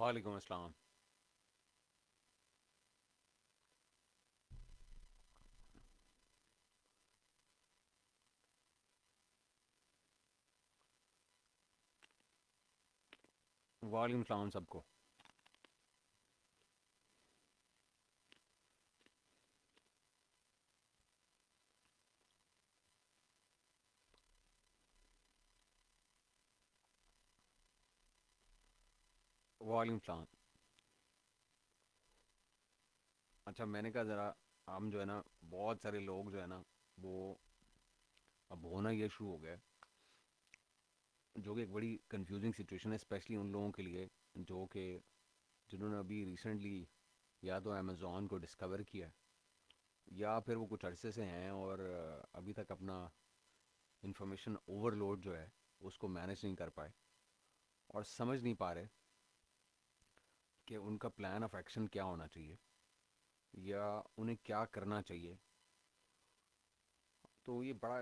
वालेकुम अस्सलाम। वालेकुम सलाम सबको। वालेकुम सलाम। अच्छा, मैंने कहा ज़रा, हम जो है ना, बहुत सारे लोग जो है ना, वो अब होना ये शुरू हो गया है, जो कि एक बड़ी कंफ्यूजिंग सिचुएशन है, स्पेशली उन लोगों के लिए जो कि जिन्होंने अभी रिसेंटली या तो अमेज़ॉन को डिस्कवर किया है, या फिर वो कुछ अरसे से हैं और अभी तक अपना इंफॉर्मेशन ओवरलोड जो है उसको मैनेज नहीं कर पाए और समझ नहीं पा रहे कि उनका प्लान ऑफ एक्शन क्या होना चाहिए या उन्हें क्या करना चाहिए। तो ये बड़ा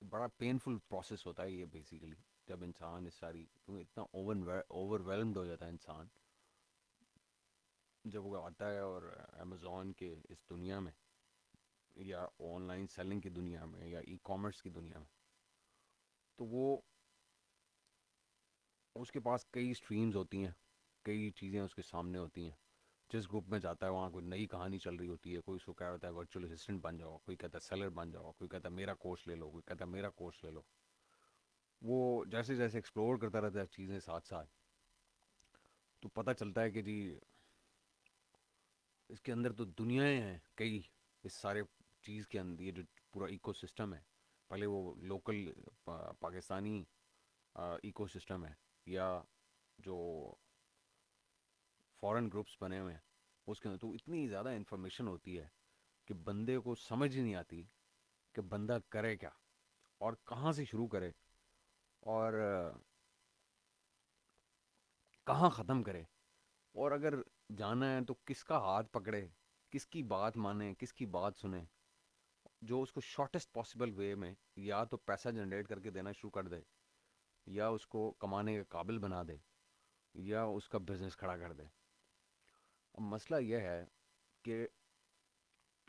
बड़ा पेनफुल प्रोसेस होता है ये बेसिकली, जब इंसान इस सारी, क्योंकि इतना ओवरवेलम्ड हो जाता है इंसान जब वो आता है और अमेज़ॉन के इस दुनिया में या ऑनलाइन सेलिंग की दुनिया में या ई कॉमर्स की दुनिया में, तो वो उसके पास कई स्ट्रीम्स होती हैं, कई चीज़ें उसके सामने होती हैं। जिस ग्रुप में जाता है वहाँ कोई नई कहानी चल रही होती है, कोई उसको कह रहा है वर्चुअल असिस्टेंट बन जाओ, कोई कहता है सेलर बन जाओ, कोई कहता है मेरा कोर्स ले लो, कोई कहता है मेरा कोर्स ले लो। वो जैसे जैसे एक्सप्लोर करता रहता है चीज़ें साथ साथ, तो पता चलता है कि जी इसके अंदर तो दुनियाएं हैं कई, इस सारे चीज़ के अंदर ये जो पूरा इकोसिस्टम है। पहले वो लोकल पाकिस्तानी इकोसिस्टम है, या जो फॉरेन ग्रुप्स बने हुए हैं उसके अंदर तो इतनी ज़्यादा इन्फॉर्मेशन होती है कि बंदे को समझ ही नहीं आती कि बंदा करे क्या और कहाँ से शुरू करे और कहाँ ख़त्म करे, और अगर जाना है तो किसका हाथ पकड़े, किसकी बात माने, किसकी बात सुने, जो उसको शॉर्टेस्ट पॉसिबल वे में या तो पैसा जनरेट करके देना शुरू कर दे, या उसको कमाने के काबिल बना दे, या उसका बिजनेस खड़ा कर दे। अब मसला यह है कि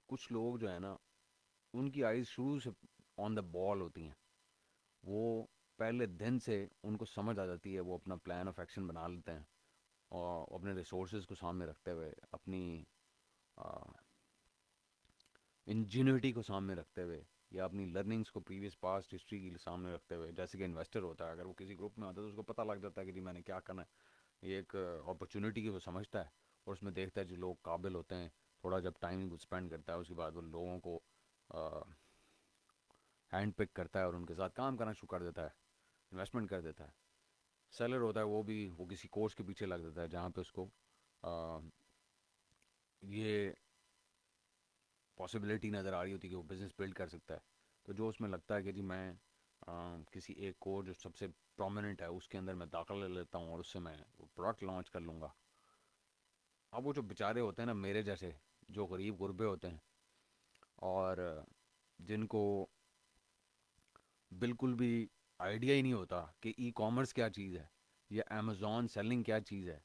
कुछ लोग जो है ना, उनकी आइज़ शुरू से ऑन द बॉल होती हैं। वो पहले दिन से उनको समझ आ जाती है, वो अपना प्लान ऑफ एक्शन बना लेते हैं और अपने रिसोर्सेज को सामने रखते हुए, अपनी इंजीन्यूटी को सामने रखते हुए, या अपनी लर्निंग्स को प्रीवियस पास्ट हिस्ट्री के सामने रखते हुए। जैसे कि इन्वेस्टर होता है, अगर वो किसी ग्रुप में आता है तो उसको पता लग जाता है कि जी मैंने क्या करना है। ये एक अपॉर्चुनिटी की वो समझता है और उसमें देखता है जो लोग काबिल होते हैं, थोड़ा जब टाइम स्पेंड करता है उसके बाद वो लोगों को हैंड पिक करता है और उनके साथ काम करना शुरू कर देता है, इन्वेस्टमेंट कर देता है। सेलर होता है, वो किसी कोर्स के पीछे लग जाता है जहाँ पे उसको आ, ये पॉसिबिलिटी नज़र आ रही होती है कि वो बिज़नेस बिल्ड कर सकता है। तो जो उसमें लगता है कि जी मैं किसी एक कोर जो सबसे प्रोमिनेंट है उसके अंदर मैं दाखिला ले लेता हूँ और उससे मैं प्रोडक्ट लॉन्च कर लूँगा। अब वो जो बेचारे होते हैं ना मेरे जैसे, जो गरीब गुरबे होते हैं और जिनको बिल्कुल भी आइडिया ही नहीं होता कि ई कॉमर्स क्या चीज़ है, या अमेज़ॉन सेलिंग क्या चीज़ है,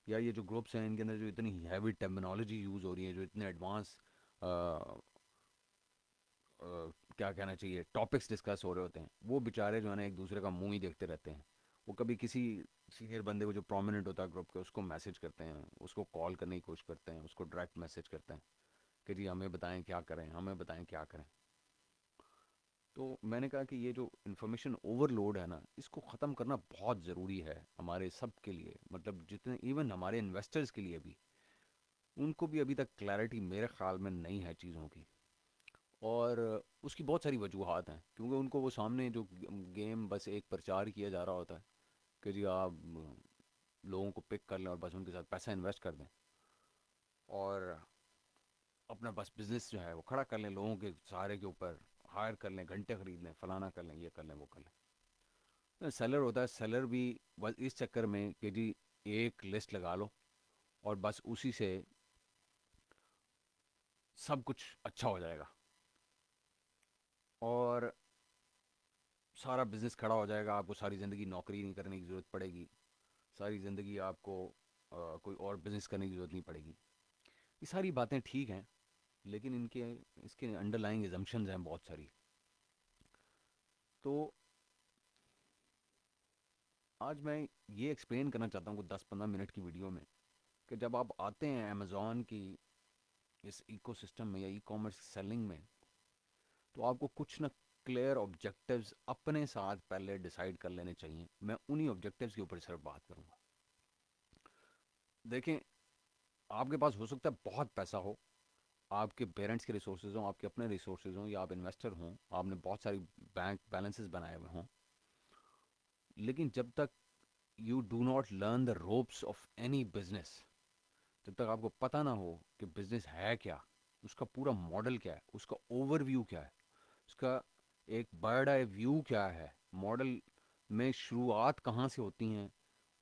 या ये जो ग्रुप्स हैं इनके अंदर जो इतनी हैवी टर्मिनोलॉजी यूज़ हो रही है, जो इतने एडवांस क्या कहना चाहिए टॉपिक्स डिस्कस हो रहे होते हैं, वो बेचारे जो है ना एक दूसरे का मुंह ही देखते रहते हैं। वो कभी किसी सीनियर बंदे को जो प्रोमिनेंट होता है ग्रुप के उसको मैसेज करते हैं, उसको कॉल करने की कोशिश करते हैं, उसको डायरेक्ट मैसेज करते हैं कि जी हमें बताएं क्या करें, हमें बताएं क्या करें। तो मैंने कहा कि ये जो इन्फॉर्मेशन ओवरलोड है ना, इसको ख़त्म करना बहुत ज़रूरी है हमारे सब के लिए, मतलब जितने इवन हमारे इन्वेस्टर्स के लिए भी, उनको भी अभी तक क्लैरिटी मेरे ख्याल में नहीं है चीज़ों की। और उसकी बहुत सारी वजूहत हैं, क्योंकि उनको वो सामने जो गेम बस एक प्रचार किया जा रहा होता है कि जी आप लोगों को पिक कर लें और बस उनके साथ पैसा इन्वेस्ट कर दें और अपना बस बिजनेस जो है वो खड़ा कर लें, लोगों के सहारे के ऊपर हायर कर लें, घंटे खरीद लें, फलाना कर लें, ये कर लें, वो कर लें। तो सेलर होता है, सेलर भी बस इस चक्कर में कि जी एक लिस्ट लगा लो और बस उसी से सब कुछ अच्छा हो जाएगा और सारा बिजनेस खड़ा हो जाएगा, आपको सारी ज़िंदगी नौकरी नहीं करने की ज़रूरत पड़ेगी, सारी ज़िंदगी आपको कोई और बिज़नेस करने की ज़रूरत नहीं पड़ेगी। ये सारी बातें ठीक हैं, लेकिन इनके इसके अंडरलाइंग एजम्पशंस हैं बहुत सारी। तो आज मैं ये एक्सप्लेन करना चाहता हूँ 10-15 मिनट की वीडियो में, कि जब आप आते हैं अमेज़ॉन की इस इकोसिस्टम में या ई कॉमर्स सेलिंग में, तो आपको कुछ ना क्लियर ऑब्जेक्टिव्स अपने साथ पहले डिसाइड कर लेने चाहिए। मैं उन्हीं ऑब्जेक्टिव्स के ऊपर सिर्फ बात करूँगा। देखें, आपके पास हो सकता है बहुत पैसा हो, आपके पेरेंट्स के रिसोर्सेज हों, आपके अपने रिसोर्सेज हों, या आप इन्वेस्टर हों, आपने बहुत सारी बैंक बैलेंसेस बनाए हुए हों, लेकिन जब तक you do not learn the ropes of any business, जब तक आपको पता ना हो कि बिजनेस है क्या, उसका पूरा मॉडल क्या है, उसका ओवरव्यू क्या है, उसका एक बर्ड आई व्यू क्या है, मॉडल में शुरुआत कहाँ से होती हैं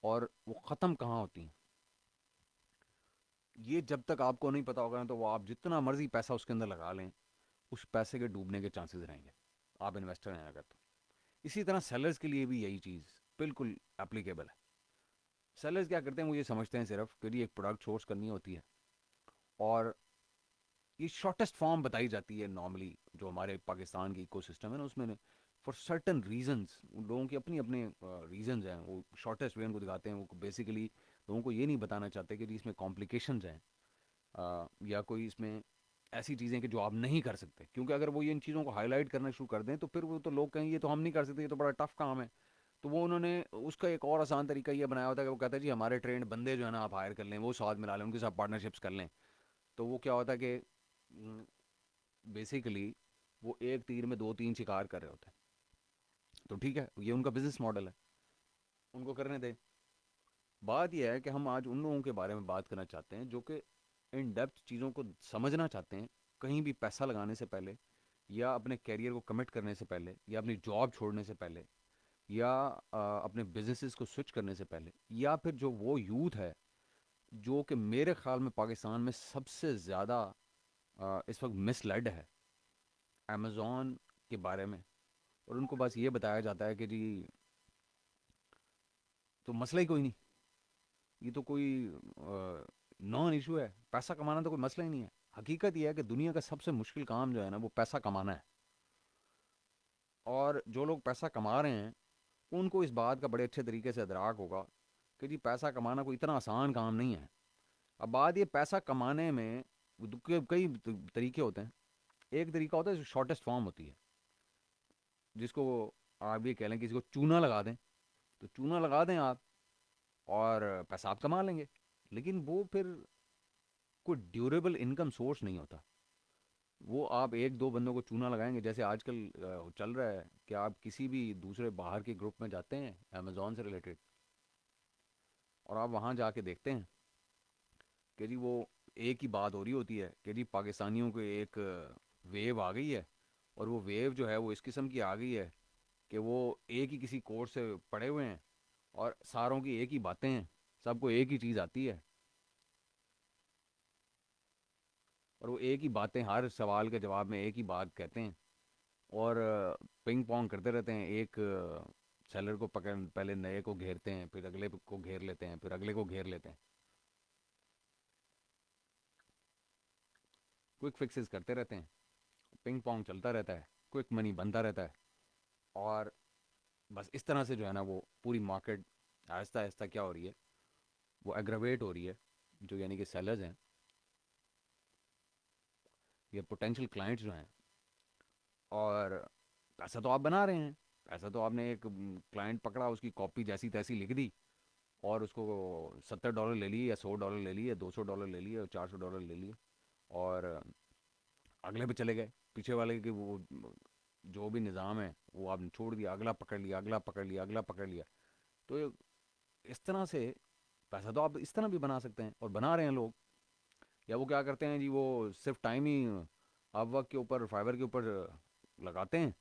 और वो ख़त्म कहाँ होती हैं, ये जब तक आपको नहीं पता होगा ना, तो वो आप जितना मर्जी पैसा उसके अंदर लगा लें, उस पैसे के डूबने के चांसेस रहेंगे, आप इन्वेस्टर हैं अगर तो। इसी तरह सेलर्स के लिए भी यही चीज़ बिल्कुल एप्लीकेबल है। सेलर्स क्या करते हैं, वो ये समझते हैं सिर्फ कि जी एक प्रोडक्ट सोर्स करनी होती है, और ये शॉर्टेस्ट फॉर्म बताई जाती है नॉर्मली, जो हमारे पाकिस्तान की इकोसिस्टम है ना उसमें, फॉर सर्टन रीजंस, लोगों के अपनी अपने रीजंस हैं, वो शॉर्टेस्ट वे उनको दिखाते हैं। वो बेसिकली लोगों को ये नहीं बताना चाहते कि जी इसमें कॉम्प्लिकेशंस हैं, या कोई इसमें ऐसी चीज़ें कि जो आप नहीं कर सकते, क्योंकि अगर वो ये इन चीज़ों को हाईलाइट करना शुरू कर दें, तो फिर वो तो लोग कहेंगे ये तो हम नहीं कर सकते, ये तो बड़ा टफ काम है। तो वो उन्होंने उसका एक और आसान तरीका ये बनाया होता है कि वो कहता है जी हमारे ट्रेंड बंदे जो है ना आप हायर कर लें, वो साथ मिला लें, उनके साथ पार्टनरशिप्स कर लें। तो वो क्या होता है कि बेसिकली वो एक तीर में दो तीन शिकार कर रहे होते हैं। तो ठीक है, ये उनका बिजनेस मॉडल है, उनको करने दें। बात यह है कि हम आज उन लोगों के बारे में बात करना चाहते हैं जो कि इन डेप्थ चीज़ों को समझना चाहते हैं, कहीं भी पैसा लगाने से पहले, या अपने कैरियर को कमिट करने से पहले, या अपनी जॉब छोड़ने से पहले, या अपने बिजनेसेस को स्विच करने से पहले, या फिर जो वो यूथ है जो कि मेरे ख्याल में पाकिस्तान में सबसे ज़्यादा इस वक्त मिसलेड है अमेज़ॉन के बारे में। और उनको बस ये बताया जाता है कि जी तो मसला ही कोई नहीं, ये तो कोई नॉन इशू है, पैसा कमाना तो कोई मसला ही नहीं है। हकीकत यह है कि दुनिया का सबसे मुश्किल काम जो है ना वो पैसा कमाना है। और जो लोग पैसा कमा रहे हैं उनको इस बात का बड़े अच्छे तरीके से इदराक होगा कि जी पैसा कमाना कोई इतना आसान काम नहीं है। अब बात ये पैसा कमाने में कई तरीके होते हैं। एक तरीका होता है शॉर्टेस्ट फॉर्म होती है, जिसको आप ये कह लें किसी को चूना लगा दें, तो चूना लगा दें आप और पैसा आप कमा लेंगे। लेकिन वो फिर कोई ड्यूरेबल इनकम सोर्स नहीं होता। वो आप एक दो बंदों को चूना लगाएंगे, जैसे आजकल चल रहा है कि आप किसी भी दूसरे बाहर के ग्रुप में जाते हैं अमेजोन से रिलेटेड, और आप वहाँ जाके देखते हैं कि जी वो एक ही बात हो रही होती है कि जी पाकिस्तानियों को एक वेव आ गई है, और वो वेव जो है वो इस किस्म की आ गई है कि वो एक ही किसी कोर्स से पढ़े हुए हैं, और सारों की एक ही बातें हैं, सबको एक ही चीज़ आती है, और वो एक ही बातें हर सवाल के जवाब में एक ही बात कहते हैं, और पिंग पोंग करते रहते हैं। एक सेलर को पकड़, पहले नए को घेरते हैं, फिर अगले को घेर लेते हैं, फिर अगले को घेर लेते हैं, क्विक फिक्सेस करते रहते हैं, पिंग पोंग चलता रहता है, क्विक मनी बनता रहता है। और बस इस तरह से जो है ना वो पूरी मार्केट आहिस्ता आहिस्ता क्या हो रही है, वो एग्रावेट हो रही है। जो यानी कि सेलर्स हैं या पोटेंशियल क्लाइंट्स जो हैं, और पैसा तो आप बना रहे हैं, पैसा तो आपने एक क्लाइंट पकड़ा, उसकी कॉपी जैसी तैसी लिख दी, और उसको $70 ले लिए, या $100 ले लिए, या $200 ले लिए, या $400 ले लिए, और अगले पे चले गए। पीछे वाले के वो जो भी निज़ाम है वो आपने छोड़ दिया, अगला पकड़ लिया, अगला पकड़ लिया, अगला पकड़ लिया। तो इस तरह से पैसा तो आप इस तरह भी बना सकते हैं, और बना रहे हैं लोग। या वो क्या करते हैं जी, वो सिर्फ टाइम ही अपवर्क के ऊपर, फाइवर के ऊपर लगाते हैं,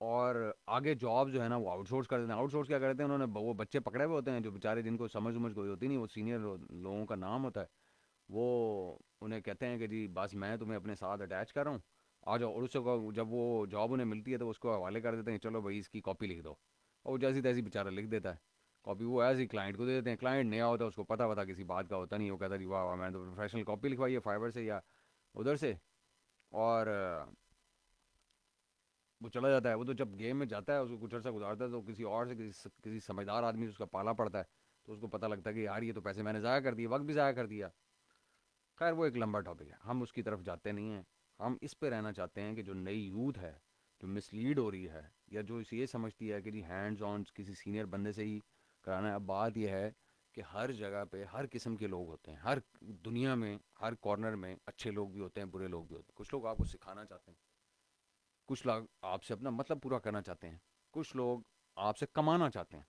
और आगे जॉब जो है ना वो आउटसोर्स कर देते हैं। आउटसोर्स क्या करते हैं, उन्होंने वो बच्चे पकड़े हुए होते हैं जो बेचारे, जिनको समझ समझ कोई होती नहीं, वो सीनियर लोगों का नाम होता है, वो उन्हें कहते हैं कि जी बस मैं तुम्हें अपने साथ अटैच कर रहा हूँ, आ जाओ। और उससे जब वो जॉब उन्हें मिलती है तो उसको हवाले कर देते हैं, चलो भाई इसकी कॉपी लिख दो, और वो जैसी तैसी बेचारा लिख देता है। कॉपी वो ऐसे ही क्लाइंट को दे देते हैं। क्लाइंट नया होता है, उसको पता पता किसी बात का होता नहीं, वो कहता है वाह वाह मैंने तो प्रोफेशनल कॉपी लिखवाई है फाइवर से या उधर से। और वो चला जाता है। वो तो जब गेम में जाता है, उसको कुछ अर्सा गुजारता है, तो किसी और से किसी समझदार आदमी से उसका पाला पड़ता है, तो उसको पता लगता है कि यार ये तो पैसे मैंने ज़ाया कर दिए, वक्त भी ज़ाया कर दिया। खैर वो एक लंबा टॉपिक है, हम उसकी तरफ जाते नहीं हैं। हम इस पे रहना चाहते हैं कि जो नई यूथ है, जो मिसलीड हो रही है, या जो ये समझती है कि जी हैंड्स ऑन किसी सीनियर बंदे से ही कराना है। अब बात यह है कि हर जगह पे हर किस्म के लोग होते हैं, हर दुनिया में हर कॉर्नर में अच्छे लोग भी होते हैं, बुरे लोग भी होते हैं। कुछ लोग आपको सिखाना चाहते हैं, कुछ लोग आपसे अपना मतलब पूरा करना चाहते हैं, कुछ लोग आपसे कमाना चाहते हैं।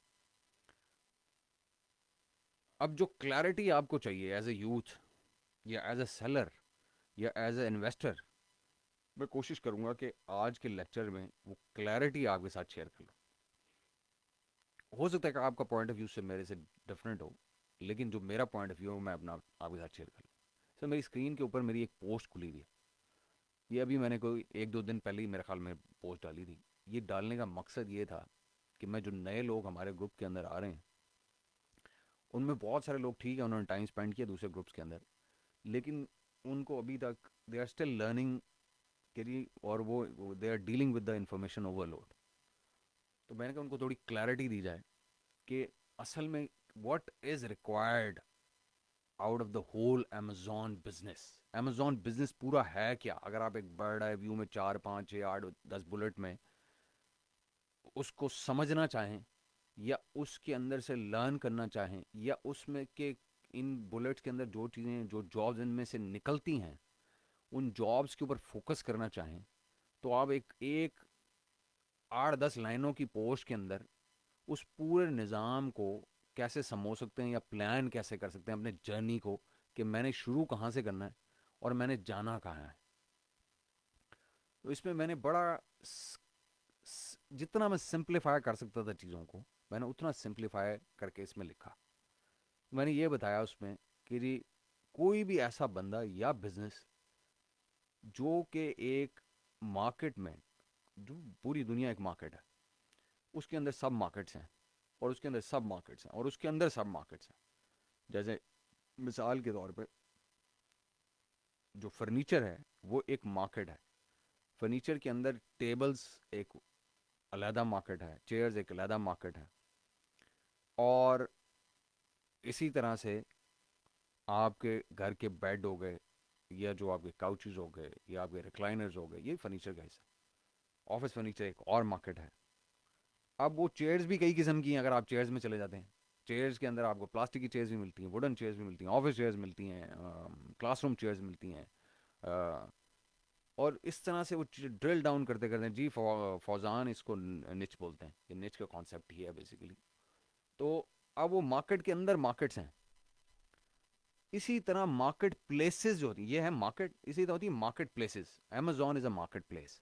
अब जो क्लैरिटी आपको चाहिए एज ए यूथ, या एज ए सेलर, या एज ए इन्वेस्टर, मैं कोशिश करूंगा कि आज के लेक्चर में वो क्लैरिटी आपके साथ शेयर कर लूँ। हो सकता है कि आपका पॉइंट ऑफ व्यू से मेरे से डिफरेंट हो, लेकिन जो मेरा पॉइंट ऑफ व्यू है मैं अपना आपके साथ शेयर कर लूँ। सर मेरी स्क्रीन के ऊपर मेरी एक पोस्ट खुली हुई है। ये अभी मैंने कोई एक दो दिन पहले ही मेरे ख्याल में पोस्ट डाली थी। ये डालने का मकसद ये था कि मैं जो नए लोग हमारे ग्रुप के अंदर आ रहे हैं, उनमें बहुत सारे लोग ठीक है, उन्होंने टाइम स्पेंड किया दूसरे ग्रुप्स के अंदर, लेकिन उनको अभी तक दे आर स्टिल लर्निंग के लिए, और वो they are dealing with the information overload. तो मैंने कहा उनको थोड़ी क्लैरिटी दी जाए कि असल में what is required out of the whole Amazon business. Amazon business पूरा है क्या, अगर आप एक बर्ड आई व्यू में 4 5 6 8 10 बुलेट में उसको समझना चाहें, या उसके अंदर से लर्न करना चाहें, या उसमें के इन बुलेट्स के अंदर जो चीज़ें जो जॉब्स इनमें से निकलती हैं उन जॉब्स के ऊपर फोकस करना चाहें, तो आप एक एक 8 10 लाइनों की पोस्ट के अंदर उस पूरे निज़ाम को कैसे समझ सकते हैं, या प्लान कैसे कर सकते हैं अपने जर्नी को, कि मैंने शुरू कहाँ से करना है और मैंने जाना कहाँ है। तो इसमें मैंने बड़ा जितना मैं सिंप्लीफाई कर सकता था चीज़ों को, मैंने उतना सिंप्लीफाई करके इसमें लिखा। मैंने ये बताया उसमें कि जी कोई भी ऐसा बंदा या बिजनेस जो कि एक मार्केट में, जो पूरी दुनिया एक मार्केट है, उसके अंदर सब मार्केट्स हैं, और उसके अंदर सब मार्केट्स हैं, और उसके अंदर सब मार्केट्स हैं। जैसे मिसाल के तौर पे जो फर्नीचर है वो एक मार्केट है। फर्नीचर के अंदर टेबल्स एक अलहदा मार्केट है, चेयर्स एक अलहदा मार्केट है। और इसी तरह से आपके घर के बेड हो गए, या जो आपके काउचेज हो गए, या आपके रिक्लाइनर्स हो गए, ये फर्नीचर का हिस्सा। ऑफिस फर्नीचर एक और मार्केट है। अब वो चेयर्स भी कई किस्म की हैं, अगर आप चेयर्स में चले जाते हैं, चेयर्स के अंदर आपको प्लास्टिक की चेयर्स भी मिलती हैं, वुडन चेयर्स भी मिलती हैं, ऑफिस चेयर्स मिलती हैं, क्लासरूम चेयर्स मिलती हैं। और इस तरह से वो ड्रिल डाउन करते करते जी फौजान इसको निच बोलते हैं, ये निच का कॉन्सेप्ट ही है बेसिकली। तो अब वो मार्केट के अंदर मार्केट्स हैं। इसी तरह मार्केट प्लेसेस जो होती है, ये है मार्केट, इसी तरह होती है market places. Amazon is a market place.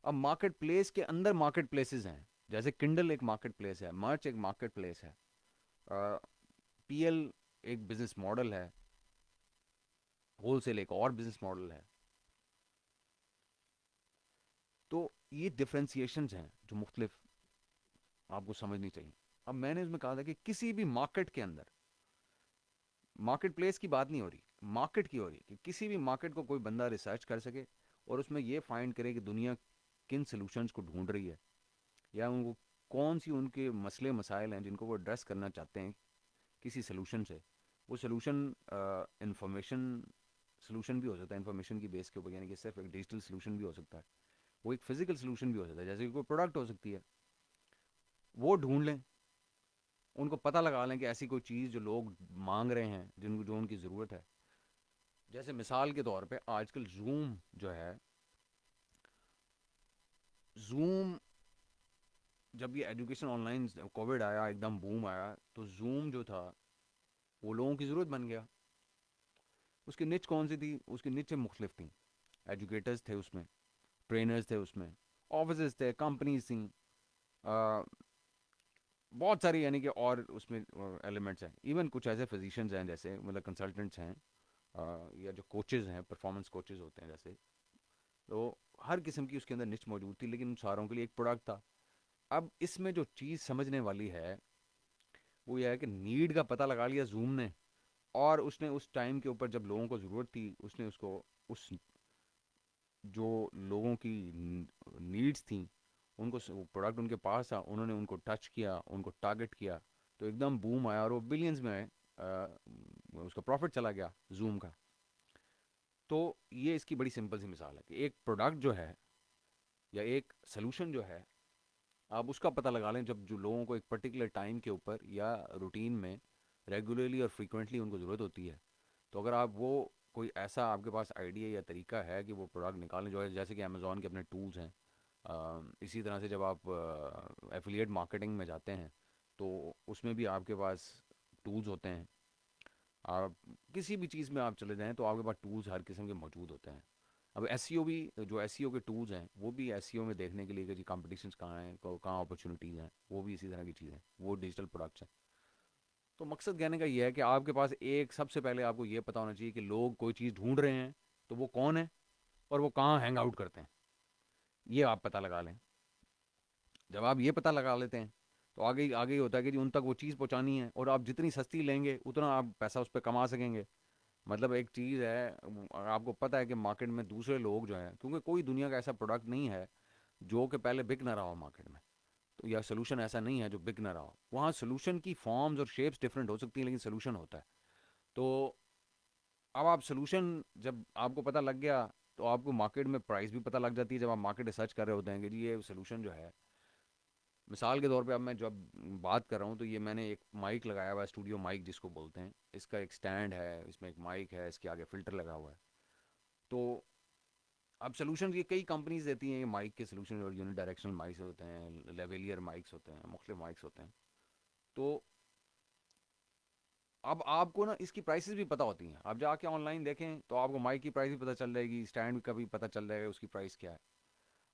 अब मार्केट प्लेस के अंदर मार्केट प्लेसेस हैं, जैसे किंडल एक मार्केट प्लेस है, मर्च एक मार्केट प्लेस है, पीएल एक बिजनेस मॉडल है, होलसेल एक और बिजनेस मॉडल है। तो ये डिफ्रेंसिएशंस हैं जो मुख्तलिफ आपको समझनी चाहिए। अब मैंने इसमें कहा था कि किसी भी मार्केट के अंदर, मार्केट प्लेस की बात नहीं हो रही, मार्केट की हो रही है, कि किसी भी मार्केट को कोई बंदा रिसर्च कर सके और उसमें ये फाइंड करे कि दुनिया किन सॉल्यूशंस को ढूंढ रही है, या उनको कौन सी उनके मसले मसाइल हैं जिनको वो एड्रेस करना चाहते हैं किसी सलूशन से। वो सलूशन इंफॉर्मेशन सलूशन भी हो सकता है, इंफॉर्मेशन की बेस के ऊपर, यानी कि सिर्फ एक डिजिटल सलूशन भी हो सकता है, वो एक फिजिकल सलूशन भी हो सकता है, जैसे कि कोई प्रोडक्ट हो सकती है। वो ढूंढ लें, उनको पता लगा लें कि ऐसी कोई चीज़ जो लोग मांग रहे हैं, जिनको जो उनकी ज़रूरत है। जैसे मिसाल के तौर पे आजकल जूम जो है, जूम जब ये एजुकेशन ऑनलाइन कोविड आया, एकदम बूम आया, तो जूम जो था वो लोगों की ज़रूरत बन गया। उसकी निच कौन सी थी, उसकी निचें मुख्तलिफ थी। एजुकेटर्स थे उसमें, ट्रेनर्स थे उसमें, ऑफिस थे, कंपनीज थी, बहुत सारी, यानी कि और उसमें एलिमेंट्स हैं। इवन कुछ ऐसे फिजिशियंस हैं, जैसे मतलब कंसल्टेंट्स हैं, या जो कोचेज़ हैं, परफॉर्मेंस कोचेज़ होते हैं जैसे। तो हर किस्म की उसके अंदर निच मौजूद थी, लेकिन उन सारों के लिए एक प्रोडक्ट था। अब इसमें जो चीज़ समझने वाली है वो ये है कि नीड का पता लगा लिया जूम ने, और उसने उस टाइम के ऊपर जब लोगों को ज़रूरत थी उसने उसको, उस जो लोगों की नीड्स थी, उनको प्रोडक्ट उनके पास था, उन्होंने उनको टच किया, उनको टारगेट किया, तो एकदम बूम आया और वो बिलियंस में उसका प्रॉफिट चला गया जूम का। तो ये इसकी बड़ी सिंपल सी मिसाल है कि एक प्रोडक्ट जो है या एक सोल्यूशन जो है, आप उसका पता लगा लें जब जो लोगों को एक पर्टिकुलर टाइम के ऊपर या रूटीन में रेगुलरली और फ्रीक्वेंटली उनको ज़रूरत होती है। तो अगर आप वो कोई ऐसा आपके पास आइडिया या तरीका है कि वो प्रोडक्ट निकालें, जो है जैसे कि अमेज़ॉन के अपने टूल्स हैं, इसी तरह से जब आप एफिलिएट मार्केटिंग में जाते हैं तो उसमें भी आपके पास टूल्स होते हैं। आप किसी भी चीज़ में आप चले जाएँ तो आपके पास टूल्स हर किस्म के मौजूद होते हैं। अब एसईओ भी, जो एसईओ के टूल्स हैं वो भी एसईओ में देखने के लिए कि जी कॉम्पिटिशन्स कहाँ हैं, कहाँ अपॉर्चुनिटीज़ हैं, वो भी इसी तरह की चीज़ें, वो डिजिटल प्रोडक्ट्स हैं। तो मकसद कहने का ये है कि आपके पास एक, सबसे पहले आपको ये पता होना चाहिए कि लोग कोई चीज़ ढूंढ रहे हैं तो वो कौन है और वो कहाँ हैंग आउट करते हैं, ये आप पता लगा लें। जब आप ये पता लगा लेते हैं तो आगे आगे ही होता है कि जी उन तक वो चीज़ पहुँचानी है, और आप जितनी सस्ती लेंगे उतना आप पैसा उस पर कमा सकेंगे। मतलब एक चीज़ है, आपको पता है कि मार्केट में दूसरे लोग जो हैं, क्योंकि कोई दुनिया का ऐसा प्रोडक्ट नहीं है जो कि पहले बिक ना रहा हो मार्केट में, तो या सोल्यूशन ऐसा नहीं है जो बिक ना रहा हो। वहाँ सोल्यूशन की फॉर्म्स और शेप्स डिफरेंट हो सकती हैं लेकिन सोल्यूशन होता है। तो अब आप सोल्यूशन, जब आपको पता लग गया तो आपको मार्केट में प्राइस भी पता लग जाती है, जब आप मार्केट रिसर्च कर रहे होते हैं कि जी ये सोल्यूशन जो है, मिसाल के तौर पे अब मैं जब बात कर रहा हूँ तो ये मैंने एक माइक लगाया हुआ है, स्टूडियो माइक जिसको बोलते हैं, इसका एक स्टैंड है, इसमें एक माइक है, इसके आगे फ़िल्टर लगा हुआ है। तो अब सोल्यूशन ये कई कंपनीज देती हैं, ये माइक के सोल्यूशन, और यूनि डायरेक्शनल माइक्स होते हैं, लेवलियर माइक्स होते हैं, मुख्तलिफ माइक्स होते हैं। तो अब आपको ना इसकी प्राइसेस भी पता होती हैं, आप जाके ऑनलाइन देखें तो आपको माइक की प्राइस भी पता चल जाएगी, स्टैंड का भी पता चल जाएगा उसकी प्राइस क्या है।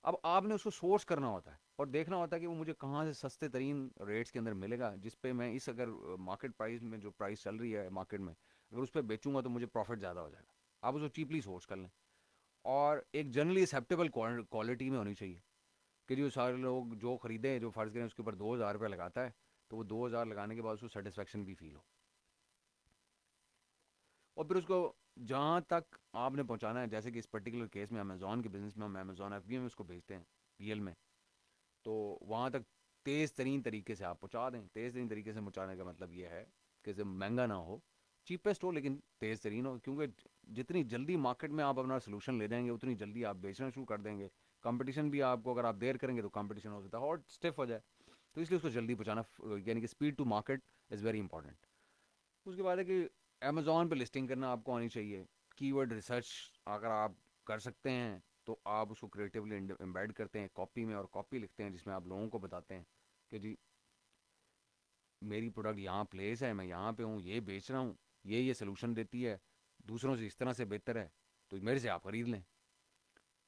अब आपने उसको सोर्स करना होता है और देखना होता है कि वो मुझे कहाँ से सस्ते तरीन रेट्स के अंदर मिलेगा, जिस पे मैं इस, अगर मार्केट प्राइस में जो प्राइस चल रही है मार्केट में, अगर उस पर बेचूंगा तो मुझे प्रॉफिट ज़्यादा हो जाएगा। आप उसको चीपली सोर्स कर लें, और एक जनरली एक्सेप्टेबल क्वालिटी में होनी चाहिए कि जो सारे लोग जो खरीदें, जो फ़र्ज़ करें उसके ऊपर 2,000 रुपये लगाता है, तो वो 2,000 लगाने के बाद उसको सेटिस्फेक्शन भी फील हो, और फिर उसको जहाँ तक आपने पहुँचाना है, जैसे कि इस पर्टिकुलर केस में अमेज़ॉन के बिज़नेस में हम अमेज़ॉन एफ में उसको भेजते हैं, पीएल में, तो वहाँ तक तेज़ तरीन तरीके से आप पहुँचा दें। तेज़ तरीन तरीके से पहुँचाने का मतलब ये है कि इसे महंगा ना हो, चीपेस्ट हो, लेकिन तेज़ तरीन हो, क्योंकि जितनी जल्दी मार्केट में आप अपना सोल्यूशन ले जाएंगे उतनी जल्दी आप बेचना शुरू कर देंगे। कंपटीशन भी आपको, अगर आप देर करेंगे तो कंपटीशन हो सकता है और स्टिफ हो जाए, तो इसलिए उसको जल्दी पहुँचाना, यानी कि speed to market is very important. उसके बाद है कि अमेज़ॉन पे लिस्टिंग करना आपको आनी चाहिए। कीवर्ड रिसर्च अगर आप कर सकते हैं तो आप उसको क्रिएटिवली एम्बेड करते हैं कॉपी में, और कॉपी लिखते हैं जिसमें आप लोगों को बताते हैं कि जी मेरी प्रोडक्ट यहाँ प्लेस है, मैं यहाँ पे हूँ, ये बेच रहा हूँ, ये सोल्यूशन देती है, दूसरों से इस तरह से बेहतर है, तो मेरे से आप खरीद लें।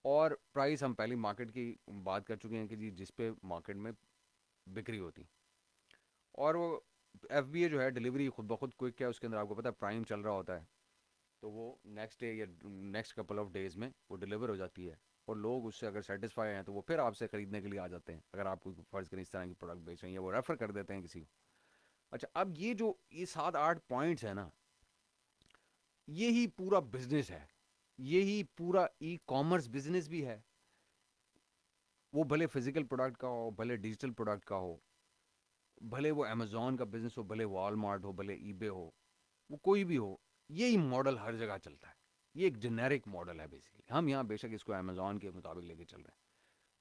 और प्राइस हम पहले मार्केट की बात कर चुके हैं कि जी जिस पे मार्केट में बिक्री होती, और वो एफ जो है डिलीवरी खुद ब खुद क्विक है, उसके अंदर आपको पता है प्राइम चल रहा होता है, तो वो नेक्स्ट डे या नेक्स्ट कपल ऑफ डेज़ में वो डिलीवर हो जाती है, और लोग उससे अगर सेटिस्फाई हैं तो वो फिर आपसे ख़रीदने के लिए आ जाते हैं, अगर आप कोई फ़र्ज़ करें इस तरह की प्रोडक्ट बेच रहे हैं, या वो रेफ़र कर देते हैं किसी को। अच्छा, अब ये जो ये 7-8 पॉइंट्स हैं ना, ये ही पूरा बिजनेस है, ये ही पूरा ई कॉमर्स बिजनेस भी है। वो भले फिजिकल प्रोडक्ट का हो, भले डिजिटल प्रोडक्ट का हो, भले वो अमेजोन का बिजनेस हो, भले वॉलमार्ट हो, भले ईबे हो, वो कोई भी हो, यही मॉडल हर जगह चलता है। ये एक जेनेरिक मॉडल है बेसिकली, हम यहाँ बेशक इसको अमेजोन के मुताबिक लेके चल रहे हैं,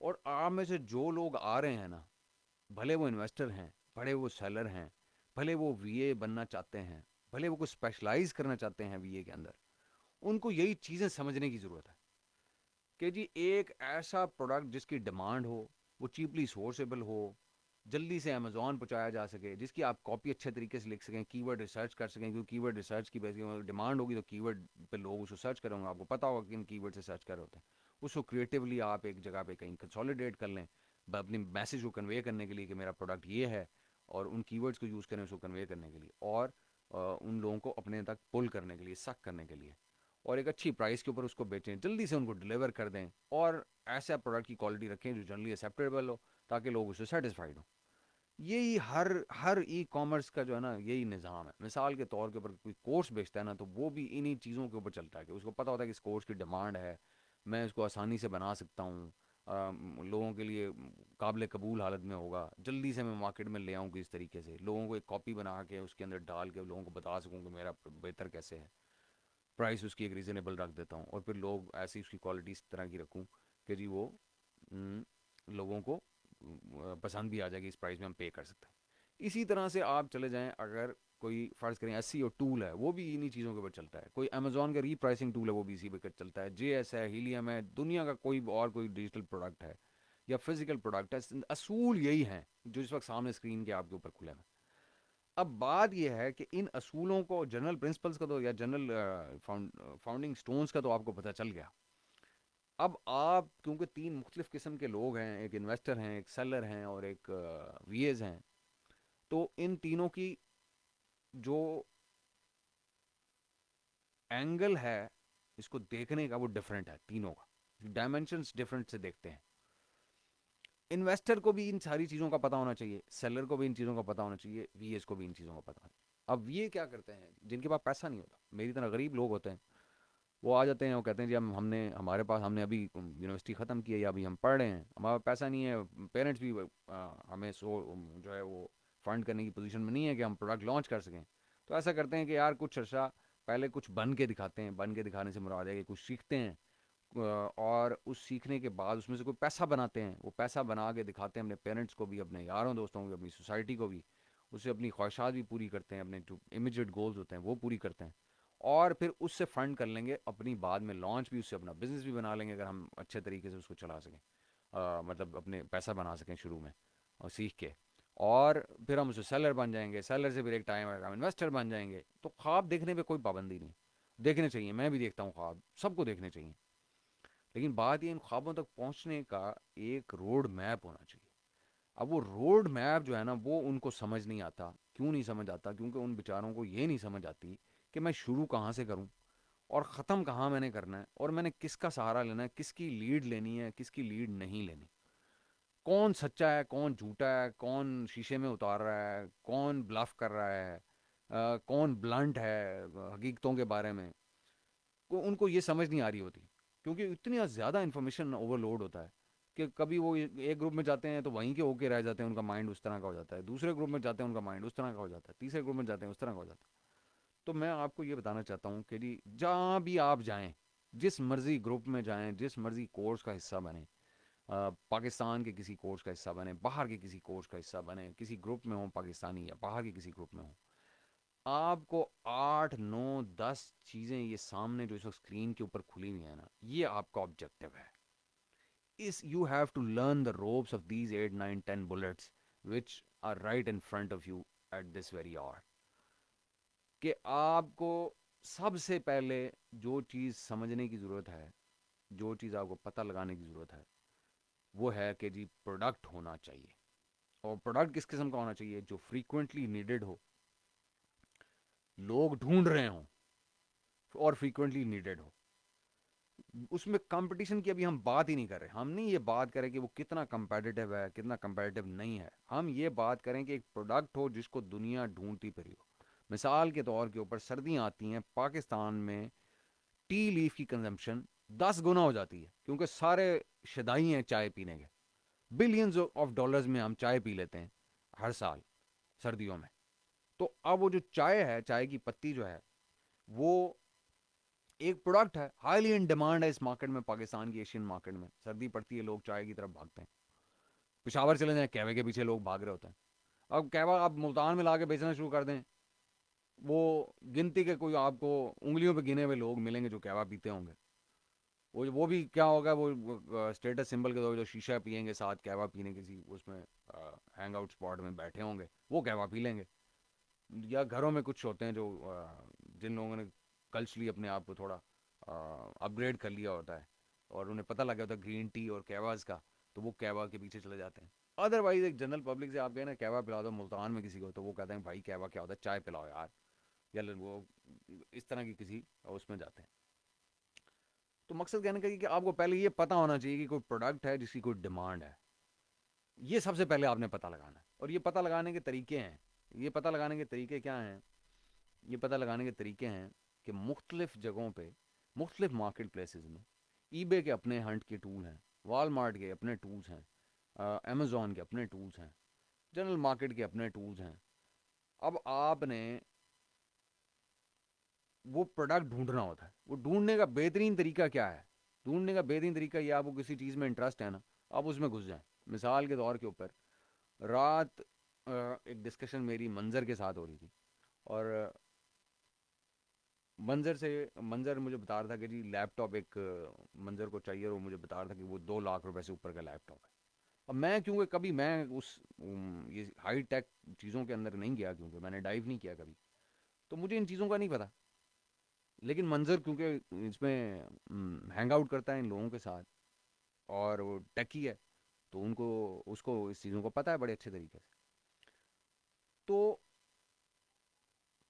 और आप में से जो लोग आ रहे हैं ना, भले वो इन्वेस्टर हैं, भले वो सेलर हैं, भले वो वीए बनना चाहते हैं, भले वो कुछ स्पेशलाइज करना चाहते हैं वीए के अंदर, उनको यही चीज़ें समझने की ज़रूरत है कि जी एक ऐसा प्रोडक्ट जिसकी डिमांड हो, वो चीपली सोर्सेबल हो, जल्दी से अमेजोन पहुंचाया जा सके, जिसकी आप कॉपी अच्छे तरीके से लिख सकें, कीवर्ड रिसर्च कर सकें, क्योंकि कीवर्ड रिसर्च की बेसिस में डिमांड होगी तो कीवर्ड पे लोग उसको सर्च करेंगे, आपको पता होगा कि इन कीवर्ड से सर्च कर रहे होते हैं। उसको क्रिएटिवली आप एक जगह पे कहीं कंसोलिडेट कर लें, अपनी मैसेज को कन्वे करने के लिए कि मेरा प्रोडक्ट ये है, और उन कीवर्ड्स को यूज़ करें उसको कन्वे करने के लिए, और उन लोगों को अपने तक पुल करने के लिए, सक करने के लिए, और एक अच्छी प्राइस के ऊपर उसको बेचें, जल्दी से उनको डिलीवर कर दें, और ऐसा प्रोडक्ट की क्वालिटी रखें जो जनरली एक्सेप्टेबल हो, ताकि लोग उससे सेटिस्फाइड हों। यही हर हर ई कॉमर्स का जो है ना यही निज़ाम है। मिसाल के तौर के ऊपर कोई कोर्स बेचता है ना, तो वो भी इन्हीं चीज़ों के ऊपर चलता है कि उसको पता होता है कि इस कोर्स की डिमांड है, मैं इसको आसानी से बना सकता हूँ, लोगों के लिए काबिल कबूल हालत में होगा, जल्दी से मैं मार्केट में ले आऊँ किस तरीके से, लोगों को एक कॉपी बना के उसके अंदर डाल के लोगों को बता सकूँ कि मेरा बेहतर कैसे है, प्राइस उसकी एक रीज़नेबल रख देता हूँ, और फिर लोग ऐसी उसकी क्वालिटी इस तरह की रखूँ कि जी वो हम्म, लोगों को पसंद भी आ जाएगी, इस प्राइस में हम पे कर सकते हैं। इसी तरह से आप चले जाएं, अगर कोई फ़र्ज़ करें एस सी ओ टूल है, वो भी इन्हीं चीज़ों के ऊपर चलता है। कोई अमेजोन का रीप्राइसिंग टूल है, वो भी इसी पे चलता है। जे एस है, हीलियम है, दुनिया का कोई और कोई डिजिटल प्रोडक्ट है या फिजिकल प्रोडक्ट है, असूल यही हैं जो इस वक्त सामने स्क्रीन के आपके ऊपर खुले हैं। अब बात यह है कि इन असूलों को, जनरल प्रिंसिपल्स का तो या जनरल फाउंडिंग स्टोन्स का तो आपको पता चल गया। अब आप क्योंकि तीन मुख्तलिफ किस्म के लोग हैं, एक इन्वेस्टर हैं, एक सेलर हैं और एक वीएज हैं, तो इन तीनों की जो एंगल है इसको देखने का वो डिफरेंट है, तीनों का डायमेंशंस डिफरेंट से देखते हैं। इन्वेस्टर को भी इन सारी चीज़ों का पता होना चाहिए, सेलर को भी इन चीज़ों का पता होना चाहिए, वीएस को भी इन चीज़ों का पता होना चाहिए। अब ये क्या करते हैं, जिनके पास पैसा नहीं होता, मेरी तरह गरीब लोग होते हैं, वो आ जाते हैं, वो कहते हैं जी हमने अभी यूनिवर्सिटी ख़त्म की है या अभी हम पढ़ रहे हैं, हमारा पैसा नहीं है, पेरेंट्स भी हमें जो है वो फंड करने की पोजीशन में नहीं है कि हम प्रोडक्ट लॉन्च कर सकें। तो ऐसा करते हैं कि यार कुछ अर्सा पहले कुछ बन के दिखाते हैं, बन के दिखाने से मुराद है कि कुछ सीखते हैं, और उस सीखने के बाद उसमें से कोई पैसा बनाते हैं, वो पैसा बना के दिखाते हैं अपने पेरेंट्स को भी, अपने यारों दोस्तों को भी, अपनी सोसाइटी को भी, उससे अपनी ख्वाहिशात भी पूरी करते हैं, अपने जो इमीडिएट गोल्स होते हैं वो पूरी करते हैं, और फिर उससे फंड कर लेंगे अपनी, बाद में लॉन्च भी, उससे अपना बिजनेस भी बना लेंगे अगर हम अच्छे तरीके से उसको चला सकें, मतलब अपने पैसा बना सकें शुरू में और सीख के, और फिर हम उससे सेलर बन जाएंगे, सेलर से फिर एक टाइम आएगा हम इन्वेस्टर बन जाएंगे। तो ख्वाब देखने पे कोई पाबंदी नहीं, देखने चाहिए, मैं भी देखता हूँ ख्वाब, सबको देखने चाहिए, लेकिन बात ये इन ख्वाबों तक पहुंचने का एक रोड मैप होना चाहिए। अब वो रोड मैप जो है ना वो उनको समझ नहीं आता। क्यों नहीं समझ आता? क्योंकि उन बेचारों को ये नहीं समझ आती कि मैं शुरू कहाँ से करूँ और ख़त्म कहाँ मैंने करना है, और मैंने किसका सहारा लेना है, किसकी लीड लेनी है, किसकी लीड नहीं लेनी, कौन सच्चा है, कौन झूठा है, कौन शीशे में उतार रहा है, कौन ब्लफ कर रहा है, कौन ब्लंट है हकीकतों के बारे में, उनको ये समझ नहीं आ रही होती, क्योंकि इतनी ज़्यादा इन्फॉर्मेशन ओवरलोड होता है कि कभी वो एक ग्रुप में जाते हैं तो वहीं के होके रह जाते हैं, उनका माइंड उस तरह का हो जाता है, दूसरे ग्रुप में जाते हैं उनका माइंड उस तरह का हो जाता है, तीसरे ग्रुप में जाते हैं उस तरह का हो जाता है। तो मैं आपको ये बताना चाहता हूँ कि जी जहाँ भी आप जाएं, जिस मर्जी ग्रुप में जाएं, जिस मर्जी कोर्स का हिस्सा बने, पाकिस्तान के किसी कोर्स का हिस्सा बने, बाहर के किसी कोर्स का हिस्सा बने, किसी ग्रुप में हो पाकिस्तानी या बाहर के किसी ग्रुप में हो, आपको 8 9 10 चीज़ें ये सामने जो इस वक्त स्क्रीन के ऊपर खुली हुई है ना, ये आपका ऑब्जेक्टिव है। इस you have to learn the ropes of these 8 9 10 bullets which are right in front of you at this very hour, कि आपको सबसे पहले जो चीज़ समझने की ज़रूरत है, जो चीज़ आपको पता लगाने की ज़रूरत है, वो है कि जी प्रोडक्ट होना चाहिए। और प्रोडक्ट किस किस्म का होना चाहिए? जो फ्रीक्वेंटली नीडेड हो, लोग ढूंढ रहे हों, और फ्रीक्वेंटली नीडेड हो। उसमें कंपटीशन की अभी हम बात ही नहीं कर रहे, हम नहीं ये बात करें कि वो कितना कंपेटिटिव है, कितना कंपेटिटिव नहीं है, हम ये बात करें कि एक प्रोडक्ट हो जिसको दुनिया ढूंढती फिरी हो। मिसाल के तौर के ऊपर सर्दियाँ आती हैं, पाकिस्तान में टी लीफ की कंजम्पशन 10 गुना हो जाती है, क्योंकि सारे शदाई हैं चाय पीने के, बिलियंस ऑफ डॉलर्स में हम चाय पी लेते हैं हर साल सर्दियों में। तो अब वो जो चाय है, चाय की पत्ती जो है, वो एक प्रोडक्ट है, हाईली इन डिमांड है इस मार्केट में, पाकिस्तान की एशियन मार्केट में सर्दी पड़ती है, लोग चाय की तरफ भागते हैं। पिशावर चले जाएं, कहवे के पीछे लोग भाग रहे होते हैं। अब कहवा आप मुल्तान में ला के बेचना शुरू कर दें, वो गिनती के कोई आपको उंगलियों पे गिने हुए लोग मिलेंगे जो कहवा पीते होंगे। वो भी क्या होगा, वो स्टेटस सिंबल के तौर जो शीशा पियेंगे साथ कहवा पीने किसी उसमें हैंग आउट स्पॉट में बैठे होंगे, वो कहवा पी लेंगे। या घरों में कुछ होते हैं जो जिन लोगों ने कल्चरली अपने आप को थोड़ा अपग्रेड कर लिया होता है, और उन्हें पता लग गया होता है ग्रीन टी और कहवाज का, तो वो कहवा के पीछे चले जाते हैं। अदरवाइज एक जनरल पब्लिक से आप कहें ना कहवा पिला दो मुल्तान में किसी को, तो वो कहते हैं भाई कहवा क्या होता है, चाय पिलाओ यार, या वो इस तरह की किसी उसमें जाते हैं। तो मकसद कहने का कि आपको पहले ये पता होना चाहिए कि कोई प्रोडक्ट है जिसकी कोई डिमांड है, ये सबसे पहले आपने पता लगाना है। और ये पता लगाने के तरीके हैं, ये पता लगाने के तरीके क्या हैं, ये पता लगाने के तरीके हैं कि मुख्तलिफ जगहों पे, मुख्तलिफ मार्केट प्लेसेस में ईबे के अपने हंट के टूल हैं, वॉलमार्ट के अपने टूल्स हैं, अमेज़ॉन के अपने टूल्स हैं, जनरल मार्केट के अपने टूल्स हैं। अब आपने वो प्रोडक्ट ढूंढना होता है। वो ढूंढने का बेहतरीन तरीका क्या है? ढूंढने का बेहतरीन तरीका ये, आपको किसी चीज़ में इंटरेस्ट है ना, आप उसमें घुस जाएं। मिसाल के तौर के ऊपर, रात एक डिस्कशन मेरी मंजर के साथ हो रही थी, और मंजर मुझे बता रहा था कि जी लैपटॉप एक, मंजर को चाहिए, और वो मुझे बता रहा था कि वो 2 लाख रुपए से ऊपर का लैपटॉप है। अब मैं, क्योंकि कभी मैं उस ये हाई टेक चीज़ों के अंदर नहीं गया, क्योंकि मैंने डाइव नहीं किया कभी, तो मुझे इन चीज़ों का नहीं पता। लेकिन मंजर क्योंकि इसमें हैंग आउट करता है इन लोगों के साथ, और वो टेकी है, तो उनको उसको इस चीज़ों को पता है बड़े अच्छे तरीके से। तो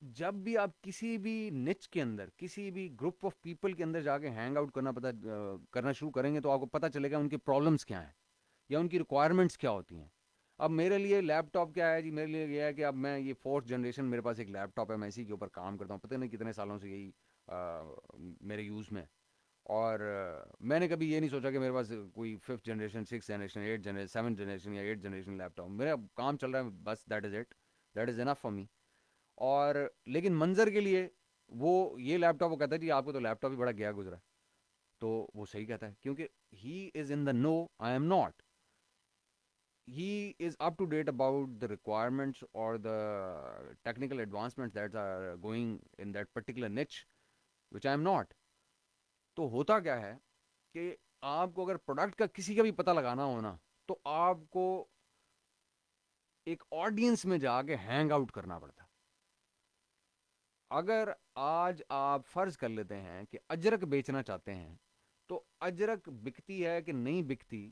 जब भी आप किसी भी निच के अंदर, किसी भी ग्रुप ऑफ पीपल के अंदर जाके हैंग आउट करना शुरू करेंगे, तो आपको पता चलेगा उनकी प्रॉब्लम्स क्या हैं, या उनकी रिक्वायरमेंट्स क्या होती हैं। अब मेरे लिए लैपटॉप क्या है जी, मेरे लिए ये है कि अब मैं ये फोर्थ जनरेशन, मेरे पास एक लैपटॉप है, मैं इसी के ऊपर काम करता हूँ, पता नहीं कितने सालों से यही मेरे यूज़ में है। और मैंने कभी ये नहीं सोचा कि मेरे पास कोई fifth generation, six generation, eight generation, seven generation या एट जनरेशन लैपटॉप, मेरा काम चल रहा है बस, that is it, that is enough for me. और लेकिन मंजर के लिए, वो ये लैपटॉप, वो कहता है जी आपको तो लैपटॉप ही बड़ा गया गुजरा है। तो वो सही कहता है, क्योंकि he is in the know, I am not. he is up to date about the requirements or the technical advancements that are going in that particular niche, which I am not. तो होता क्या है कि आपको अगर product का किसी का भी पता लगाना हो ना, तो आपको एक ऑडियंस में जाके हैंग आउट करना पड़ता है। अगर आज आप फर्ज कर लेते हैं कि अजरक बेचना चाहते हैं, तो अजरक बिकती है कि नहीं बिकती,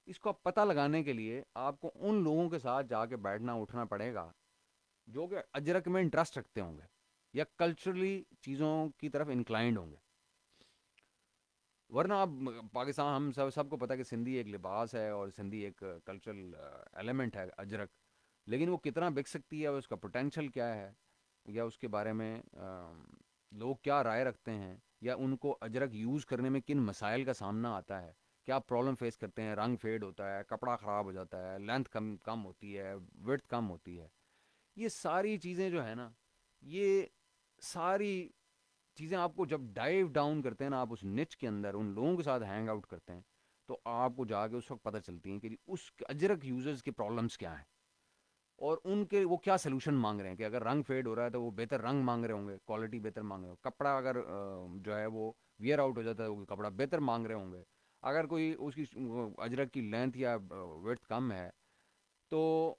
इसको पता लगाने के लिए आपको उन लोगों के साथ जाके बैठना उठना पड़ेगा जो कि अजरक में इंटरेस्ट रखते होंगे, या कल्चरली चीज़ों की तरफ इंक्लाइंड होंगे। वरना आप पाकिस्तान, हम सबको पता है कि सिंधी एक लिबास है, और सिंधी एक कल्चरल एलिमेंट है अजरक। लेकिन वो कितना बिक सकती है, उसका पोटेंशियल क्या है, या उसके बारे में लोग क्या राय रखते हैं, या उनको अजरक यूज़ करने में किन मसाइल का सामना आता है, क्या प्रॉब्लम फेस करते हैं, रंग फेड होता है, कपड़ा ख़राब हो जाता है, लेंथ कम कम होती है, विड्थ कम होती है, ये सारी चीज़ें जो है ना, ये सारी चीज़ें आपको जब डाइव डाउन करते हैं ना, आप उस निच के अंदर उन लोगों के साथ हैंग आउट करते हैं, तो आपको जाके उस वक्त पता चलती हैं कि उस अजरक यूजर्स के प्रॉब्लम्स क्या हैं, और उनके वो क्या सोल्यूशन मांग रहे हैं। कि अगर रंग फेड हो रहा है तो वो बेहतर रंग मांग रहे होंगे, क्वालिटी बेहतर मांग रहे होंगे, कपड़ा अगर जो है वो वियर आउट हो जाता है, वो कपड़ा बेहतर मांग रहे होंगे। अगर कोई उसकी अजरक की लेंथ या विड्थ कम है, तो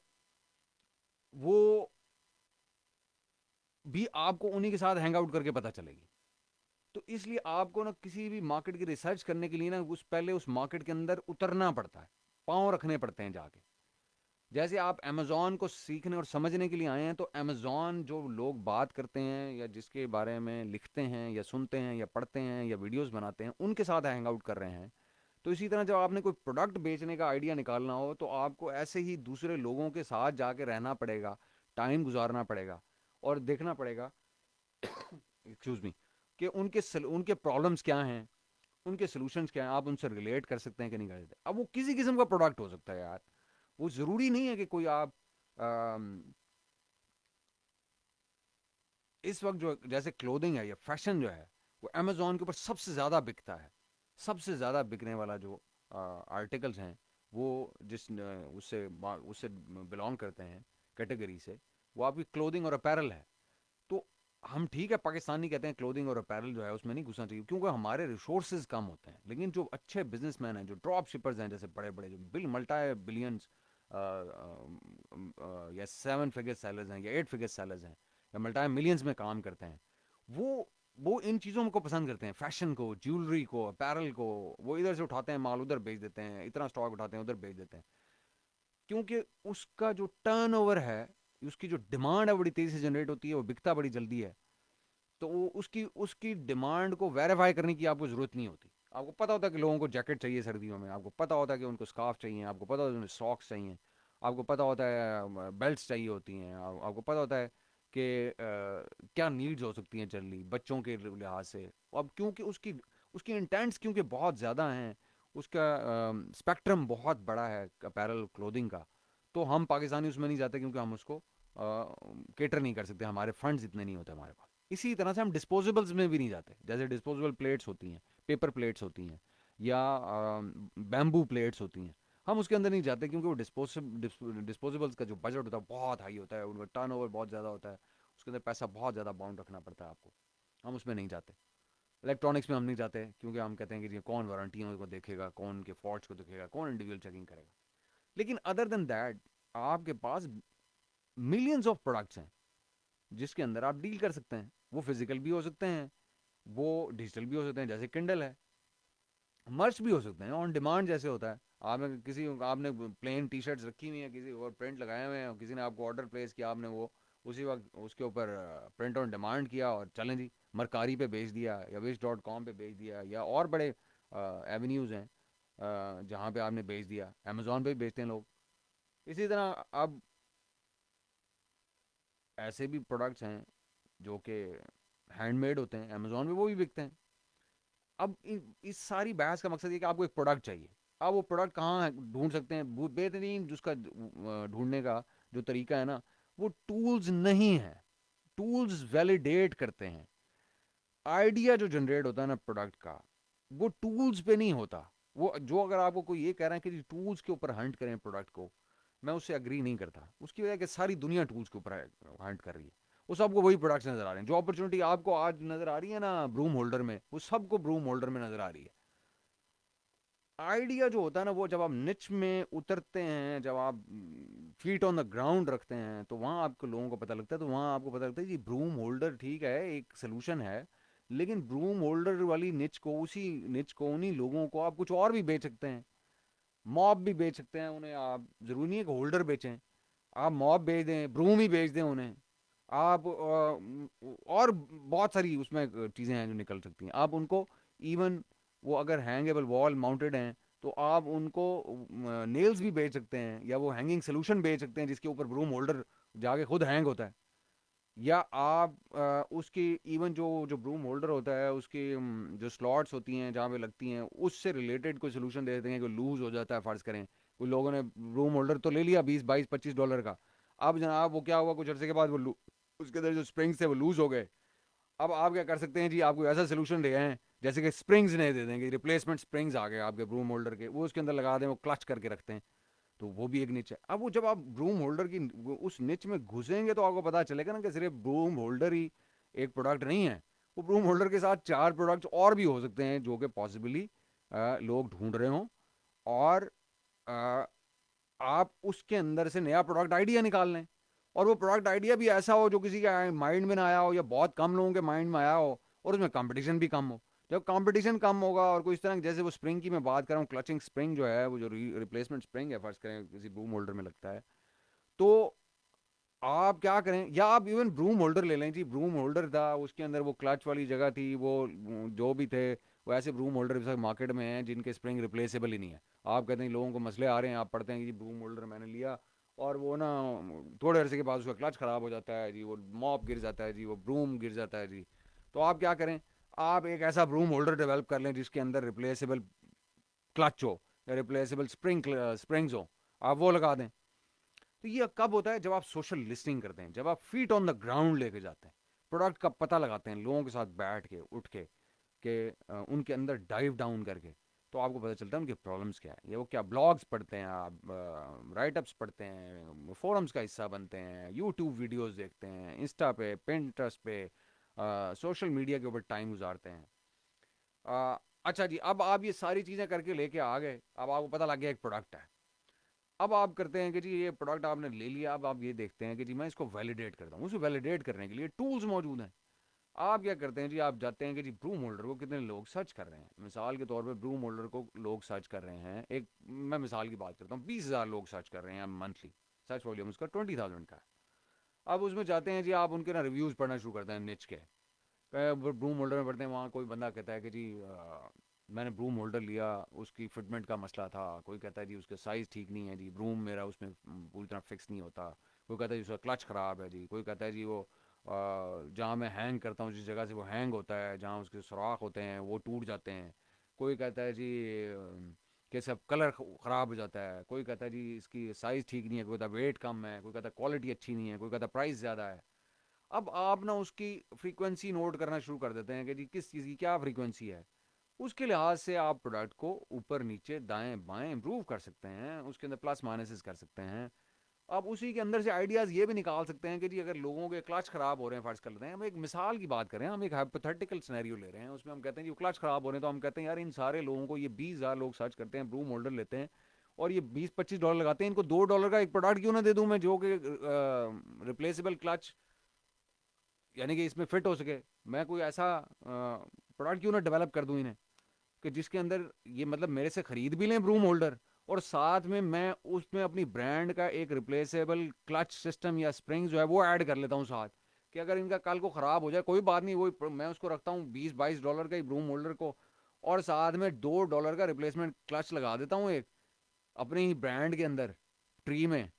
वो भी आपको उन्हीं के साथ हैंग आउट करके पता चलेगी। तो इसलिए आपको ना किसी भी मार्केट की रिसर्च करने के लिए ना, उस पहले उस मार्केट के अंदर उतरना पड़ता है, पाँव रखने पड़ते हैं जाके। जैसे आप अमेज़ॉन को सीखने और समझने के लिए आए हैं, तो अमेज़ॉन जो लोग बात करते हैं, या जिसके बारे में लिखते हैं, या सुनते हैं, या पढ़ते हैं, या वीडियोस बनाते हैं, उनके साथ हैंग आउट कर रहे हैं। तो इसी तरह जब आपने कोई प्रोडक्ट बेचने का आइडिया निकालना हो, तो आपको ऐसे ही दूसरे लोगों के साथ जाके रहना पड़ेगा, टाइम गुजारना पड़ेगा, और देखना पड़ेगा एक्सक्यूज मी, कि उनके प्रॉब्लम्स क्या हैं, उनके सोल्यूशंस क्या हैं, आप उनसे रिलेट कर सकते हैं कि नहीं कर सकते। अब वो किसी किस्म का प्रोडक्ट हो सकता है यार, वो ज़रूरी नहीं है कि कोई आप अम, इस वक्त जो जैसे क्लोथिंग है या फैशन जो है, वो अमेजोन के ऊपर सबसे ज़्यादा बिकता है। सबसे ज़्यादा बिकने वाला जो आर्टिकल्स हैं, वो जिस उससे उससे बिलोंग करते हैं, कैटेगरी से, वो आपकी क्लोथिंग और अपैरल है। तो हम ठीक है, पाकिस्तानी कहते हैं क्लोथिंग और अपैरल जो है उसमें नहीं घुसना चाहिए, क्योंकि हमारे रिसोर्सेज कम होते हैं। लेकिन जो अच्छे बिजनेसमैन हैं, जो ड्रॉप शिपर्स हैं, जैसे बड़े बड़े जो मल्टी बिलियंस या 7 फिगर सेलर्स हैं, या 8 फिगर सेलर्स हैं, या मल्टी मिलियंस में काम करते हैं, वो इन चीज़ों को पसंद करते हैं, फैशन को, ज्वेलरी को, अपैरल को। वो इधर से उठाते हैं माल, उधर बेच देते हैं, इतना स्टॉक उठाते हैं, उधर बेच देते हैं, क्योंकि उसका जो टर्नओवर है, उसकी जो डिमांड है, बड़ी तेज़ी से जनरेट होती है, वो बिकता बड़ी जल्दी है। तो वो उसकी उसकी डिमांड को वेरीफाई करने की आपको ज़रूरत नहीं होती। आपको पता होता है कि लोगों को जैकेट चाहिए सर्दियों में, आपको पता होता है कि उनको स्कार्फ चाहिए, आपको पता होता है उन्हें सॉक्स चाहिए, आपको पता होता है बेल्ट्स चाहिए होती हैं, आपको पता होता है कि क्या नीड्स हो सकती हैं जनरली बच्चों के लिहाज से। अब क्योंकि उसकी उसकी इंटेंट्स क्योंकि बहुत ज़्यादा हैं, उसका स्पेक्ट्रम बहुत बड़ा है अपैरल क्लोथिंग का, तो हम पाकिस्तानी उसमें नहीं जाते क्योंकि हम उसको केटर नहीं कर सकते, हमारे फंड्स इतने नहीं होते हमारे पास। इसी तरह से हम डिस्पोजेबल्स में भी नहीं जाते, जैसे डिस्पोजेबल प्लेट्स होती हैं, पेपर प्लेट्स होती हैं, या बैम्बू प्लेट्स होती हैं, हम उसके अंदर नहीं जाते क्योंकि वो डिस्पोजेबल्स का जो बजट होता है बहुत हाई होता है, उनका टर्नओवर बहुत ज़्यादा होता है, उसके अंदर पैसा बहुत ज़्यादा बाउंड रखना पड़ता है आपको, हम उसमें नहीं जाते। इलेक्ट्रॉनिक्स में हम नहीं जाते क्योंकि हम कहते हैं कि ये कौन वारंटियों को देखेगा, कौन उनके फॉल्ट्स को देखेगा, कौन इंडिविजुअल चेकिंग करेगा। लेकिन अदर देन दैट आपके पास मिलियंस ऑफ प्रोडक्ट्स हैं जिसके अंदर आप डील कर सकते हैं। वो फिजिकल भी हो सकते हैं, वो डिजिटल भी हो सकते हैं, जैसे किंडल है। मर्च भी हो सकते हैं ऑन डिमांड, जैसे होता है आपने प्लेन टी शर्ट्स रखी हुई है, किसी और प्रिंट लगाए हुए हैं, किसी ने आपको ऑर्डर प्लेस किया, आपने वो उसी वक्त उसके ऊपर प्रिंट ऑन डिमांड किया और चलें जी, मरकारी पे बेच दिया या wish.com पे बेच दिया, या और बड़े एवेन्यूज़ हैं जहाँ पे आपने बेच दिया, अमेजोन पे भी बेचते हैं लोग। इसी तरह अब ऐसे भी प्रोडक्ट्स हैं जो कि हैंडमेड होते हैं, अमेजोन पे वो भी बिकते हैं। अब इस सारी बहस का मकसद ये कि आपको एक प्रोडक्ट चाहिए। आप वो प्रोडक्ट कहाँ ढूंढ सकते हैं? बेहतरीन जिसका ढूंढने का जो तरीका है ना, वो टूल्स नहीं है। टूल्स वैलिडेट करते हैं। आइडिया जो जनरेट होता है ना प्रोडक्ट का, वो टूल्स पे नहीं होता। वो जो अगर आपको कोई ये कह रहा है कि टूल्स के ऊपर हंट करें प्रोडक्ट को, मैं उससे अग्री नहीं करता। उसकी वजह कि सारी दुनिया टूल्स के ऊपर हंट कर रही है, वो सबको वही प्रोडक्ट्स नजर आ रहे हैं। जो अपॉर्चुनिटी आपको आज नजर आ रही है ना ब्रूम होल्डर में, वो सबको ब्रूम होल्डर में नजर आ रही है। आइडिया जो होता है ना, वो जब आप निच में उतरते हैं, जब आप फीट ऑन द ग्राउंड रखते हैं, तो वहाँ आपको लोगों को पता लगता है। तो वहाँ आपको पता लगता है कि ब्रूम होल्डर ठीक है, एक सोल्यूशन है, लेकिन ब्रूम होल्डर वाली निच को, उसी निच को, उन्हीं लोगों को आप कुछ और भी बेच सकते हैं। मॉप भी बेच सकते हैं उन्हें आप, जरूरी नहीं है कि होल्डर बेचें। आप मॉप बेच दें, ब्रूम ही बेच दें उन्हें आप, और बहुत सारी उसमें चीज़ें हैं जो निकल सकती हैं। आप उनको इवन, वो अगर हैंगेबल वॉल माउंटेड हैं, तो आप उनको नेल्स भी बेच सकते हैं, या वो हैंगिंग सोल्यूशन बेच सकते हैं जिसके ऊपर ब्रूम होल्डर जाके खुद हैंग होता है। या आप उसकी इवन जो जो ब्रूम होल्डर होता है उसकी जो स्लॉट्स होती हैं जहाँ पे लगती हैं, उससे रिलेटेड कोई सोल्यूशन दे देते हैं कि लूज हो जाता है, फ़र्ज़ करें कुछ लोगों ने ब्रूम होल्डर तो ले लिया 20 22 25 डॉलर का। अब जनाब वो क्या हुआ, कुछ अर्से के बाद वो उसके अंदर जो स्प्रिंग्स थे वो लूज हो गए। अब आप क्या कर सकते हैं जी, आपको ऐसा सोल्यूशन दे हैं जैसे कि स्प्रिंग्स नहीं दे देंगे, रिप्लेसमेंट स्प्रिंग्स आ गए आपके ब्रूम होल्डर के, वो उसके अंदर लगा दें, वो क्लच करके रखते हैं। तो वो भी एक निच है। अब वो जब आप ब्रूम होल्डर की उस निच में घुसेंगे तो आपको पता चलेगा ना कि सिर्फ ब्रूम होल्डर ही एक प्रोडक्ट नहीं है। वो ब्रूम होल्डर के साथ चार प्रोडक्ट्स और भी हो सकते हैं जो कि पॉसिबली लोग ढूंढ रहे हों, और आ, आप उसके अंदर से नया प्रोडक्ट आइडिया निकाल लें। और वो प्रोडक्ट आइडिया भी ऐसा हो जो किसी के माइंड में ना आया हो, या बहुत कम लोगों के माइंड में आया हो, और उसमें कंपटीशन भी कम हो। जब कंपटीशन कम होगा और कोई इस तरह जैसे वो स्प्रिंग की मैं बात कर रहा हूँ, क्लचिंग स्प्रिंग जो है, वो जो रिप्लेसमेंट स्प्रिंग है, फर्ज करें किसी बूम होल्डर में लगता है, तो आप क्या करें, या आप इवन ब्रूम होल्डर ले लें जी। ब्रूम होल्डर था, उसके अंदर वो क्लच वाली जगह थी, वो जो भी थे, वो ऐसे ब्रूम होल्डर मार्केट में हैं जिनके स्प्रिंग रिप्लेसेबल ही नहीं है। आप कहते हैं लोगों को मसले आ रहे हैं, आप पढ़ते हैं कि जी ब्रूम होल्डर मैंने लिया और वो ना थोड़े अरसे के बाद उसका क्लच ख़राब हो जाता है जी, वो मॉप गिर जाता है जी, वो ब्रूम गिर जाता है जी। तो आप क्या करें, आप एक ऐसा ब्रूम होल्डर डेवलप कर लें जिसके अंदर रिप्लेसेबल क्लच हो, या रिप्लेसेबल स्प्रिंग्स हो, आप वो लगा दें। तो ये कब होता है, जब आप सोशल लिसनिंग करते हैं, जब आप फीट ऑन द ग्राउंड लेके जाते हैं, प्रोडक्ट का पता लगाते हैं लोगों के साथ बैठ के, उठ के उनके अंदर डाइव डाउन करके, तो आपको पता चलता है उनकी प्रॉब्लम्स क्या है। ये वो क्या ब्लॉग्स पढ़ते हैं आप, राइटअप्स पढ़ते हैं, फोरम्स का हिस्सा बनते हैं, यूट्यूब वीडियोस देखते हैं, इंस्टा पे, पिंटरेस्ट पे, सोशल मीडिया के ऊपर टाइम गुजारते हैं। अच्छा जी, अब आप ये सारी चीज़ें करके लेके आ गए, अब आपको पता लग गया एक प्रोडक्ट है। अब आप करते हैं कि जी ये प्रोडक्ट आपने ले लिया, अब आप ये देखते हैं कि जी मैं इसको वैलिडेट करता हूँ। उसे वैलिडेट करने के लिए टूल्स मौजूद हैं। आप क्या करते हैं जी, आप जाते हैं कि जी ब्रूम होल्डर को कितने लोग सर्च कर रहे हैं। मिसाल के तौर पे ब्रूम होल्डर को लोग सर्च कर रहे हैं, एक मैं मिसाल की बात करता हूँ, 20,000 लोग सर्च कर रहे हैं मंथली। सर्च वॉल्यूम उसका 20,000 का है। अब उसमें जाते हैं जी, आप उनके ना रिव्यूज़ पढ़ना शुरू करते हैं निच के, ब्रूम होल्डर में पढ़ते हैं, वहाँ कोई बंदा कहता है कि जी मैंने ब्रूम होल्डर लिया, उसकी फिटमेंट का मसला था, कोई कहता है जी उसका साइज़ ठीक नहीं है जी, ब्रूम मेरा उसमें पूरी तरह फिक्स नहीं होता, कोई कहता है जी उसका क्लच ख़राब है जी, कोई कहता है जी वो जहाँ मैं हैंग करता हूँ जिस जगह से वो हैंग होता है, जहाँ उसके सुराख होते हैं वो टूट जाते हैं, कोई कहता है जी कि सब कलर ख़राब हो जाता है, कोई कहता है जी इसकी साइज़ ठीक नहीं है, कोई कहता है वेट कम है, कोई कहता है क्वालिटी अच्छी नहीं है, कोई कहता है प्राइस ज़्यादा है। अब आप ना उसकी फ्रीक्वेंसी नोट करना शुरू कर देते हैं कि जी किस चीज़ की क्या फ्रीक्वेंसी है, उसके लिहाज से आप प्रोडक्ट को ऊपर नीचे दाएं बाएं इम्प्रूव कर सकते हैं, उसके अंदर प्लस माइनसेस कर सकते हैं। आप उसी के अंदर से आइडियाज़ ये भी निकाल सकते हैं कि जी अगर लोगों के क्लच ख़राब हो रहे हैं, फ़र्ज़ कर लेते हैं, हम एक मिसाल की बात करें, हम एक हाइपोथेटिकल सिनेरियो ले रहे हैं, उसमें हम कहते हैं जी क्लच ख़राब हो रहे हैं, तो हम कहते हैं यार इन सारे लोगों को, ये 20,000 लोग सर्च करते हैं, ब्रूम होल्डर लेते हैं और ये $20-25 लगाते हैं, इनको $2 का एक प्रोडक्ट क्यों ना दे दूं मैं, जो कि रिप्लेसेबल क्लच यानी कि इसमें फिट हो सके। मैं कोई ऐसा प्रोडक्ट क्यों ना डेवलप कर दूं इन्हें कि जिसके अंदर ये मतलब मेरे से खरीद भी लें ब्रूम होल्डर, और साथ में मैं उसमें अपनी ब्रांड का एक रिप्लेसेबल क्लच सिस्टम या स्प्रिंग जो है वो ऐड कर लेता हूँ साथ, कि अगर इनका कल को ख़राब हो जाए कोई बात नहीं, वो मैं उसको रखता हूँ $20-22 का ही ब्रूम होल्डर को, और साथ में $2 का रिप्लेसमेंट क्लच लगा देता हूँ एक अपने ही ब्रांड के अंदर ट्री में,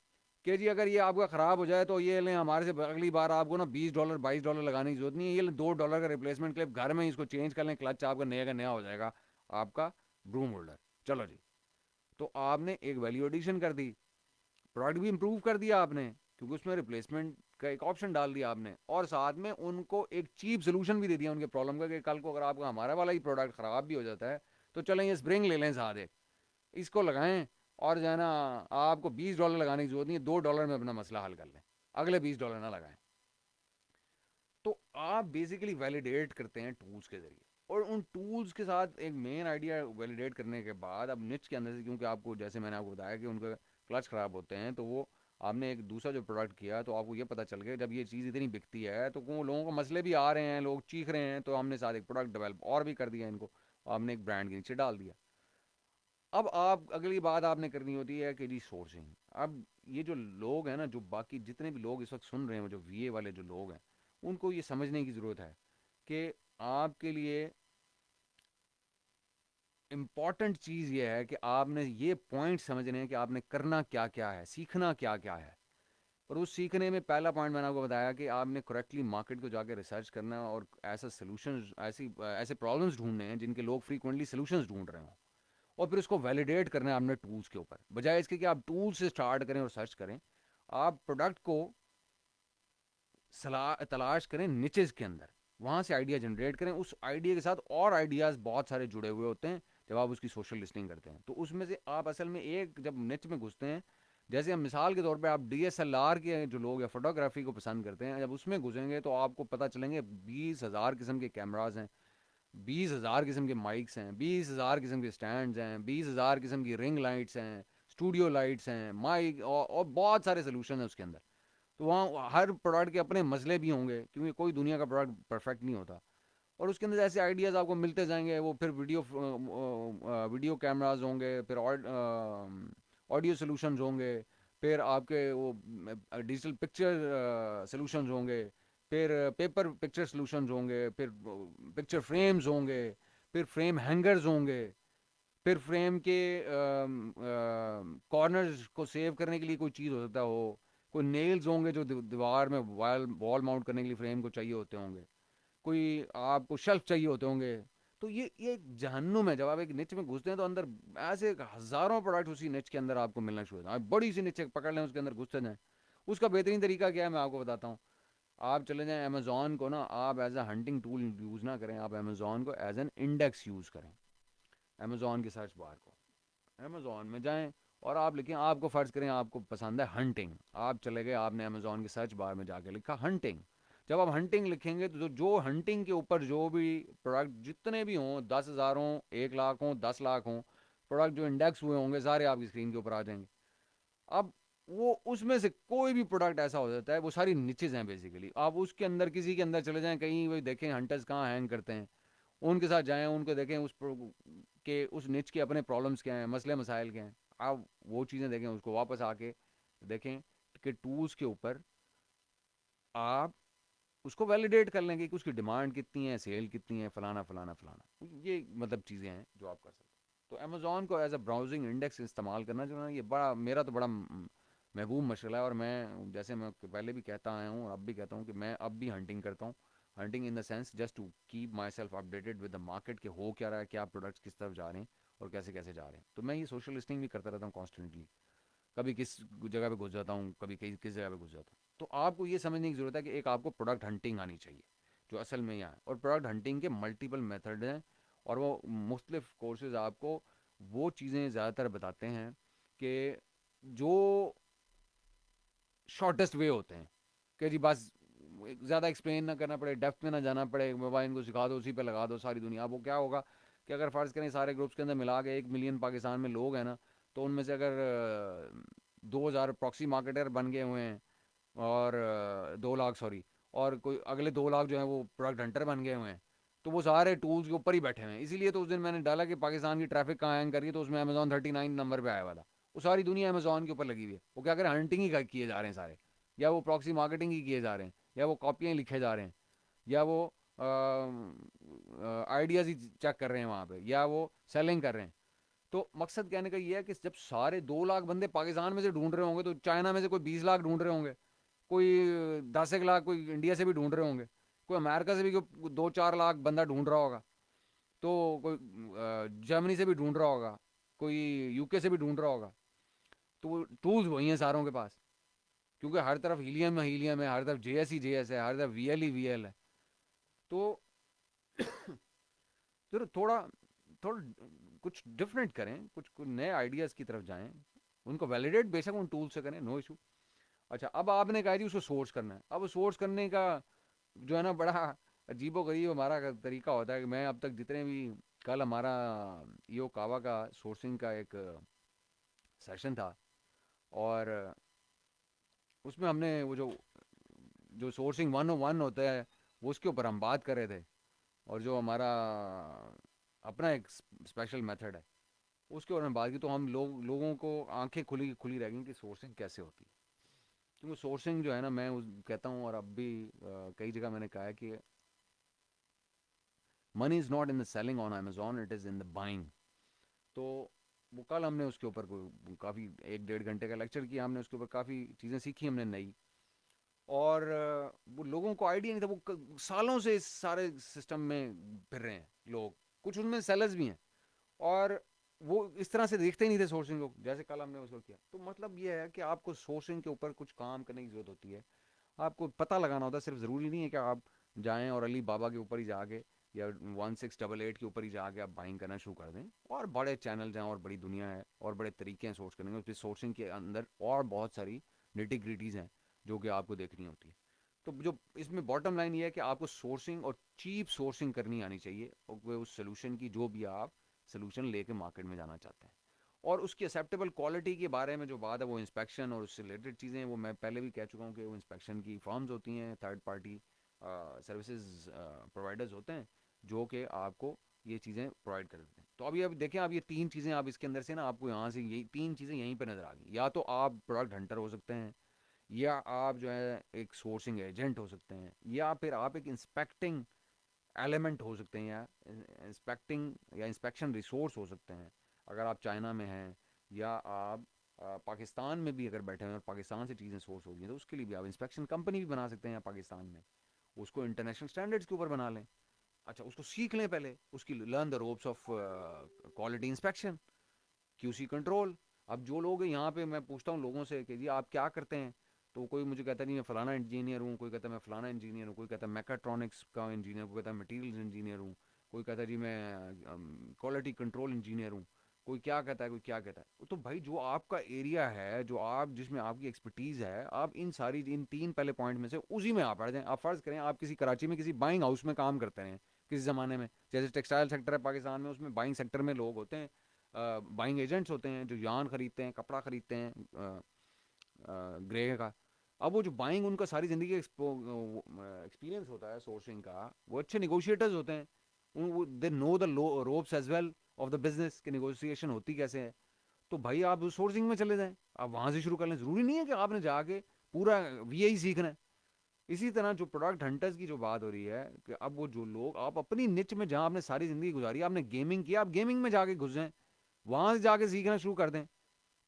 कि जी अगर ये आपका ख़राब हो जाए तो ये लें हमारे से, अगली बार आपको ना $20-22 लगाने की जरूरत नहीं है, ये लें $2 का रिप्लेसमेंट क्लिप, घर में ही इसको चेंज कर लें, क्लच आपका नया का नया हो जाएगा आपका ब्रूम होल्डर। चलो जी, तो आपने एक वैल्यू एडिशन कर दी, प्रोडक्ट भी इंप्रूव कर दिया आपने, क्योंकि उसमें रिप्लेसमेंट का एक ऑप्शन डाल दिया आपने, और साथ में उनको एक चीप सोल्यूशन भी दे दिया उनके प्रॉब्लम का, कि कल को अगर आपका हमारा वाला ही प्रोडक्ट ख़राब भी हो जाता है तो चलें ये स्प्रिंग ले लें साथ एक, इसको लगाएं, और जो है ना आपको $20 लगाने की जरूरत नहीं है, $2 में अपना मसला हल कर लें, अगले $20 ना लगाएं। तो आप बेसिकली वैलिडेट करते हैं टूल्स के जरिए, और उन टूल्स के साथ एक मेन आइडिया वैलिडेट करने के बाद अब निच के अंदर से, क्योंकि आपको जैसे मैंने आपको बताया कि उनका क्लच ख़राब होते हैं, तो वो आपने एक दूसरा जो प्रोडक्ट किया तो आपको ये पता चल गया जब ये चीज़ इतनी बिकती है तो वो लोगों को मसले भी आ रहे हैं, लोग चीख रहे हैं, तो हमने साथ एक प्रोडक्ट डेवलप और भी कर दिया इनको, आपने एक ब्रांड के नीचे डाल दिया। अब आप अगली बात आपने करनी होती है कि जी सोर्सिंग। अब ये जो लोग हैं ना, जो बाकी जितने भी लोग इस वक्त सुन रहे हैं, जो वीए वाले जो लोग हैं, उनको ये समझने की ज़रूरत है कि आपके लिए इम्पॉर्टेंट चीज़ ये है कि आपने ये पॉइंट समझने हैं कि आपने करना क्या क्या है, सीखना क्या क्या है। और उस सीखने में पहला पॉइंट मैंने आपको बताया कि आपने करेक्टली मार्केट को जाके रिसर्च करना है, और ऐसा सोल्यूशन ऐसे प्रॉब्लम्स ढूंढने हैं जिनके लोग फ्रीक्वेंटली सोल्यूशंस ढूंढ रहे हों, और फिर उसको वैलिडेट करना है आपने टूल्स के ऊपर, बजाय इसके कि आप टूल्स से स्टार्ट करें और सर्च करें, आप प्रोडक्ट को सलाह तलाश करें निचेज के अंदर, वहाँ से आइडिया जनरेट करें, उस आइडिया के साथ और आइडियाज़ बहुत सारे जुड़े हुए होते हैं जब आप उसकी सोशल लिस्टिंग करते हैं, तो उसमें से आप असल में एक जब निच में घुसते हैं, जैसे हम मिसाल के तौर पे आप डीएसएलआर के जो लोग या फोटोग्राफी को पसंद करते हैं, जब उसमें घुसेंगे तो आपको पता चलेंगे 20,000 किस्म के कैमराज हैं, 20,000 किस्म के माइक्स हैं, 20,000 किस्म के स्टैंड्स हैं, 20,000 किस्म की रिंग लाइट्स हैं, स्टूडियो लाइट्स हैं, माइक और बहुत सारे सोल्यूशन हैं उसके अंदर। तो वहाँ हर प्रोडक्ट के अपने मसले भी होंगे, क्योंकि कोई दुनिया का प्रोडक्ट परफेक्ट नहीं होता, और उसके अंदर ऐसे आइडियाज़ आपको मिलते जाएंगे, वो फिर वीडियो कैमराज होंगे, फिर ऑडियो सोल्यूशंस होंगे, फिर आपके वो डिजिटल पिक्चर सोल्यूशंस होंगे, फिर पेपर पिक्चर सोल्यूशंस होंगे, फिर पिक्चर फ्रेम्स होंगे, फिर फ्रेम हैंगर्स होंगे, फिर फ्रेम के कॉर्नर्स को सेव करने के लिए कोई चीज़ हो सकता हो, कोई नेल्स होंगे जो दीवार में वॉल माउंट करने के लिए फ्रेम को चाहिए होते होंगे, कोई आपको शेल्फ चाहिए होते होंगे। तो ये एक जहन्नुम है, जब आप एक निच में घुसते हैं तो अंदर ऐसे हज़ारों प्रोडक्ट उसी निच के अंदर आपको मिलना शुरू होता है, बड़ी सी निच पकड़ लें उसके अंदर घुसते जाएं। उसका बेहतरीन तरीका क्या है मैं आपको बताता हूँ। आप चले जाएं अमेज़ॉन को ना, आप as a hunting tool use ना करें, आप अमेज़ॉन को एज एन इंडेक्स यूज़ करें। अमेज़ॉन के सर्च बार को अमेज़ॉन में जाएं और आप लिखें, आपको फ़र्ज़ करें आपको पसंद है हंटिंग, आप चले गए, आपने अमेज़ॉन के सर्च बार में जाके लिखा हंटिंग। जब आप हंटिंग लिखेंगे तो जो हंटिंग के ऊपर जो भी प्रोडक्ट जितने भी हों, 10,000 हों, 1 लाख हों, 10 लाख हों, प्रोडक्ट जो इंडेक्स हुए होंगे सारे आपकी स्क्रीन के ऊपर आ जाएंगे। अब वो उसमें से कोई भी प्रोडक्ट ऐसा हो जाता है, वो सारी निचेज हैं बेसिकली, आप उसके अंदर किसी के अंदर चले जाएं, कहीं वही देखें हंटर्स कहाँ हैंग करते हैं, उनके साथ जाएं, उनको देखें के उस निच के अपने प्रॉब्लम्स क्या हैं, मसले मसाइल क्या हैं, आप वो चीज़ें देखें, उसको वापस आके देखें कि टूल्स के ऊपर आप उसको वैलिडेट कर लेंगे कि उसकी डिमांड कितनी है, सेल कितनी है, फलाना फलाना फलाना, ये मतलब चीज़ें हैं जो आप कर सकते हैं। तो अमेज़ॉन को एज अ ब्राउजिंग इंडेक्स इस्तेमाल करना जो है ना, ये बड़ा, मेरा तो बड़ा महबूब मशगला है। और मैं, जैसे मैं पहले भी कहता आया हूँ और अब भी कहता हूँ, कि मैं अब भी हंटिंग करता हूँ। Hunting in the sense just to keep myself updated with the market, के हो क्या रहा है, क्या प्रोडक्ट्स किस तरफ जा रहे हैं और कैसे कैसे जा रहे हैं। तो मैं ये सोशल लिस्टिंग भी करता रहता हूँ कॉन्स्टेंटली। कभी किस जगह पे घुस जाता हूँ, कभी कहीं किस जगह पे घुस जाता हूँ। तो आपको ये समझने की ज़रूरत है कि एक आपको प्रोडक्ट हंटिंग आनी चाहिए, जो असल में यहाँ है। और प्रोडक्ट हंटिंग के मल्टीपल मेथड हैं, और वो मुख्तलिफ कोर्सेज आपको वो चीज़ें ज़्यादातर बताते हैं कि जो शॉर्टेस्ट वे होते हैं, कि जी बस ज़्यादा एक्सप्लेन ना करना पड़े, डेप्थ में ना जाना पड़े, मोबाइल को सिखा दो, उसी पे लगा दो सारी दुनिया। अब वो क्या होगा कि अगर फ़र्ज़ करें सारे ग्रुप्स के अंदर मिला के 1 मिलियन पाकिस्तान में लोग हैं ना, तो उनमें से अगर 2,000 प्रॉक्सी मार्केटर बन गए हुए हैं, और 2 लाख सॉरी, और कोई अगले 2 लाख जो है वो प्रोडक्ट हंटर बन गए हुए हैं, तो वो सारे टूल्स के ऊपर ही बैठे हुए हैं। इसीलिए तो उस दिन मैंने डाला कि पाकिस्तान की ट्रैफिक कहाँ हैंग करी है, तो उसमें अमेजॉन 39 नंबर पे आया हुआ था। वो सारी दुनिया अमेजॉन के ऊपर लगी हुई है। वो क्या करें, हंटिंग ही किए जा रहे हैं सारे, या वो प्रॉक्सी मार्केटिंग ही किए जा रहे हैं, या वो कॉपियाँ लिखे जा रहे हैं, या वो आइडियाज़ ही चेक कर रहे हैं वहाँ पे, या वो सेलिंग कर रहे हैं। तो मकसद कहने का ये है कि जब सारे 2 लाख बंदे पाकिस्तान में से ढूंढ रहे होंगे, तो चाइना में से कोई 20 लाख ढूंढ रहे होंगे, कोई 10 एक लाख कोई इंडिया से भी ढूंढ रहे होंगे, कोई अमेरिका से भी कोई 2 4 लाख बंदा ढूंढ रहा होगा, तो कोई जर्मनी से भी ढूंढ रहा होगा, कोई यूके से भी ढूंढ रहा होगा। तो वो टूल्स वही हैं सारों के पास, क्योंकि हर तरफ हीलियम है, हीलियम है, हर तरफ जेएस ही जेएस है, हर तरफ वीएल ही वीएल है। तो फिर थोड़ा थोड़ा कुछ डिफरेंट करें, कुछ नए आइडियाज़ की तरफ जाएं, उनको वैलिडेट बेशक उन टूल से करें, नो इशू। अच्छा, अब आपने कहा जी उसको सोर्स करना है। अब सोर्स करने का जो है ना, बड़ा अजीबो गरीब हमारा तरीका होता है। कि मैं अब तक जितने भी, कल हमारा ईओ कावा का सोर्सिंग का एक सेशन था, और उसमें हमने वो जो जो सोर्सिंग 101 होता है, वो उसके ऊपर हम बात कर रहे थे। और जो हमारा अपना एक स्पेशल मेथड है, उसके बारे में बात की, तो हम लोगों को आंखें खुली खुली रह गई कि सोर्सिंग कैसे होती है। क्योंकि सोर्सिंग जो है ना, मैं कहता हूँ, और अब भी कई जगह मैंने कहा है कि money is not in the selling on Amazon, it is in the buying. तो वो कल हमने उसके ऊपर काफ़ी 1 1.5 घंटे का लेक्चर किया हमने, उसके ऊपर काफ़ी चीज़ें सीखी हमने नई। और वो लोगों को आइडिया नहीं था, वो सालों से इस सारे सिस्टम में फिर रहे हैं लोग, कुछ उनमें सेलर्स भी हैं, और वो इस तरह से देखते ही नहीं थे सोर्सिंग को, जैसे कल हमने उसको किया। तो मतलब ये है कि आपको सोर्सिंग के ऊपर कुछ काम करने की ज़रूरत होती है, आपको पता लगाना होता है। सिर्फ ज़रूरी नहीं है कि आप जाएं और अली बाबा के ऊपर ही जाके, या 1688 के ऊपर ही जाके आप बाइंग करना शुरू कर दें। और बड़े चैनल हैं, और बड़ी दुनिया है, और बड़े तरीके हैं सोर्स करने के। उसकी सोर्सिंग के अंदर और बहुत सारी निटी ग्रिटीज़ हैं जो कि आपको देखनी होती है। तो जो इसमें बॉटम लाइन ये है कि आपको सोर्सिंग, और चीप सोर्सिंग करनी आनी चाहिए, और वो उस सोल्यूशन की, जो भी आप सोल्यूशन लेके मार्केट में जाना चाहते हैं। और उसकी एक्सेप्टेबल क्वालिटी के बारे में जो बात है, वो इंस्पेक्शन और उससे रिलेटेड चीज़ें, वो मैं पहले भी कह चुका हूँ कि वो इंस्पेक्शन की फर्म्स होती हैं, थर्ड पार्टी सर्विसेज प्रोवाइडर्स होते हैं, जो कि आपको ये चीज़ें प्रोवाइड कर देते हैं। तो अभी देखें, आप ये 3 चीज़ें आप इसके अंदर से ना, आपको यहाँ से यही 3 चीज़ें यहीं पर नज़र आ गई। या तो आप प्रोडक्ट हंटर हो सकते हैं, या आप जो है एक सोर्सिंग एजेंट हो सकते हैं, या फिर आप एक इंस्पेक्टिंग एलिमेंट हो सकते हैं, या इंस्पेक्टिंग या इंस्पेक्शन रिसोर्स हो सकते हैं। अगर आप चाइना में हैं, या आप पाकिस्तान में भी अगर बैठे हैं और पाकिस्तान से चीज़ें सोर्स होगी, तो उसके लिए भी आप इंस्पेक्शन कंपनी भी बना सकते हैं यहाँ पाकिस्तान में। उसको इंटरनेशनल स्टैंडर्ड्स के ऊपर बना लें। अच्छा, उसको सीख लें पहले, उसकी learn the ropes of quality inspection, QC control. अब जो लोग यहाँ पे, मैं पूछता हूँ लोगों से कि जी आप क्या करते हैं, तो कोई मुझे कहता नहीं मैं फ़लाना इंजीनियर हूँ, कोई कहता है मैं फ़लाना इंजीनियर हूँ, कोई कहता है मैकाट्रॉनिक्स का इंजीनियर, कोई कहता है मटीरियल्स इंजीनियर हूँ, कोई कहता है जी मैं क्वालिटी कंट्रोल इंजीनियर हूँ, कोई क्या कहता है, कोई क्या कहता है। तो भाई जो आपका एरिया है, जो आप जिसमें आपकी एक्सपर्टीज़ है, आप इन 3 पहले पॉइंट में से उसी में आप पढ़ जाएँ। आप फ़र्ज़ करें आप किसी कराची में किसी बाइंग हाउस में काम करते हैं किसी ज़माने में, जैसे टेक्सटाइल सेक्टर है पाकिस्तान में, उसमें बाइंग सेक्टर में लोग होते हैं, बाइंग एजेंट्स होते हैं, जो यान खरीदते हैं, कपड़ा खरीदते हैं ग्रे का। अब वो जो बाइंग, उनका सारी ज़िंदगी एक्सपीरियंस होता है सोर्सिंग का, वो अच्छे निगोशिएटर्स होते हैं। They know the ropes as well of the business, की निगोशिएशन होती कैसे है। तो भाई आप सोर्सिंग में चले जाएं, आप वहाँ से शुरू कर लें। ज़रूरी नहीं है कि आपने जाके पूरा वीआई सीखना है। इसी तरह जो प्रोडक्ट हंटर्स की जो बात हो रही है कि अब वो जो लोग, आप अपनी निच में जहां आपने सारी जिंदगी गुजारी, आपने गेमिंग किया, आप गेमिंग में जाके घुस जाएं, वहां से जाके सीखना शुरू कर दें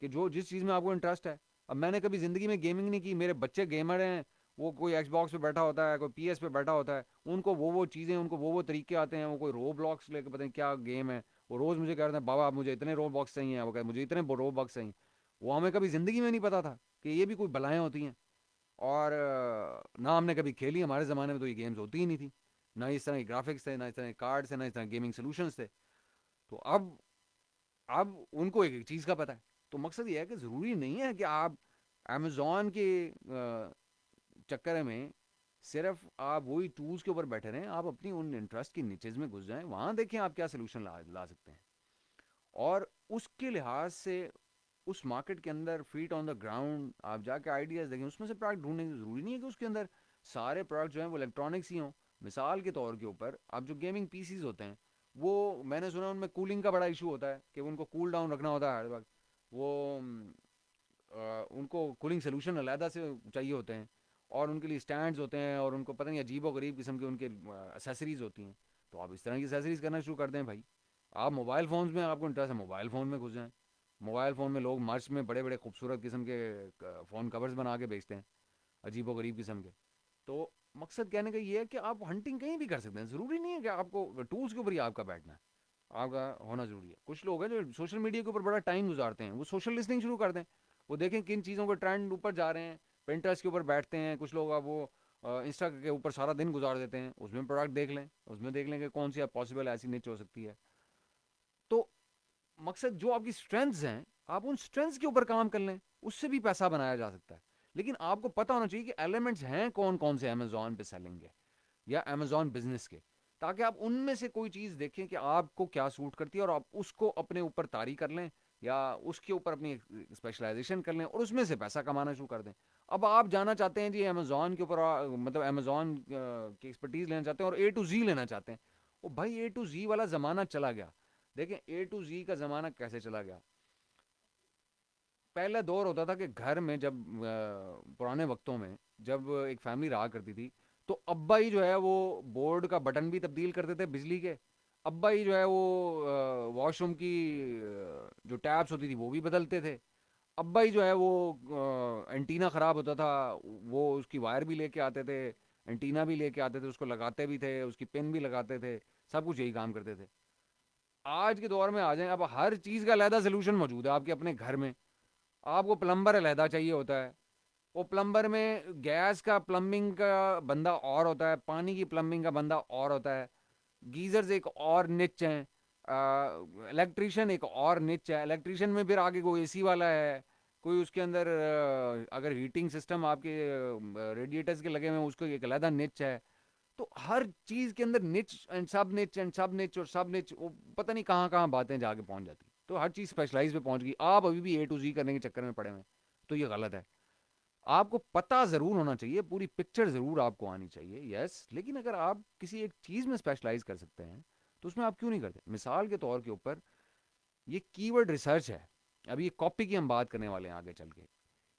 कि जो जिस चीज़ में आपको इंटरेस्ट है। अब मैंने कभी ज़िंदगी में गेमिंग नहीं की, मेरे बच्चे गेमर हैं, वो कोई एक्सबॉक्स पे बैठा होता है, कोई पीएस पे बैठा होता है, उनको वो चीज़ें, उनको वो तरीके आते हैं, वो कोई रो ब्लॉक्स लेके पता नहीं क्या गेम है, वो रोज़ मुझे कह रहे हैं बाबा आप मुझे इतने रो बॉक्स चाहिए, वो कहते मुझे इतने रो बॉक्स चाहिए। वो हमें कभी ज़िंदगी में नहीं पता था कि ये भी कोई बलाएँ होती हैं। और ना हमने कभी खेली, हमारे ज़माने में तो ये गेम्स होती ही नहीं थी, ना इस तरह के ग्राफिक्स थे, ना इस तरह के कार्ड्स थे, ना इस तरह गेमिंग सोल्यूशंस थे। तो अब उनको एक एक चीज़ का पता है। तो मकसद ये है कि ज़रूरी नहीं है कि आप अमेज़ॉन के चक्कर में सिर्फ आप वही टूल्स के ऊपर बैठे रहें, आप अपनी उन इंटरेस्ट की नीचेज में घुस जाएं, वहाँ देखें आप क्या सोल्यूशन ला सकते हैं। और उसके लिहाज से उस मार्केट के अंदर फीट ऑन द ग्राउंड आप जाके आइडियाज़ देखें, उसमें से प्रोडक्ट ढूंढने की ज़रूरी नहीं है कि उसके अंदर सारे प्रोडक्ट जो हैं वो इलेक्ट्रॉनिक्स ही हों। मिसाल के तौर के ऊपर आप जो गेमिंग पीसीज होते हैं, वो मैंने सुना उनमें कूलिंग का बड़ा इशू होता है कि उनको कूल डाउन रखना होता है हर वक्त। वो उनको कूलिंग सोल्यूशन अलहदा से चाहिए होते हैं, और उनके लिए स्टैंड्स होते हैं, और उनको पता नहीं अजीब व गरीब किस्म के उनके एसेसरीज होती हैं। तो आप इस तरह की एसेसरीज करना शुरू कर दें भाई। आप मोबाइल फ़ोन्स में आपको इंटरेस्ट है, मोबाइल फ़ोन में घुस जाएं। मोबाइल फ़ोन में लोग मर्च में बड़े बड़े खूबसूरत किस्म के फ़ोन कवर्स बना के बेचते हैं, अजीब व गरीब किस्म के। तो मकसद कहने का ये है कि आप हंटिंग कहीं भी कर सकते हैं, ज़रूरी नहीं है कि आपको टूल्स के ऊपर ही आपका बैठना है, आपका होना ज़रूरी है। कुछ लोग हैं जो सोशल मीडिया के ऊपर बड़ा टाइम गुजारते हैं, वो सोशल लिसनिंग शुरू कर दें, वो देखें किन चीज़ों के ट्रेंड ऊपर जा रहे हैं, पिंटरेस्ट के ऊपर बैठते हैं कुछ लोग, अब वो इंस्टा के ऊपर सारा दिन गुजार देते हैं, उसमें प्रोडक्ट देख लें, उसमें देख लें कि कौन सी पॉसिबल ऐसी निच हो सकती है। तो मकसद जो आपकी स्ट्रेंथ्स हैं, आप उन स्ट्रेंथ्स के ऊपर काम कर लें, उससे भी पैसा बनाया जा सकता है। लेकिन आपको पता होना चाहिए कि एलिमेंट्स हैं कौन कौन से अमेजोन पे सेलिंग है या अमेजोन बिजनेस के, ताकि आप उनमें से कोई चीज़ देखें कि आपको क्या सूट करती है और आप उसको अपने ऊपर तारी कर लें, या उसके ऊपर अपनी स्पेशलाइजेशन कर लें और उसमें से पैसा कमाना शुरू कर दें। अब आप जाना चाहते हैं जी अमेजोन के ऊपर, मतलब अमेजोन की एक्सपर्टीज लेना चाहते हैं और A to Z लेना चाहते हैं, ओ भाई A to Z वाला ज़माना चला गया। देखें A to Z का ज़माना कैसे चला गया। पहला दौर होता था कि घर में जब पुराने वक्तों में जब एक फैमिली रहा करती थी, तो अब्बा ही जो है वो बोर्ड का बटन भी तब्दील करते थे बिजली के, अब्बा ही जो है वो वॉशरूम की जो टैप्स होती थी वो भी बदलते थे, अब्बा ही जो है वो एंटीना ख़राब होता था, वो उसकी वायर भी लेके आते थे, एंटीना भी लेके आते थे, उसको लगाते भी थे, उसकी पिन भी लगाते थे, सब कुछ यही काम करते थे। आज के दौर में आ जाएं, अब हर चीज़ का अलहदा सोल्यूशन मौजूद है आपके अपने घर में। आपको प्लम्बर अलहदा चाहिए होता है, वो प्लम्बर में गैस का प्लम्बिंग का बंदा और होता है, पानी की प्लम्बिंग का बंदा और होता है, गीजर्स एक और निच हैं, इलेक्ट्रिशियन एक और निच है, इलेक्ट्रिशियन में फिर आगे कोई एसी वाला है, कोई उसके अंदर अगर हीटिंग सिस्टम आपके रेडिएटर्स के लगे हुए हैं उसको एक अलहदा निच है। तो हर चीज़ के अंदर निच एंड सब निच एंड सब निच और सब निच, वो पता नहीं कहाँ कहाँ बातें जाके पहुंच जाती, तो हर चीज़ स्पेशलाइज पे पहुंच गई, आप अभी भी A to Z करने के चक्कर में पड़े हुए हैं। तो ये गलत है। आपको पता ज़रूर होना चाहिए, पूरी पिक्चर ज़रूर आपको आनी चाहिए, यस, लेकिन अगर आप किसी एक चीज़ में स्पेशलाइज कर सकते हैं तो उसमें आप क्यों नहीं करते। मिसाल के तौर के ऊपर ये कीवर्ड रिसर्च है, अभी ये कॉपी की हम बात करने वाले हैं आगे चल के।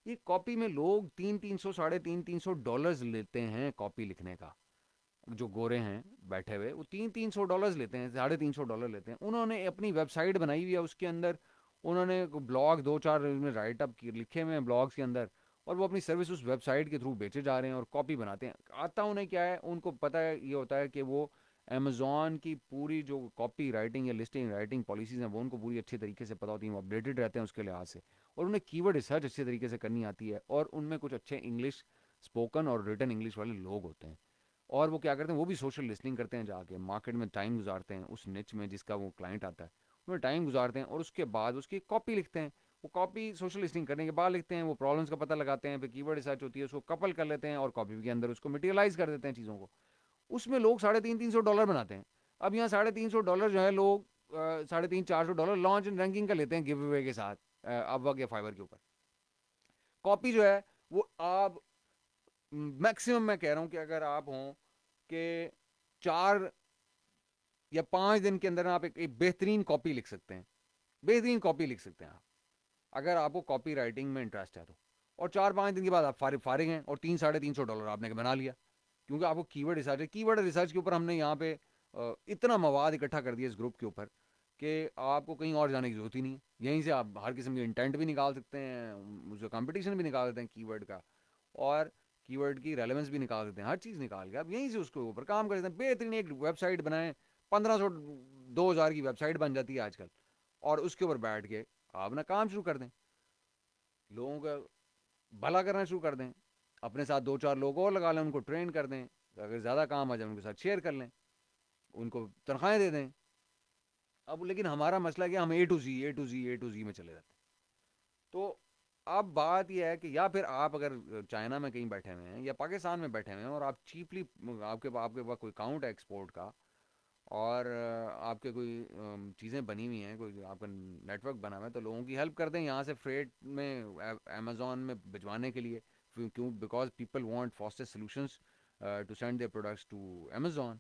ये कॉपी में लोग 300 300 $350 लेते हैं कॉपी लिखने का। जो गोरे हैं बैठे हुए वो $300 लेते हैं, $350 लेते हैं। उन्होंने अपनी वेबसाइट बनाई हुई है, उसके अंदर उन्होंने ब्लॉग दो चार राइटअप लिखे हुए हैं ब्लॉग्स के अंदर, और वो अपनी सर्विस उस वेबसाइट के थ्रू बेचे जा रहे हैं और कॉपी बनाते हैं। आता उन्हें क्या है, उनको पता है ये होता है कि वो अमेजोन की पूरी जो कॉपी राइटिंग या लिस्टिंग राइटिंग पॉलिसीज़ हैं वो उनको पूरी अच्छी तरीके से पता होती हैं, वो अपडेटेड रहते हैं उसके लिहाज से, और उन्हें कीवर्ड रिसर्च अच्छे तरीके से करनी आती है, और उनमें कुछ अच्छे इंग्लिश स्पोकन और रिटन इंग्लिश वाले लोग होते हैं। और वो क्या करते हैं, वो भी सोशल लिसनिंग करते हैं, जाके मार्केट में टाइम गुजारते हैं, उस निच में जिसका वो क्लाइंट आता है उसमें टाइम गुजारते हैं, और उसके बाद उसकी कॉपी लिखते हैं। वो कॉपी सोशल लिसनिंग करने के बाद लिखते हैं, वो प्रॉब्लम्स का पता लगाते हैं, फिर कीवर्ड रिसर्च होती है, उसको कपल कर लेते हैं और कॉपी के अंदर उसको मटेरियलाइज कर देते हैं चीज़ों को। उसमें लोग 350 $300 बनाते हैं। अब यहाँ $350 जो है लोग 350 400 लॉन्च एंड रैंकिंग का लेते हैं गिव अवे के साथ, अपवर्क या फाइवर के ऊपर। कॉपी जो है वो आप मैक्सिमम, मैं कह रहा हूँ कि अगर आप हों कि 4 या 5 दिन के अंदर आप एक बेहतरीन कॉपी लिख सकते हैं, बेहतरीन कॉपी लिख सकते हैं आप, अगर आपको कॉपी राइटिंग में इंटरेस्ट है तो। और 4-5 दिन के बाद आप फारिग फारिग हैं और $300-350 आपने बना लिया, क्योंकि आपको कीवर्ड रिसर्च है। कीवर्ड रिसर्च के ऊपर हमने यहाँ पे इतना मवाद इकट्ठा कर दिया इस ग्रुप के ऊपर कि आपको कहीं और जाने की जरूरत ही नहीं है। यहीं से आप हर किस्म के इंटेंट भी निकाल सकते हैं, उसका कंपटीशन भी निकाल सकते हैं कीवर्ड का, और कीवर्ड की रेलेवेंस भी निकाल सकते हैं। हर चीज़ निकाल के आप यहीं से उसके ऊपर काम कर सकते हैं। बेहतरीन एक वेबसाइट बनाएं, 1500-2000 की वेबसाइट बन जाती है आजकल, और उसके ऊपर बैठ के आप अपना काम शुरू कर दें, लोगों का भला करना शुरू कर दें। अपने साथ 2-4 लोग और लगा लें, उनको ट्रेन कर दें, अगर ज़्यादा काम आ जाए उनके साथ शेयर कर लें, उनको तनख्वाहें दे दें। अब लेकिन हमारा मसला क्या, हम ए टू जी में चले जाते हैं। तो अब बात यह है कि या फिर आप अगर चाइना में कहीं बैठे हुए हैं या पाकिस्तान में बैठे हुए हैं और आप चीपली, आपके पास कोई अकाउंट है एक्सपोर्ट का, और आपके कोई चीज़ें बनी हुई हैं, कोई आपका नेटवर्क बना हुआ है, तो लोगों की हेल्प कर दें यहाँ से फ्रेट में अमेजोन में भिजवाने के लिए। क्यों? Because people want fastest solutions to send their products to Amazon.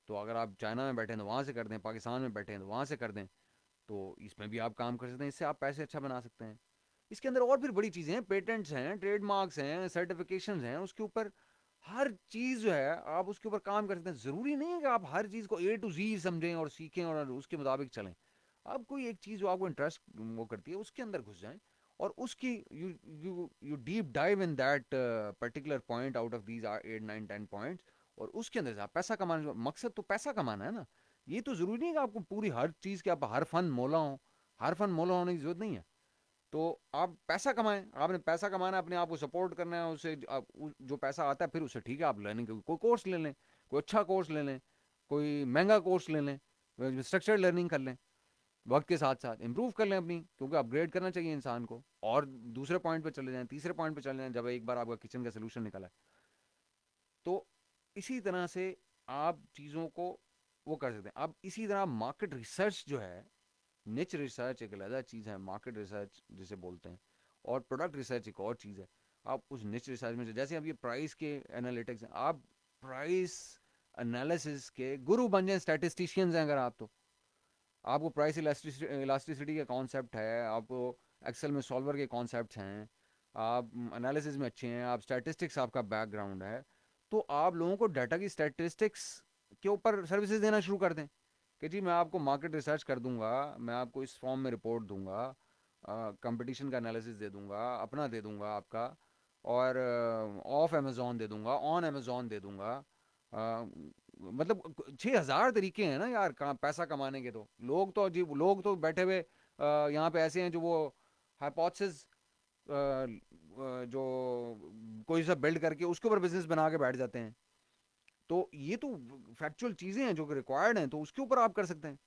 तो अगर आप चाइना में बैठे हैं तो वहाँ से कर दें, पाकिस्तान में बैठे हैं तो वहाँ से कर दें। तो इसमें भी आप काम कर सकते हैं, इससे आप पैसे अच्छा बना सकते हैं। इसके अंदर और फिर बड़ी चीज़ें हैं, पेटेंट्स हैं, ट्रेडमार्क्स हैं, सर्टिफिकेशंस हैं, उसके ऊपर हर चीज़ जो है आप उसके ऊपर काम कर सकते हैं। ज़रूरी नहीं है कि आप हर चीज़ को A to Z समझें और सीखें और उसके मुताबिक चलें। आप कोई एक चीज़ जो आपको इंटरेस्ट वो करती है उसके अंदर घुस जाएं, और उसकी you you you deep dive in that particular point out of these 8-9-10 points, और उसके अंदर से आप पैसा कमाने, मकसद तो पैसा कमाना है ना। ये तो ज़रूरी नहीं है कि आपको पूरी हर चीज़ के आप हर फन मोला हो, हर फन मोला होने की ज़रूरत नहीं है। तो आप पैसा कमाएं, आपने पैसा कमाना है, अपने आप को सपोर्ट करना है, उससे जो पैसा आता है फिर उससे ठीक है आप लर्निंग कोई कोर्स ले लें, कोई अच्छा कोर्स ले लें, कोई महंगा कोर्स ले लें, स्ट्रक्चर्ड लर्निंग कर लें, वक्त के साथ साथ इंप्रूव कर लें अपनी, क्योंकि अपग्रेड करना चाहिए इंसान को। और दूसरे पॉइंट पे चले जाएं, तीसरे पॉइंट पे चले जाएं, जब एक बार आपका किचन का सोल्यूशन निकला है। तो इसी तरह से आप चीज़ों को वो कर सकते हैं। अब इसी तरह मार्केट रिसर्च जो है, निच रिसर्च एक अलग चीज़ है, मार्केट रिसर्च जिसे बोलते हैं, और प्रोडक्ट रिसर्च एक और चीज़ है। आप उस निच रिसर्च में जैसे अब ये प्राइस के एनालिटिक्स हैं, आप प्राइस एनालिसिस के गुरु बन जाए, स्टैटिस्टिशियंस हैं अगर आप, तो आपको प्राइस इलास्टिसिटी का कॉन्सेप्ट है, आपको एक्सेल में सॉल्वर के कॉन्सेप्ट हैं, आप एनालिसिस में अच्छे हैं, आप स्टैटिस्टिक्स आपका बैकग्राउंड है, तो आप लोगों को डाटा की स्टैटिस्टिक्स के ऊपर सर्विसेज देना शुरू कर दें कि जी मैं आपको मार्केट रिसर्च कर दूंगा, मैं आपको इस फॉर्म में रिपोर्ट दूंगा, कंपटीशन का एनालिसिस दे दूंगा, अपना दे दूंगा आपका, और ऑफ अमेजोन दे दूंगा, ऑन अमेजोन दे दूंगा। मतलब 6,000 तरीके हैं ना यार पैसा कमाने के। तो लोग तो बैठे हुए यहाँ पे ऐसे हैं जो वो हाइपोथेसिस जो कोई सा बिल्ड करके उसके ऊपर बिजनेस बना के बैठ जाते हैं। तो ये तो फैक्चुअल चीज़ें हैं जो रिक्वायर्ड हैं, तो उसके ऊपर आप कर सकते हैं।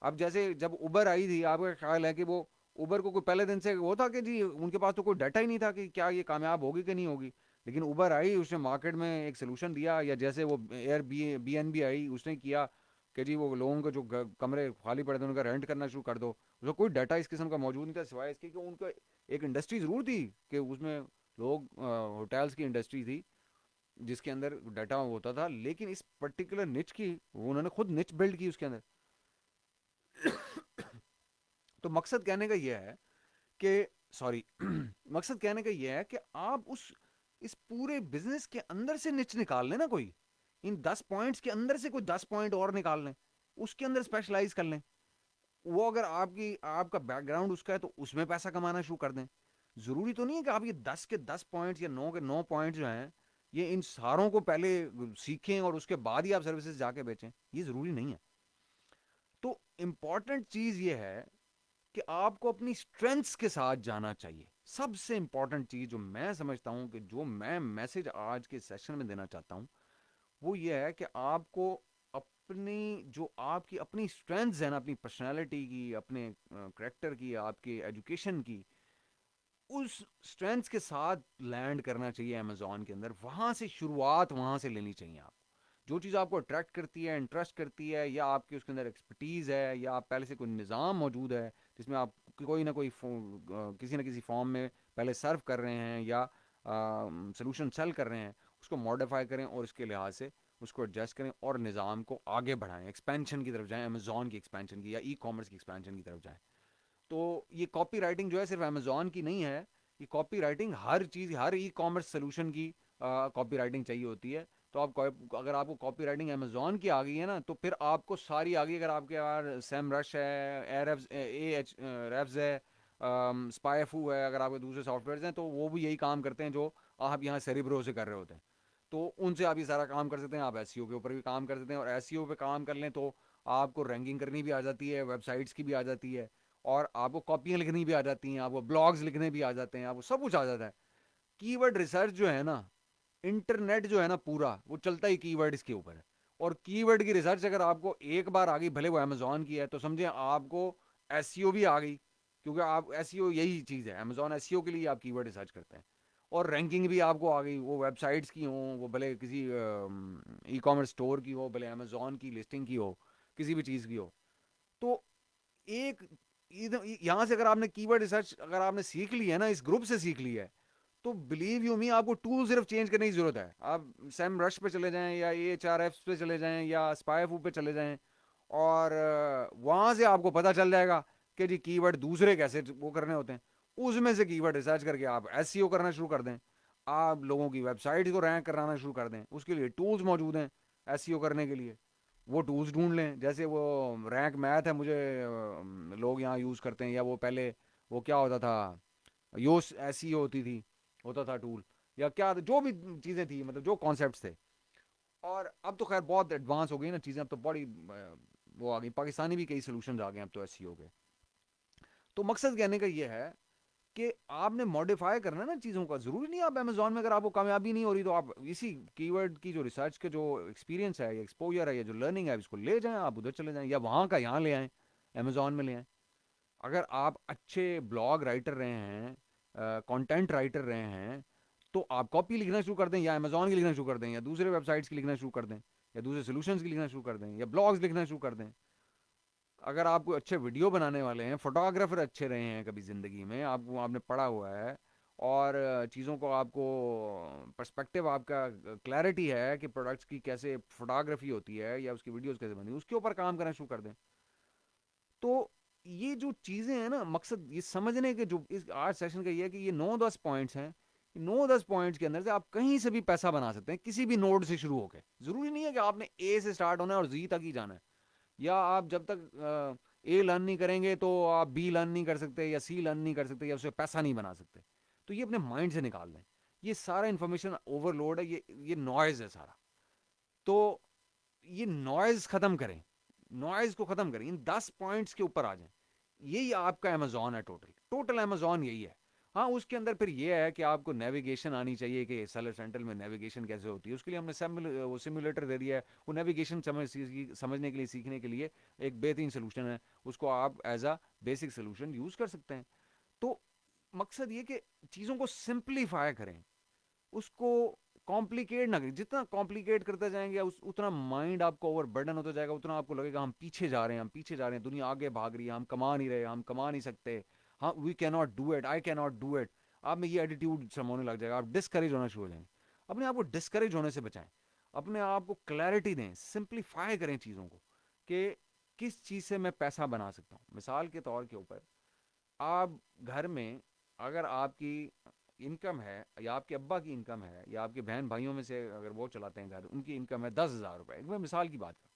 अब जैसे जब उबर आई थी, आपका ख्याल है कि वो उबर को कोई पहले दिन से वो था कि जी उनके पास तो कोई डाटा ही नहीं था कि क्या ये कामयाब होगी कि नहीं होगी। लेकिन उबर आई, उसने मार्केट में एक सोल्यूशन दिया, या जैसे वो एयर बी एन बी आई, उसने किया कि जी वो लोगों को जो कमरे खाली पड़े थे उनका रेंट करना शुरू कर दो। उसका कोई डाटा इस किस्म का मौजूद नहीं था, सिवाय इसके कि उनका एक इंडस्ट्री ज़रूर थी कि उसमें लोग, होटल्स की इंडस्ट्री थी जिसके अंदर डाटा होता था, लेकिन इस पर्टिकुलर निच की उन्होंने खुद निच बिल्ड की उसके अंदर। तो मकसद कहने का यह है कि सॉरी मकसद कहने का यह है कि आप उस इस पूरे बिजनेस के अंदर से निच निकाल लें ना, कोई इन 10 पॉइंट्स के अंदर से कोई 10 पॉइंट और निकाल लें, उसके अंदर स्पेशलाइज कर लें। वो अगर आपका बैकग्राउंड उसका है तो उसमें पैसा कमाना शुरू कर दें। जरूरी तो नहीं है कि आप ये 10 के 10 पॉइंट्स या 9 के 9 पॉइंट्स जो हैं, ये इन सारों को पहले सीखें और उसके बाद ही आप सर्विसेज जाके बेचें, ये जरूरी नहीं है। तो इंपॉर्टेंट चीज ये है कि आपको अपनी स्ट्रेंथ्स के साथ जाना चाहिए। सबसे इंपॉर्टेंट चीज जो मैं समझता हूं कि जो मैं मैसेज आज के सेशन में देना चाहता हूं, वो ये है कि आपको अपनी जो आपकी अपनी स्ट्रेंथ्स हैं ना, अपनी पर्सनालिटी की, अपने करेक्टर की, आपके एजुकेशन की, उस स्ट्रेंथ्स के साथ लैंड करना चाहिए अमेजोन के अंदर। वहां से शुरुआत वहां से लेनी चाहिए आप। जो चीज़ आपको अट्रैक्ट करती है, इंटरेस्ट करती है, या आपकी उसके अंदर एक्सपर्टीज़ है, या आप पहले से कोई निज़ाम मौजूद है जिसमें आप कोई ना कोई किसी ना किसी फॉर्म में पहले सर्व कर रहे हैं, या सोल्यूशन सेल कर रहे हैं, उसको मॉडिफाई करें और इसके लिहाज से उसको एडजस्ट करें और निज़ाम को आगे बढ़ाएं, एक्सपेंशन की तरफ जाएं, अमेजोन की एक्सपेंशन की या ई कॉमर्स की एक्सपेंशन की तरफ जाएं। तो ये कॉपी राइटिंग जो है सिर्फ अमेजोन की नहीं है, कि कॉपी राइटिंग हर चीज़, हर ई कॉमर्स सोल्यूशन की कॉपी राइटिंग चाहिए होती है। तो आप अगर आपको कॉपी राइटिंग अमेजोन की आ गई है ना, तो फिर आपको सारी आ गई। अगर आपके यार सैम रश है, ए एच रेफ्स है, स्पाइफू है, अगर आपके दूसरे सॉफ्टवेयर हैं, तो वो भी यही काम करते हैं जो आप यहाँ सेरिब्रो से कर रहे होते हैं। तो उनसे आप ये सारा काम कर सकते हैं। आप एसईओ के ऊपर भी काम कर सकते हैं, और एसईओ पे काम कर लें तो आपको रैंकिंग करनी भी आ जाती है, वेबसाइट्स की भी आ जाती है, और आपको कॉपियाँ लिखनी भी आ जाती हैं, आपको ब्लॉग्स लिखने भी आ जाते हैं, आपको सब कुछ आ जाता है। कीवर्ड रिसर्च जो है ना, इंटरनेट जो है ना पूरा, वो चलता ही कीवर्ड्स के ऊपर है। और कीवर्ड की रिसर्च अगर आपको एक बार आ गई, भले वो अमेजोन की है, तो समझे आपको एसईओ भी आ गई। क्योंकि आप एसईओ यही चीज़ है, अमेजोन एसईओ के लिए आप कीवर्ड रिसर्च करते हैं। और रैंकिंग भी आपको आ गई, वो वेबसाइट्स की हो, वो भले किसी ई कॉमर्स स्टोर की हो, भले अमेजोन की लिस्टिंग की हो, किसी भी चीज़ की हो। तो एक यहाँ से अगर आपने कीवर्ड रिसर्च अगर आपने सीख ली है ना, इस ग्रुप से सीख ली है, तो बिलीव यू मी, आपको टूल सिर्फ चेंज करने की जरूरत है। आप सैम रश पे चले जाएं, या ए एच आर एफ पे चले जाएं, या स्पाइफू पे चले जाएं, और वहां से आपको पता चल जाएगा कि जी कीवर्ड दूसरे कैसे वो करने होते हैं। उसमें से कीवर्ड रिसर्च करके आप एसईओ करना शुरू कर दें, आप लोगों की वेबसाइट को रैंक कराना शुरू कर दें। उसके लिए टूल्स मौजूद हैं एसईओ करने के लिए, वो टूल्स ढूंढ लें। जैसे वो रैंक मैथ है, मुझे लोग यहाँ यूज़ करते हैं, या वो पहले वो क्या होता था, योस ऐसी होती थी, होता था टूल, या क्या जो भी चीज़ें थी, मतलब जो कॉन्सेप्ट्स थे। और अब तो खैर बहुत एडवांस हो गई ना चीज़ें, अब तो बड़ी वो आ गई, पाकिस्तानी भी कई सोल्यूशन आ गए अब तो एस के। तो मकसद कहने का ये है कि आपने मॉडिफाई करना है ना चीज़ों का। ज़रूरी नहीं आप अमेजोन में अगर आपको कामयाबी नहीं हो रही, तो आप इसी कीवर्ड की जो रिसर्च के जो एक्सपीरियंस है, या एक्सपोजर है, या जो लर्निंग है, इसको ले जाएं, आप उधर चले जाएं, या वहाँ का यहाँ ले आएँ, अमेजोन में ले आएँ। अगर आप अच्छे ब्लॉग राइटर रहे हैं, कंटेंट राइटर रहे हैं, तो आप कॉपी लिखना शुरू कर दें, या अमेजोन की लिखना शुरू कर दें, या दूसरे वेबसाइट्स की लिखना शुरू कर दें, या दूसरे सोल्यूशंस की लिखना शुरू कर दें, या ब्लॉग्स लिखना शुरू कर दें। अगर आप कोई अच्छे वीडियो बनाने वाले हैं, फोटोग्राफर अच्छे रहे हैं कभी ज़िंदगी में, आपको आपने पढ़ा हुआ है, और चीज़ों को आपको पर्सपेक्टिव आपका क्लैरिटी है कि प्रोडक्ट्स की कैसे फोटोग्राफी होती है, या उसकी वीडियोस कैसे बनती है, उसके ऊपर काम करना शुरू कर दें। तो ये जो चीज़ें हैं ना, मकसद ये समझने के जो इस आज सेशन का ये है कि ये 9-10 पॉइंट्स हैं। 9-10 पॉइंट्स के अंदर से आप कहीं से भी पैसा बना सकते हैं, किसी भी नोड से शुरू होकर। ज़रूरी नहीं है कि आपने ए से स्टार्ट होना है और जी तक ही जाना है, या आप जब तक ए लर्न नहीं करेंगे तो आप बी लर्न नहीं कर सकते, या सी लर्न नहीं कर सकते, या उससे पैसा नहीं बना सकते। तो ये अपने माइंड से निकाल दें। ये सारा इंफॉर्मेशन ओवरलोड है, ये नॉइज है सारा। तो ये नॉइज खत्म करें, नॉइज को खत्म करें, इन 10 पॉइंट्स के ऊपर आ जाएं। यही आपका अमेजोन है, टोटल टोटल अमेजोन यही है। हाँ, उसके अंदर फिर ये है कि आपको नेविगेशन आनी चाहिए, कि सेलर सेंट्रल में नेविगेशन कैसे होती है। उसके लिए हमने वो सिमुलेटर दे दिया है। वो नेविगेशन समझने के लिए, सीखने के लिए एक बेहतरीन सोल्यूशन है। उसको आप as a basic solution use कर सकते हैं। तो मकसद ये कि चीज़ों को सिंप्लीफाई करें, उसको कॉम्प्लिकेट ना करें। जितना कॉम्प्लिकेट करते जाएंगे उतना माइंड आपको ओवर बर्डन होता जाएगा, उतना आपको लगेगा हम पीछे जा रहे हैं, हम पीछे जा रहे हैं, दुनिया आगे भाग रही है, हम कमा नहीं रहे, हम कमा नहीं सकते, हाँ we can not do it, I can not do it. आप में ये एटीट्यूड समझने लग जाएगा, आप डिस्करेज होना शुरू हो जाएंगे। अपने आप को डिस्करेज होने से बचाएं, अपने आप को क्लैरिटी दें, सिंप्लीफाई करें चीज़ों को, कि किस चीज़ से मैं पैसा बना सकता हूँ। मिसाल के तौर के ऊपर, आप घर में अगर आपकी इनकम है, या आपके अब्बा की इनकम है, या आपके बहन भाइयों में से अगर वो चलाते हैं घर, उनकी इनकम है 10,000 रुपये, मैं मिसाल की बात करूँ,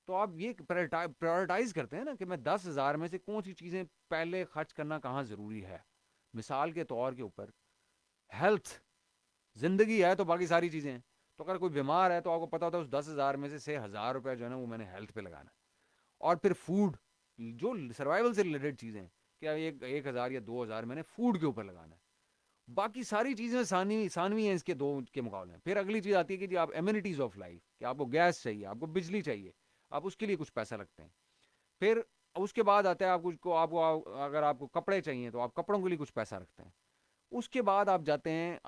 तो आप ये प्रायोरिटाइज करते हैं ना कि मैं 10,000 में से कौन सी चीज़ें पहले खर्च करना कहाँ ज़रूरी है। मिसाल के तौर के ऊपर, हेल्थ, जिंदगी है तो बाकी सारी चीज़ें हैं। तो अगर कोई बीमार है, तो आपको पता होता है उस 10,000 में से 1,000 रुपये जो है ना, वो मैंने हेल्थ पे लगाना है। और फिर फूड, जो सर्वाइवल से रिलेटेड चीज़ें हैं, क्या 1,000 या 2,000 मैंने फूड के ऊपर लगाना है। बाकी सारी चीज़ें सानवी सानवी हैं इसके दो के मुकाबले में। फिर अगली चीज़ आती है कि जी आप एम्यूनिटीज़ ऑफ लाइफ, कि आपको गैस चाहिए, आपको बिजली चाहिए, आप उसके लिए कुछ पैसा रखते हैं। फिर उसके बाद आता है आपको अगर आपको कपड़े चाहिए, तो आप कपड़ों के लिए कुछ पैसा रखते हैं। उसके बाद आप जाते हैं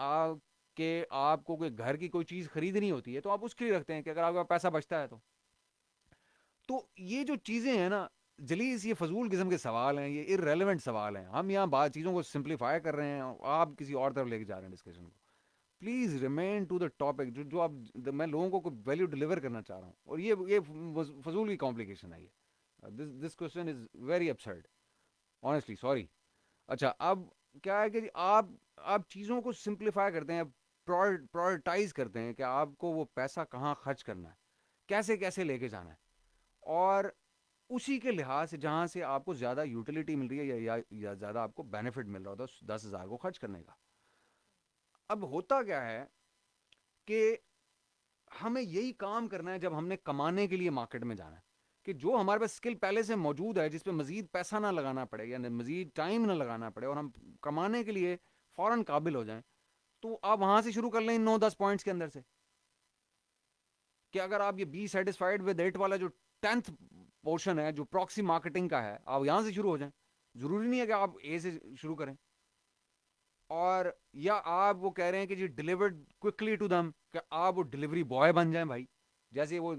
कि आपको कोई घर की कोई चीज़ खरीदनी होती है, तो आप उसके लिए रखते हैं, कि अगर आपका पैसा बचता है तो ये जो चीज़ें हैं ना जलीस, ये फजूल किस्म के सवाल हैं, ये इररेलेवेंट सवाल हैं। हम यहाँ बात चीज़ों को सिंप्लीफाई कर रहे हैं, आप किसी और तरफ लेके जा रहे हैं डिस्कशन को। Please remain to the topic, जो जो आप मैं लोगों को वैल्यू डिलीवर करना चाह रहा हूँ, और ये फजूल की कॉम्प्लिकेशन है। This this question is very absurd, honestly sorry. अच्छा, अब क्या है कि आप चीज़ों को सिंप्लीफाई करते हैं, प्रायोरिटाइज करते हैं कि आपको वो पैसा कहाँ खर्च करना है, कैसे कैसे लेके जाना है, और उसी के लिहाज से जहाँ से आपको ज़्यादा यूटिलिटी मिल रही है या ज़्यादा आपको बेनिफिट मिल रहा होता है 10,000 को खर्च करने का। अब होता क्या है कि हमें यही काम करना है जब हमने कमाने के लिए मार्केट में जाना है, कि जो हमारे पास स्किल पहले से मौजूद है, जिस पे मजीद पैसा ना लगाना पड़े या मजीद टाइम ना लगाना पड़े, और हम कमाने के लिए फौरन काबिल हो जाएं, तो आप वहां से शुरू कर लें इन 9-10 पॉइंट्स के अंदर से। कि अगर आप ये बी सेटिस्फाइड विद इट वाला जो 10th पोर्शन है, जो प्रॉक्सी मार्केटिंग का है, आप यहां से शुरू हो जाएं। जरूरी नहीं है कि आप ए से शुरू करें। और या आप वो कह रहे हैं कि जी डिलीवर्ड क्विकली टू दम, कि आप वो डिलीवरी बॉय बन जाएं भाई। जैसे वो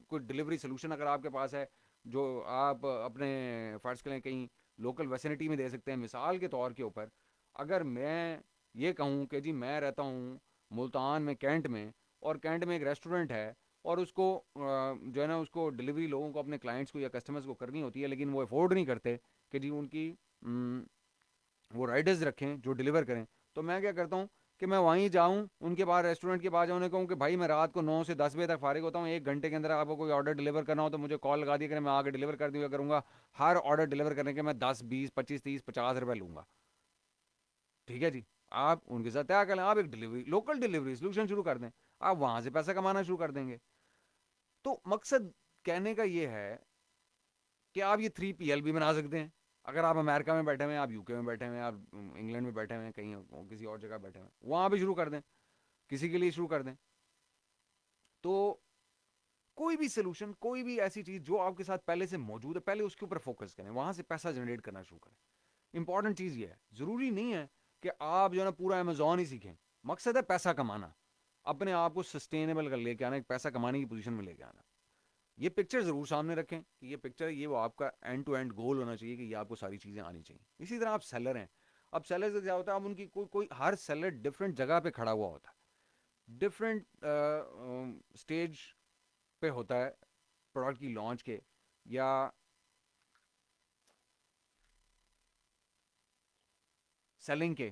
कोई डिलीवरी सोल्यूशन अगर आपके पास है, जो आप अपने फर्ज करें कहीं लोकल वेसिनिटी में दे सकते हैं, मिसाल के तौर के ऊपर अगर मैं ये कहूँ कि जी मैं रहता हूँ मुल्तान में, कैंट में, और कैंट में एक रेस्टोरेंट है, और उसको जो है ना उसको डिलीवरी लोगों को, अपने क्लाइंट्स को या कस्टमर्स को करनी होती है, लेकिन वो अफोर्ड नहीं करते कि जी उनकी वो राइडर्स रखें जो डिलीवर करें। तो मैं क्या करता हूँ कि मैं वहीं जाऊँ उनके पास, रेस्टोरेंट के पास जाऊँ, कहूँ कि भाई मैं रात को 9 से 10 बजे तक फारिग होता हूँ, 1 घंटे के अंदर आपको कोई ऑर्डर डिलीवर करना हो तो मुझे कॉल लगा दिया करें, मैं आगे डिलीवर कर दिया करूँगा। हर ऑर्डर डिलीवर करने के मैं 10, 20, 25, 30, 50 रुपये लूँगा। ठीक है जी। आप उनके साथ तय कर लें, आप एक डिलीवरी, लोकल डिलीवरी सोल्यूशन शुरू कर दें, आप वहाँ से पैसा कमाना शुरू कर देंगे। तो मकसद कहने का ये है कि आप ये 3PL भी बना सकते हैं। अगर आप अमेरिका में बैठे हुए हैं, आप यूके में बैठे हुए हैं, आप इंग्लैंड में बैठे हुए हैं, कहीं किसी और जगह बैठे हुए हैं, वहाँ भी शुरू कर दें, किसी के लिए शुरू कर दें। तो कोई भी सोल्यूशन, कोई भी ऐसी चीज़ जो आपके साथ पहले से मौजूद है, पहले उसके ऊपर फोकस करें, वहाँ से पैसा जनरेट करना शुरू करें। इंपॉर्टेंट चीज़ ये है, ज़रूरी नहीं है कि आप जो है ना पूरा अमेजोन ही सीखें। मकसद है पैसा कमाना, अपने आप को सस्टेनेबल कर लेके आना, एक पैसा कमाने की पोजीशन में लेके आना। ये पिक्चर जरूर सामने रखें कि ये पिक्चर, ये वो आपका एंड टू एंड गोल होना चाहिए, कि ये आपको सारी चीज़ें आनी चाहिए। इसी तरह आप सेलर हैं, अब सेलर से क्या होता है, अब उनकी कोई हर सेलर डिफरेंट जगह पे खड़ा हुआ होता है, डिफरेंट स्टेज पे होता है प्रोडक्ट की लॉन्च के, या सेलिंग के,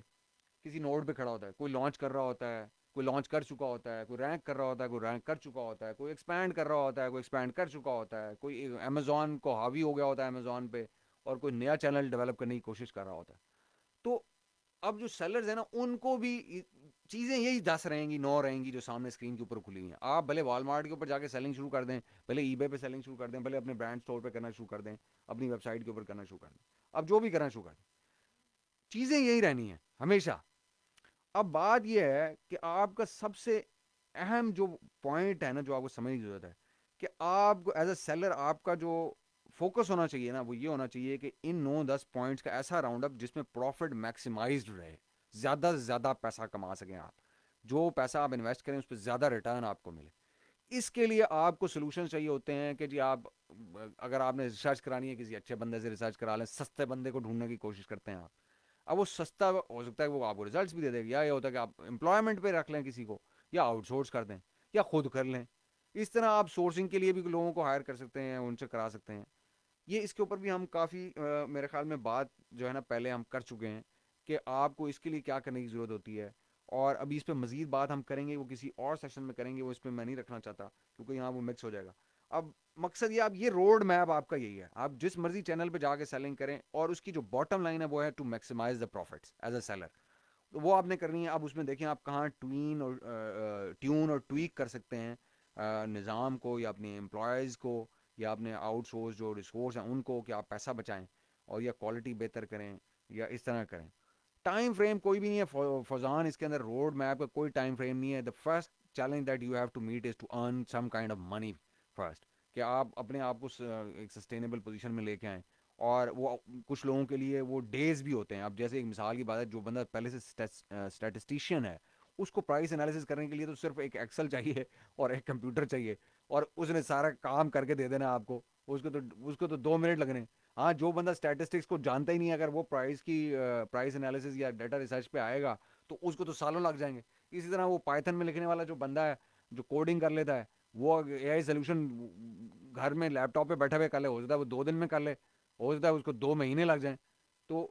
किसी नोड पे खड़ा होता है, कोई लॉन्च कर रहा होता है, कोई लॉन्च कर चुका होता है, कोई रैंक कर रहा होता है, कोई रैंक कर चुका होता है, कोई एक्सपैंड कर रहा होता है, कोई एक्सपैंड कर चुका होता है, कोई अमेजोन को हावी हो गया होता है अमेजोन पे, और कोई नया चैनल डेवलप करने की कोशिश कर रहा होता है। तो अब जो सेलर्स है ना, उनको भी चीज़ें यही 10 रहेंगी, 9 रहेंगी जो सामने स्क्रीन के ऊपर खुली हुई हैं। आप भले वॉलमार्ट के ऊपर जाके सेलिंग शुरू कर दें, भले ईबे पे सेलिंग शुरू कर दें, भले अपने ब्रांड स्टोर पे करना शुरू कर दें, अपनी वेबसाइट के ऊपर करना शुरू कर दें, अब जो भी करना शुरू कर दें, चीज़ें यही रहनी है हमेशा। अब बात यह है कि आपका सबसे अहम जो पॉइंट है ना, जो आपको समझने की जरूरत है, कि आपको एज अ सेलर आपका जो फोकस होना चाहिए ना, वो ये होना चाहिए कि इन 9-10 पॉइंट्स का ऐसा राउंड अप जिसमें प्रॉफिट मैक्सिमाइज्ड रहे, ज़्यादा से ज़्यादा पैसा कमा सकें आप, जो पैसा आप इन्वेस्ट करें उस पर ज़्यादा रिटर्न आपको मिले। इसके लिए आपको सोल्यूशन चाहिए होते हैं कि जी आप, अगर आपने रिसर्च करानी है किसी अच्छे बंदे से रिसर्च करा लें, सस्ते बंदे को ढूंढने की कोशिश करते हैं आप। अब वो सस्ता हो सकता है, वो आपको रिजल्ट्स भी दे देगा, या ये होता है कि आप एम्प्लॉयमेंट पे रख लें किसी को, या आउटसोर्स कर दें, या खुद कर लें। इस तरह आप सोर्सिंग के लिए भी लोगों को हायर कर सकते हैं, उनसे करा सकते हैं। ये इसके ऊपर भी हम काफ़ी मेरे ख्याल में बात जो है ना पहले हम कर चुके हैं, कि आपको इसके लिए क्या करने की ज़रूरत होती है। और अभी इस पर मज़ीद बात हम करेंगे, वो किसी और सेशन में करेंगे, वो इस पर मैं नहीं रखना चाहता, क्योंकि यहाँ वो मिक्स हो जाएगा। अब मकसद ये, आप ये रोड मैप आपका यही है, आप जिस मर्जी चैनल पे जाके सेलिंग करें, और उसकी जो बॉटम लाइन है वो है to maximise the profits as a seller. तो वो आपने करनी है। अब उसमें देखें आप कहाँ ट्यून और ट्वीक कर सकते हैं निज़ाम को, या अपने एम्प्लॉयज़ को, या अपने आउटसोर्स जो रिसोर्स हैं उनको, कि आप पैसा बचाएं और या क्वालिटी बेहतर करें, या इस तरह करें। टाइम फ्रेम कोई भी नहीं है फौजान, इसके अंदर रोड मैप का कोई टाइम फ्रेम नहीं है। The first challenge that you have to meet is to earn some kind of money first, कि आप अपने आप को एक सस्टेनेबल पोजीशन में लेके आएँ। और वो कुछ लोगों के लिए वो डेज भी होते हैं। अब जैसे एक मिसाल की बात है, जो बंदा पहले से स्टैटिस्टिशियन है, उसको प्राइस एनालिसिस करने के लिए तो सिर्फ एक एक्सेल चाहिए और एक कंप्यूटर चाहिए, और उसने सारा काम करके दे देना आपको। उसको तो 2 मिनट लगने। हाँ, जो बंदा स्टैटिस्टिक्स को जानता ही नहीं है, अगर वो प्राइस एनालिसिस या डाटा रिसर्च पे आएगा, तो उसको तो सालों लग जाएंगे। इसी तरह वो पाइथन में लिखने वाला जो बंदा है, जो कोडिंग कर लेता है, वो एआई सोल्यूशन घर में लैपटॉप पे बैठे हुए कर ले, हो सकता है वो 2 दिन में कर ले, हो सकता है उसको 2 महीने लग जाए। तो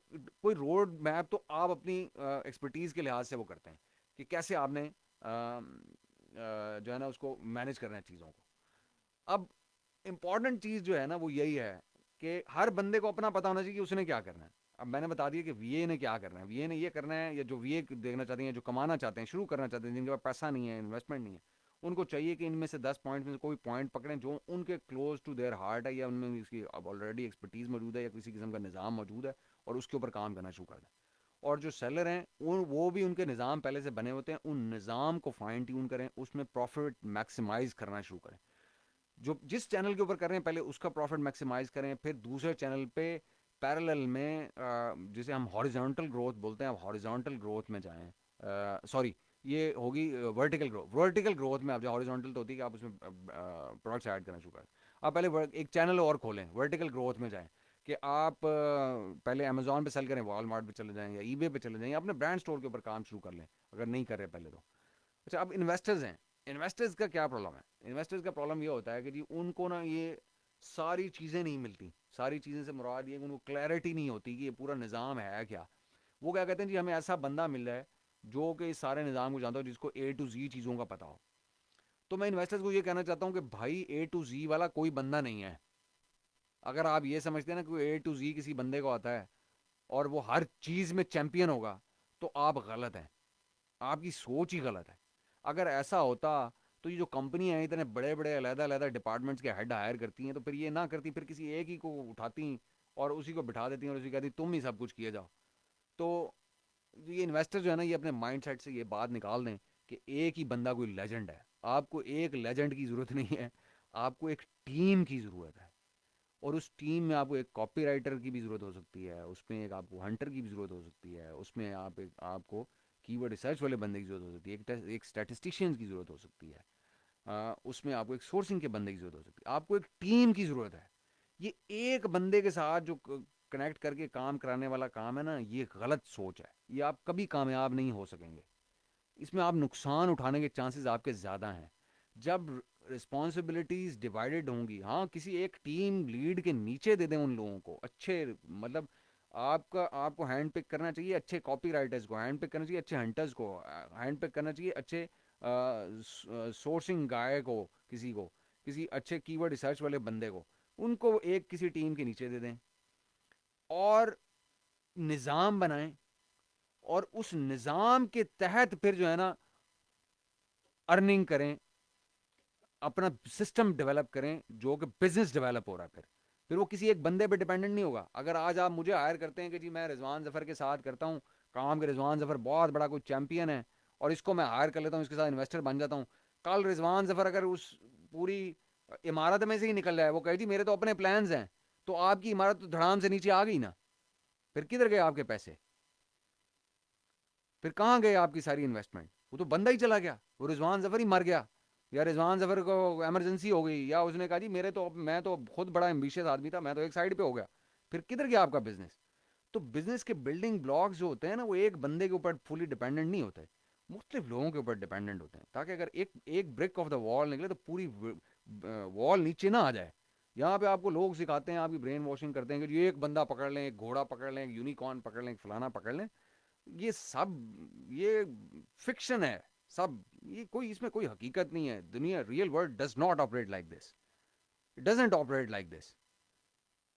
कोई रोड मैप तो आप अपनी एक्सपर्टीज़ के लिहाज से वो करते हैं कि कैसे आपने जो है ना उसको मैनेज करना है चीज़ों को। अब इम्पॉर्टेंट चीज़ जो है ना वो यही है कि हर बंदे को अपना पता होना चाहिए कि उसने क्या करना है। अब मैंने बता दिया कि वीए ने क्या करना है, वीए ने ये करना है, या जो वीए देखना चाहते हैं, जो कमाना चाहते हैं, शुरू करना चाहते हैं, जिनके पास पैसा नहीं है, इन्वेस्टमेंट नहीं है, उनको चाहिए कि इनमें से 10 पॉइंट में से कोई पॉइंट पकड़ें जो उनके क्लोज टू देयर हार्ट है, या उनमें इसकी अब ऑलरेडी एक्सपर्टीज़ मौजूद है, या किसी किस्म का निज़ाम मौजूद है, और उसके ऊपर काम करना शुरू कर दें। और जो सेलर हैं वो भी उनके निज़ाम पहले से बने होते हैं, उन निज़ाम को फाइन ट्यून करें, उसमें प्रॉफिट मैक्सिमाइज करना शुरू करें। जो जिस चैनल के ऊपर कर रहे हैं पहले उसका प्रॉफिट मैक्सिमाइज करें, फिर दूसरे चैनल पे पैरेलल में जिसे हम हॉरिजॉन्टल ग्रोथ बोलते हैं, आप हॉरिजॉन्टल ग्रोथ में जाएं। सॉरी, ये होगी वर्टिकल ग्रोथ। वर्टिकल ग्रोथ में आप जो हॉरिजॉन्टल तो होती है कि आप उसमें प्रोडक्ट्स ऐड करना शुरू करें। आप पहले एक चैनल और खोलें, वर्टिकल ग्रोथ में जाएं कि आप पहले अमेजोन पे सेल करें, वॉलमार्ट पे चले जाएं, या ईबे पे चले जाएं, या अपने ब्रांड स्टोर के ऊपर काम शुरू कर लें अगर नहीं कर रहे पहले तो। अच्छा, अब इन्वेस्टर्स हैं, इन्वेस्टर्स का क्या प्रॉब्लम है? इन्वेस्टर्स का प्रॉब्लम ये होता है कि जी उनको ना ये सारी चीज़ें नहीं मिलती। सारी चीज़ें से मुराद ये कि उनको क्लैरिटी नहीं होती कि ये पूरा निज़ाम है क्या। वो क्या कहते हैं, जी हमें ऐसा बंदा मिल जाए जो कि इस सारे निज़ाम को जानता हो, जिसको ए टू जी चीज़ों का पता हो। तो मैं इन्वेस्टर्स को ये कहना चाहता हूँ कि भाई ए टू जी वाला कोई बंदा नहीं है। अगर आप ये समझते हैं ना कि ए टू जी किसी बंदे को आता है और वो हर चीज़ में चैंपियन होगा, तो आप गलत हैं, आपकी सोच ही गलत है। अगर ऐसा होता तो ये जो कंपनी है इतने बड़े बड़े अलग अलग डिपार्टमेंट्स के हेड हायर करती हैं, तो फिर ये ना करती, फिर किसी एक ही को उठाती और उसी को बिठा देती हैं और उसी कहती तुम ही सब कुछ किए जाओ। तो ये इन्वेस्टर जो है ना, ये अपने माइंड सेट से ये बात निकाल दें कि एक ही बंदा कोई लेजेंड है। आपको एक लेजेंड की ज़रूरत नहीं है, आपको एक टीम की ज़रूरत है। और उस टीम में आपको एक कॉपी राइटर की भी ज़रूरत हो सकती है, उसमें एक आपको हंटर की भी ज़रूरत हो सकती है, उसमें आपको कीवर्ड रिसर्च वाले बंदे की ज़रूरत हो सकती है, एक स्टैटिस्टिशियन की ज़रूरत हो सकती है, उसमें आपको एक सोर्सिंग के बंदे की ज़रूरत हो सकती है, आपको एक टीम की ज़रूरत है। ये एक बंदे के साथ जो कनेक्ट करके काम कराने वाला काम है ना, ये गलत सोच है, ये आप कभी कामयाब नहीं हो सकेंगे। इसमें आप नुकसान उठाने के चांसेस आपके ज़्यादा हैं। जब रिस्पॉन्सिबिलिटीज़ डिवाइडेड होंगी, हाँ किसी एक टीम लीड के नीचे दे दें उन लोगों को अच्छे, मतलब आपको हैंड पिक करना चाहिए अच्छे कॉपी राइटर्स को, हैंड पिक करना चाहिए अच्छे हंटर्स को, हैंड पिक करना चाहिए अच्छे सोर्सिंग गाय को, किसी अच्छे कीवर्ड रिसर्च वाले बंदे को, उनको एक किसी टीम के नीचे दे दें और निज़ाम बनाएं। और उस निज़ाम के तहत फिर जो है ना अर्निंग करें, अपना सिस्टम डेवलप करें जो कि बिजनेस डेवलप हो रहा है। फिर वो किसी एक बंदे पे डिपेंडेंट नहीं होगा। अगर आज आप मुझे हायर करते हैं कि जी मैं रिजवान जफर के साथ करता हूँ काम, के रिजवान जफर बहुत बड़ा कोई चैंपियन है और इसको मैं हायर कर लेता हूँ, इसके साथ इन्वेस्टर बन जाता हूँ, कल रिजवान जफर अगर उस पूरी इमारत में से ही निकल जाए, वो कहे जी मेरे तो अपने प्लान्स हैं, तो आपकी इमारत तो धड़ाम से नीचे आ गई ना। फिर किधर गए आपके पैसे? फिर कहाँ गए आपकी सारी इन्वेस्टमेंट? वो तो बंदा ही चला गया, वो रिजवान जफर ही मर गया, या रिजवान जफर को इमरजेंसी हो गई, या उसने कहा जी मेरे तो मैं तो खुद बड़ा एम्बिशियस आदमी था, मैं तो एक साइड पे हो गया। फिर किधर गया आपका बिजनेस? तो बिजनेस के बिल्डिंग ब्लॉक्स जो होते हैं ना, वो एक बंदे के ऊपर फुली डिपेंडेंट नहीं होते, मुख्तलिफ लोगों के ऊपर डिपेंडेंट होते हैं, ताकि अगर एक एक ब्रिक ऑफ द वॉल निकले तो पूरी वॉल नीचे ना आ जाए। यहाँ पे आपको लोग सिखाते हैं, आपकी ब्रेन वॉशिंग करते हैं कि ये एक बंदा पकड़ लें, एक घोड़ा पकड़ लें, एक यूनिकॉर्न पकड़ लें, एक फलाना पकड़ लें। ये सब ये फिक्शन है सब। ये कोई, इसमें कोई हकीकत नहीं है। दुनिया, real world does not operate like this, it doesn't operate like this.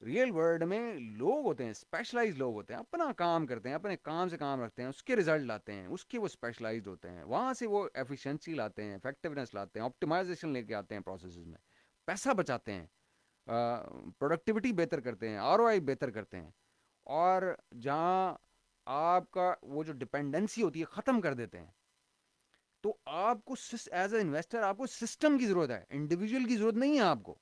Real world में लोग होते हैं, स्पेशलाइज लोग होते हैं, अपना काम करते हैं, अपने काम से काम रखते हैं, उसके रिजल्ट लाते हैं, उसके वो स्पेशलाइज्ड होते हैं, वहां से वो एफिशिएंसी लाते हैं, इफेक्टिवनेस लाते हैं, ऑप्टिमाइजेशन लेके आते हैं प्रोसेस में, पैसा बचाते हैं, प्रोडक्टिविटी बेहतर करते हैं, आरओआई बेहतर करते हैं। और जहाँ आपका वो जो डिपेंडेंसी होती है ख़त्म कर देते हैं। तो आपको एज ए इन्वेस्टर आपको सिस्टम की ज़रूरत है, इंडिविजुअल की ज़रूरत नहीं है आपको।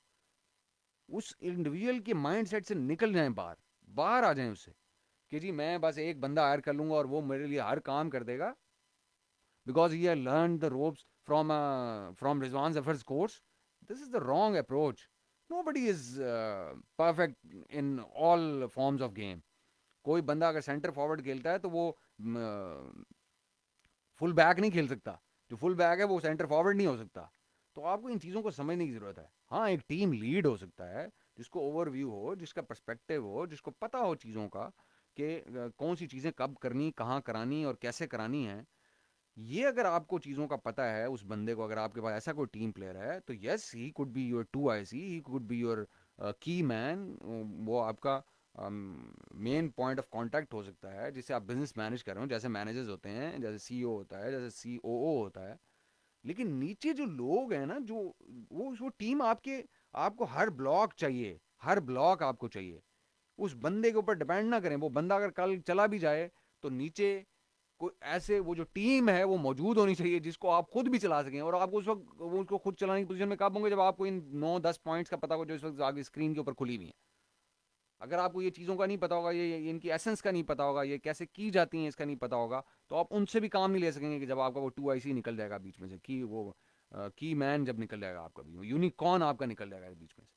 उस इंडिविजुअल के माइंड सेट से निकल जाएं, बाहर बाहर आ जाएं उससे, कि जी मैं बस एक बंदा हायर कर लूंगा और वो मेरे लिए हर काम कर देगा, because he learn the ropes from Rizwan Zafar's course. This is the wrong approach. Nobody is perfect in all forms of game. कोई बंदा अगर सेंटर फॉरवर्ड खेलता है तो वो फुल बैक नहीं खेल सकता, जो फुल बैक है वो सेंटर फॉरवर्ड नहीं हो सकता। तो आपको इन चीज़ों को समझने की ज़रूरत है। हाँ, एक टीम लीड हो सकता है जिसको ओवरव्यू हो, जिसका पर्सपेक्टिव हो, जिसको पता हो चीज़ों का, कि कौन सी चीज़ें कब करनी, कहाँ करानी और कैसे करानी है। ये अगर आपको चीज़ों का पता है उस बंदे को, अगर आपके पास ऐसा कोई टीम प्लेयर है, तो yes he could be your 2IC, he could be your की मैन। वो आपका मेन पॉइंट ऑफ कांटेक्ट हो सकता है, जिससे आप बिजनेस मैनेज कर रहे हो। जैसे मैनेजर्स होते हैं, जैसे CEO होता है, जैसे COO होता है। लेकिन नीचे जो लोग हैं ना, जो वो टीम आपके, आपको हर ब्लॉक चाहिए, हर ब्लॉक आपको चाहिए। उस बंदे के ऊपर डिपेंड ना करें। वो बंदा अगर कल चला भी जाए, तो नीचे कोई ऐसे, वो जो टीम है वो मौजूद होनी चाहिए, जिसको आप खुद भी चला सकें। और आप उस वक्त वो उसको खुद चलाने की पोजीशन में कब होंगे, जब आपको इन 9-10 पॉइंट्स का पता हो, जो इस वक्त आगे स्क्रीन के ऊपर खुली हुई है। अगर आपको ये चीज़ों का नहीं पता होगा, ये इनकी एसेंस का नहीं पता होगा, ये कैसे की जाती हैं इसका नहीं पता होगा, तो आप उनसे भी काम नहीं ले सकेंगे। कि जब आपका वो 2IC निकल जाएगा बीच में से, की वो की मैन जब निकल जाएगा आपका, भी यूनिकॉर्न आपका निकल जाएगा बीच में से।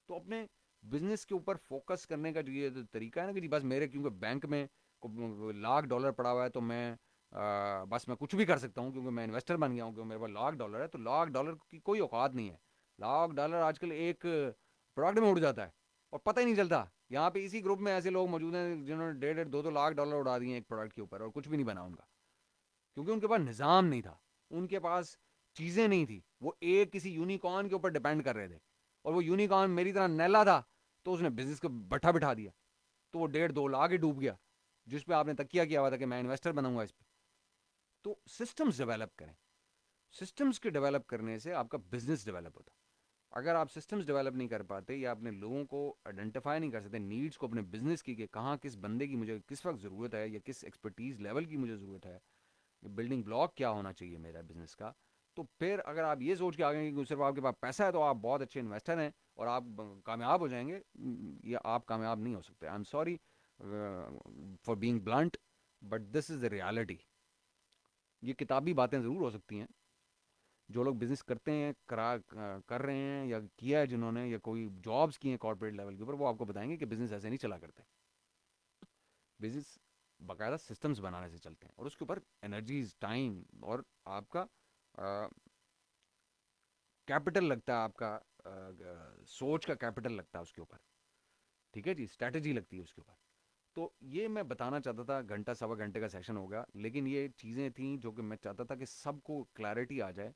तो अपने बिजनेस के ऊपर फोकस करने का जो ये तरीका है ना, कि जी बस मेरे, क्योंकि बैंक में $1,00,000 पड़ा हुआ है, तो मैं बस मैं कुछ भी कर सकता हूँ, क्योंकि मैं इन्वेस्टर बन गया हूँ, क्योंकि मेरे पास $1,00,000 है, तो $1,00,000 की कोई औकात नहीं है। $1,00,000 आजकल एक प्रोडक्ट में उड़ जाता है और पता ही नहीं चलता। यहाँ पे इसी ग्रुप में ऐसे लोग मौजूद हैं जिन्होंने 1.5-2 लाख डॉलर उड़ा दिए एक प्रोडक्ट के ऊपर, और कुछ भी नहीं बना उनका, क्योंकि उनके पास निज़ाम नहीं था, उनके पास चीज़ें नहीं थी। वो एक किसी यूनिकॉर्न के ऊपर डिपेंड कर रहे थे, और वो यूनिकॉर्न मेरी तरह नैला था, तो उसने बिजनेस को बट्ठा बिठा दिया, तो वो 1.5-2 लाख ही डूब गया, जिस पे आपने तकिया किया हुआ था कि मैं इन्वेस्टर बनाऊंगा इस पे। तो सिस्टम्स डेवलप करें। सिस्टम्स के डेवलप करने से आपका बिजनेस डेवलप होता है। अगर आप सिस्टम्स डेवलप नहीं कर पाते, या अपने लोगों को आइडेंटिफाई नहीं कर सकते, नीड्स को अपने बिजनेस की, कि कहाँ किस बंदे की मुझे किस वक्त ज़रूरत है, या किस एक्सपर्टीज लेवल की मुझे ज़रूरत है, बिल्डिंग ब्लॉक क्या होना चाहिए मेरा बिजनेस का, तो फिर अगर आप ये सोच के आ गए कि सिर्फ आपके पास पैसा है तो आप बहुत अच्छे इन्वेस्टर हैं और आप कामयाब हो जाएंगे, या आप कामयाब नहीं हो सकते। I am sorry for being blunt, but this is the reality. ये किताबी बातें ज़रूर हो सकती हैं, जो लोग बिजनेस करते हैं, कर रहे हैं, या किया है जिन्होंने, या कोई जॉब्स की हैं कॉर्पोरेट लेवल के ऊपर, वो आपको बताएंगे कि बिजनेस ऐसे नहीं चला करते। बिजनेस बाकायदा सिस्टम्स बनाने से चलते हैं, और उसके ऊपर एनर्जीज, टाइम, और आपका कैपिटल लगता है, आपका सोच का कैपिटल लगता है उसके ऊपर। ठीक है जी, स्ट्रैटेजी लगती है उसके ऊपर। तो ये मैं बताना चाहता था, घंटा सवा घंटे का सेशन हो गया, लेकिन ये चीज़ें थी जो कि मैं चाहता था कि सबको क्लैरिटी आ जाए।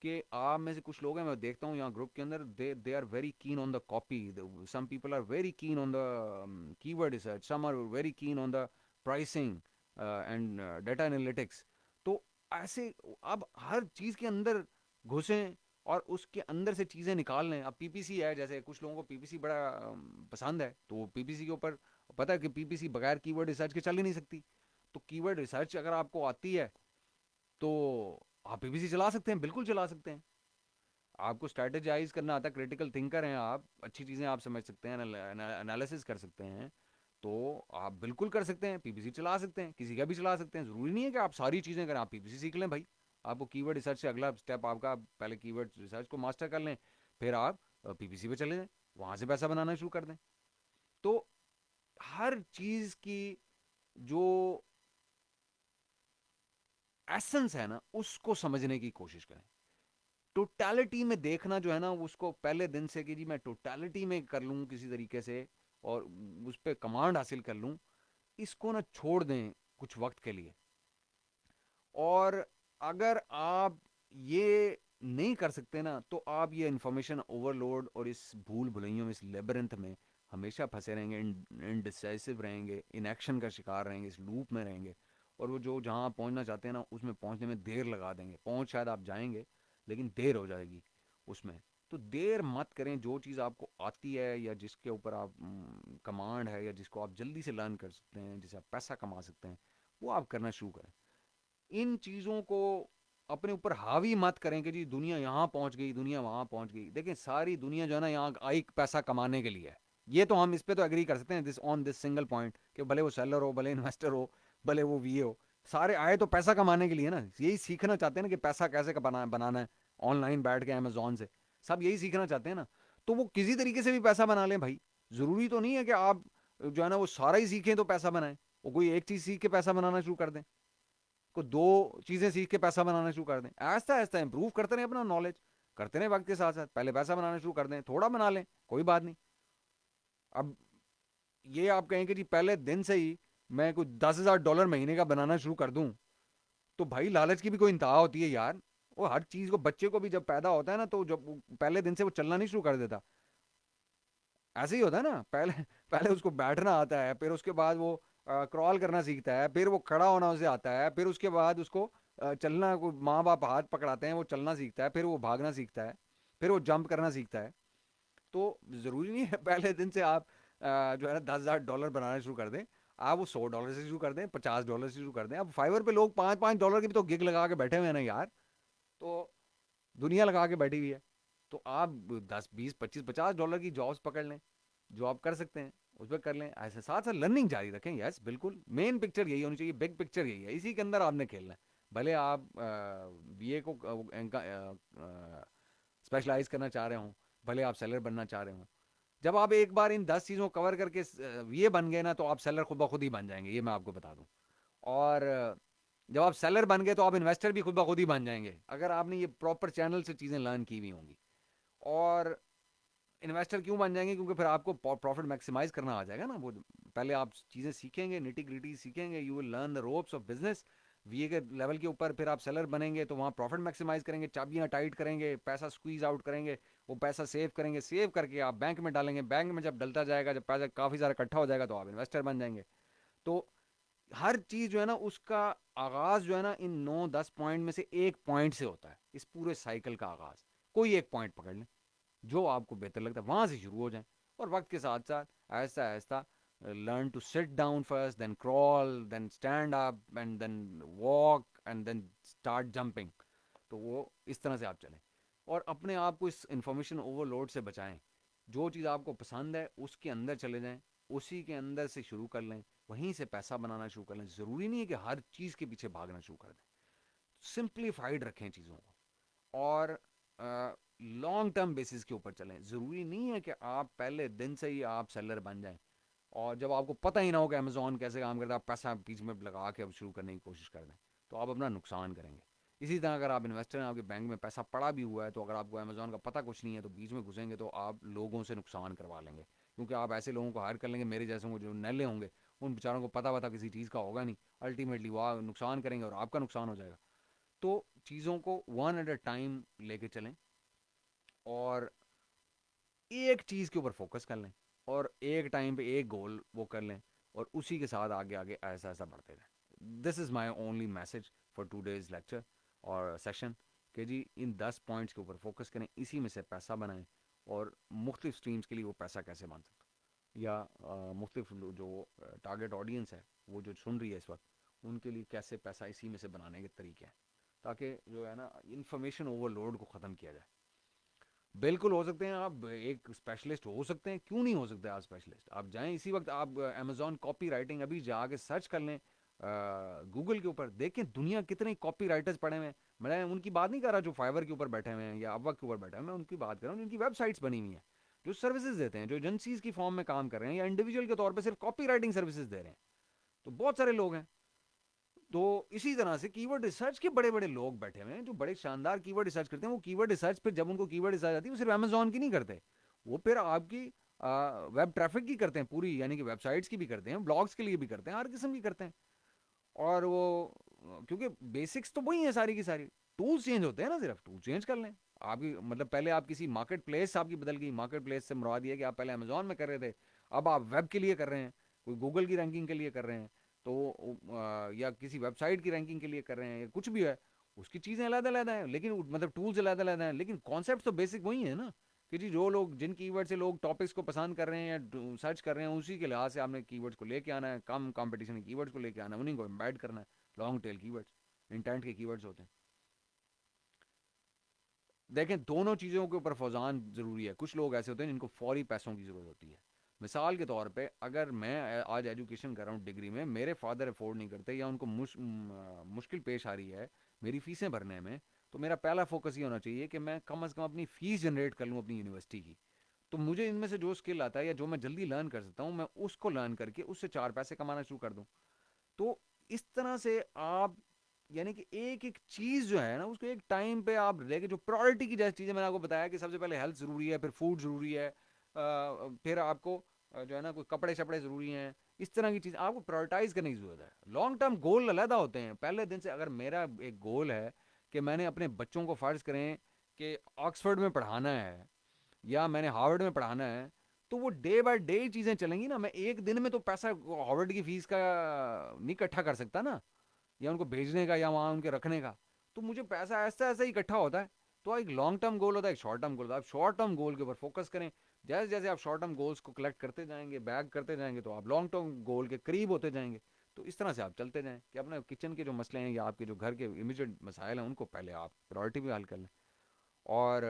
कि आप में से कुछ लोग हैं, मैं देखता हूँ यहाँ ग्रुप के अंदर, they are very keen on the copy, some people are very keen on the keyword research, some are very keen on the pricing and data analytics. तो ऐसे अब हर चीज़ के अंदर घुसें और उसके अंदर से चीज़ें निकाल लें। अब PPC है, जैसे कुछ लोगों को PPC बड़ा पसंद है, तो वो PPC के ऊपर, पता है कि PPC बगैर कीवर्ड रिसर्च के चल ही नहीं सकती। तो कीवर्ड रिसर्च अगर आपको आती है, तो आप PPC चला सकते हैं, बिल्कुल चला सकते हैं। आपको स्ट्रेटेजाइज करना आता है, क्रिटिकल थिंकर हैं आप, अच्छी चीज़ें आप समझ सकते हैं, एनालिसिस कर सकते हैं, तो आप बिल्कुल कर सकते हैं, PPC चला सकते हैं, किसी का भी चला सकते हैं। ज़रूरी नहीं है कि आप सारी चीज़ें करें, आप PPC सीख लें भाई। आपको कीवर्ड रिसर्च से अगला स्टेप आपका, पहले कीवर्ड रिसर्च को मास्टर कर लें, फिर आप PPC पे चले जाएं, वहाँ से पैसा बनाना शुरू कर दें। तो हर चीज़ की जो एसेंस है ना, उसको समझने की कोशिश करें। टोटलिटी में देखना जो है ना, उसको पहले दिन से, कि जी मैं टोटलिटी में कर लूँ किसी तरीके से, और उस पर कमांड हासिल कर लूँ, इसको ना छोड़ दें कुछ वक्त के लिए। और अगर आप ये नहीं कर सकते ना, तो आप ये इंफॉर्मेशन ओवरलोड और इस भूल भुलैयों में, इस लेबरिंथ में हमेशा फंसे रहेंगे, इनडिसाइसिव रहेंगे, इनएक्शन का शिकार रहेंगे, इस लूप में रहेंगे। और वो जो जहाँ पहुँचना चाहते हैं ना, उसमें पहुँचने में देर लगा देंगे। पहुँच शायद आप जाएंगे, लेकिन देर हो जाएगी उसमें। तो देर मत करें। जो चीज़ आपको आती है, या जिसके ऊपर आप कमांड है, या जिसको आप जल्दी से लर्न कर सकते हैं, जिससे आप पैसा कमा सकते हैं, वो आप करना शुरू करें। इन चीज़ों को अपने ऊपर हावी मत करें कि जी दुनिया यहाँ पहुँच गई, दुनिया वहाँ पहुँच गई। देखें, सारी दुनिया जो है ना, यहाँ आई पैसा कमाने के लिए है। ये तो हम इस पे तो एग्री कर सकते हैं, this on this single point, कि भले वो सेलर हो, भले इन्वेस्टर हो, भले वो VA हो, सारे आए तो पैसा कमाने के लिए ना। यही सीखना चाहते हैं ना कि पैसा कैसे बनाना है, ऑनलाइन बैठ के अमेजोन से। सब यही सीखना चाहते हैं ना। तो वो किसी तरीके से भी पैसा बना लें भाई। ज़रूरी तो नहीं है कि आप जो है ना वो सारा ही सीखें तो पैसा बनाएं। वो कोई एक चीज़ सीख के पैसा बनाना शुरू कर दें, को दो चीजें सीख के पैसा बनाना शुरू कर दें। ऐसा ऐसा इंप्रूव करते रहें अपना नॉलेज, करते रहें वक्त के साथ साथ। पहले पैसा बनाना शुरू कर दें, थोड़ा बना लें, कोई बात नहीं। अब ये आप कहें कि जी पहले दिन से ही मैं कुछ $10,000 महीने का बनाना शुरू कर दूं, तो भाई लालच की भी कोई इंतहा होती है यार। वो हर चीज को, बच्चे को भी जब पैदा होता है ना, तो जब पहले दिन से वो चलना नहीं शुरू कर देता, ऐसे ही होता है ना। पहले पहले उसको बैठना आता है, फिर उसके बाद वो क्रॉल करना सीखता है, फिर वो खड़ा होना उसे आता है, फिर उसके बाद उसको चलना, को माँ बाप हाथ पकड़ाते हैं, वो चलना सीखता है, फिर वो भागना सीखता है, फिर वो जंप करना सीखता है। तो ज़रूरी नहीं है पहले दिन से आप जो है ना $10,000 बनाना शुरू कर दें। आप वो $100 से शुरू कर दें, $50 से शुरू कर दें। अब फाइवर पे लोग $5-5 की भी तो गिग लगा के बैठे हुए हैं ना यार। तो दुनिया लगा के बैठी हुई है। तो आप 10, 20, 25, $50 की जॉब्स पकड़ लें, जो आप कर सकते हैं उस पर कर लें, ऐसे साथ साथ लर्निंग जारी रखें। यस बिल्कुल, मेन पिक्चर यही होनी चाहिए, बिग पिक्चर यही है, इसी के अंदर आपने खेलना है। भले आप बीए को स्पेशलाइज करना चाह रहे हो, भले आप सेलर बनना चाह रहे हो, जब आप एक बार इन 10 चीज़ों को कवर करके ये बन गए ना, तो आप सेलर खुद ब खुद ही बन जाएंगे, ये मैं आपको बता दूं। और जब आप सेलर बन गए तो आप इन्वेस्टर भी खुद ब खुद ही बन जाएंगे, अगर आपने ये प्रॉपर चैनल से चीज़ें लर्न की हुई होंगी। और इन्वेस्टर क्यों बन जाएंगे? क्योंकि फिर आपको प्रॉफिट मैक्सिमाइज करना आ जाएगा ना। वो पहले आप चीज़ें सीखेंगे, निटी ग्रिटी सीखेंगे, you will learn the ropes of business. वीए के लेवल के ऊपर फिर आप सेलर बनेंगे, तो वहाँ प्रॉफिट मैक्सिमाइज करेंगे, चाबियाँ टाइट करेंगे, पैसा स्क्वीज आउट करेंगे, वो पैसा सेव करेंगे, सेव करके आप बैंक में डालेंगे, बैंक में जब डलता जाएगा, जब पैसा काफ़ी सारा इकट्ठा हो जाएगा, तो आप इन्वेस्टर बन जाएंगे। तो हर चीज़ जो है ना, उसका आगाज़ जो है ना, इन 9-10 पॉइंट में से एक पॉइंट से होता है, इस पूरे साइकिल का आगाज़। कोई एक पॉइंट पकड़ लें जो आपको बेहतर लगता है, वहां से शुरू हो जाए। और वक्त के साथ साथ ऐसा ऐसा learn to sit down first, then crawl, then stand up, and then walk, and then start jumping. तो वो इस तरह से आप चलें, और अपने आप को इस इंफॉर्मेशन ओवरलोड से बचाएं। जो चीज़ आपको पसंद है उसके अंदर चले जाएं, उसी के अंदर से शुरू कर लें, वहीं से पैसा बनाना शुरू कर लें। ज़रूरी नहीं है कि हर चीज़ के पीछे भागना शुरू कर दें। सिंप्लीफाइड रखें चीज़ों को, और लॉन्ग टर्म बेसिस के ऊपर चलें। ज़रूरी नहीं है कि आप पहले दिन से ही आप सेलर बन जाएं, और जब आपको पता ही ना हो कि अमेजोन कैसे काम करता है, आप पैसा बीच में लगा के अब शुरू करने की कोशिश कर दें, तो आप अपना नुकसान करेंगे। इसी तरह अगर आप इन्वेस्टर हैं, आपके बैंक में पैसा पड़ा भी हुआ है, तो अगर आपको अमेजोन का पता कुछ नहीं है, तो बीच में घुसेंगे तो आप लोगों से नुकसान करवा लेंगे, क्योंकि आप ऐसे लोगों को हायर कर लेंगे, मेरे जैसे जो नल्ले होंगे, उन बेचारों को पता वता किसी चीज़ का होगा नहीं, अल्टीमेटली वो नुकसान करेंगे और आपका नुकसान हो जाएगा। तो चीज़ों को वन एट अ टाइम लेके चलें, और एक चीज़ के ऊपर फोकस कर लें, और एक टाइम पे एक गोल वो कर लें, और उसी के साथ आगे आगे ऐसा ऐसा बढ़ते रहें। This is my only message for two days lecture और सेशन, कि जी इन 10 पॉइंट्स के ऊपर फोकस करें, इसी में से पैसा बनाएं, और मुख्तलिफ स्ट्रीम्स के लिए वो पैसा कैसे बन सकता, या मुख्तलिफ जो टारगेट ऑडियंस है, वो जो सुन रही है इस वक्त, उनके लिए कैसे पैसा इसी में से बनाने के तरीके हैं, ताकि जो है ना इन्फॉर्मेशन ओवरलोड को ख़त्म किया जाए। बिल्कुल हो सकते हैं, आप एक स्पेशलिस्ट हो सकते हैं, क्यों नहीं हो सकते आप स्पेशलिस्ट? आप जाएं इसी वक्त, आप अमेजोन कॉपी राइटिंग अभी जाके सर्च कर लें, गूगल के ऊपर देखें दुनिया कितने कॉपी राइटर्स पड़े हुए हैं। मैं उनकी बात नहीं कर रहा जो फाइवर के ऊपर बैठे हुए हैं या अपवर्क के ऊपर बैठे हैं, मैं उनकी बात कर रहा हूँ जिनकी वेबसाइट्स बनी हुई हैं, जो सर्विसेज देते हैं, जो एजेंसीज की फॉर्म में काम कर रहे हैं, या इंडिविजुअल के तौर पर सिर्फ कॉपी राइटिंग सर्विसेज दे रहे हैं। तो बहुत सारे लोग हैं। तो इसी तरह से कीवर्ड रिसर्च के बड़े बड़े लोग बैठे हुए हैं, जो बड़े शानदार कीवर्ड रिसर्च करते हैं। वो कीवर्ड रिसर्च फिर जब उनको कीवर्ड रिसर्च आती है, वो सिर्फ अमेजोन की नहीं करते, वो फिर आपकी वेब ट्रैफिक की करते हैं पूरी, यानी कि वेबसाइट्स की भी करते हैं, ब्लॉग्स के लिए भी करते हैं, हर किस्म की करते हैं। और वो क्योंकि बेसिक्स तो वही है सारी की सारी, टूल्स चेंज होते हैं ना, सिर्फ टूल चेंज कर लें। आपकी मतलब पहले आप किसी मार्केट प्लेस आपकी बदल गई, मार्केट प्लेस से मुराद ये कि आप पहले अमेजोन में कर रहे थे, अब आप वेब के लिए कर रहे हैं, कोई गूगल की रैंकिंग के लिए कर रहे हैं, तो या किसी वेबसाइट की रैंकिंग के लिए कर रहे हैं, या कुछ भी है, उसकी चीज़ें अलग अलग हैं, लेकिन मतलब टूल्स अलग अलग हैं, लेकिन कॉन्सेप्ट तो बेसिक वही है ना। कि जी जो लोग, जिन कीवर्ड से लोग टॉपिक्स को पसंद कर रहे हैं या सर्च कर रहे हैं, उसी के लिहाज से आपने कीवर्ड्स को लेके आना है, कम कंपटीशन के कीवर्ड्स को लेके आना है, उन्हीं को एम्बेड करना है। लॉन्ग टेल कीवर्ड्स इंटेंट के कीवर्ड्स होते हैं। देखें दोनों चीज़ों के ऊपर फौजान ज़रूरी है। कुछ लोग ऐसे होते हैं जिनको फौरी पैसों की ज़रूरत होती है। मिसाल के तौर पे अगर मैं आज एजुकेशन कर रहा हूँ डिग्री में, मेरे फादर अफोर्ड नहीं करते, या उनको मुश्किल पेश आ रही है मेरी फ़ीसें भरने में, तो मेरा पहला फोकस ये होना चाहिए कि मैं कम अज़ कम अपनी फ़ीस जनरेट कर लूँ अपनी यूनिवर्सिटी की। तो मुझे इनमें से जो स्किल आता है या जो मैं जल्दी लर्न कर सकता हूँ, मैं उसको लर्न करके उससे 4 पैसे कमाना शुरू कर दूँ। तो इस तरह से आप, यानी कि एक एक चीज़ जो है ना, उसको एक टाइम पे आप लेके, जो प्रायोरिटी की जैसी चीज़ें मैंने आपको बताया कि सबसे पहले हेल्थ ज़रूरी है, फिर फूड ज़रूरी है, फिर आपको जो है ना कोई कपड़े शपड़े ज़रूरी हैं, इस तरह की चीज़ आपको प्रायोरिटाइज करने की ज़रूरत है। लॉन्ग टर्म गोल अलहदा होते हैं। पहले दिन से अगर मेरा एक गोल है कि मैंने अपने बच्चों को फ़र्ज़ करें कि ऑक्सफोर्ड में पढ़ाना है या मैंने हार्वर्ड में पढ़ाना है, तो वो डे बाय डे चीज़ें चलेंगी ना। मैं एक दिन में तो पैसा हार्वर्ड की फ़ीस का नहीं इकट्ठा कर सकता ना, या उनको भेजने का या वहाँ उनके रखने का। तो मुझे पैसा ऐसा ऐसा ही इकट्ठा होता है। तो एक लॉन्ग टर्म गोल होता है, एक शॉर्ट टर्म गोल होता है। आप शॉर्ट टर्म गोल के ऊपर फोकस करें। जैसे जैसे आप शॉर्ट टर्म गोल्स को कलेक्ट करते जाएंगे, बैग करते जाएंगे, तो आप लॉन्ग टर्म गोल के करीब होते जाएंगे। तो इस तरह से आप चलते जाएं कि अपने किचन के जो मसले हैं या आपके जो घर के इमीडिएट मसाइल हैं उनको पहले आप प्रायोरिटी भी हल कर लें। और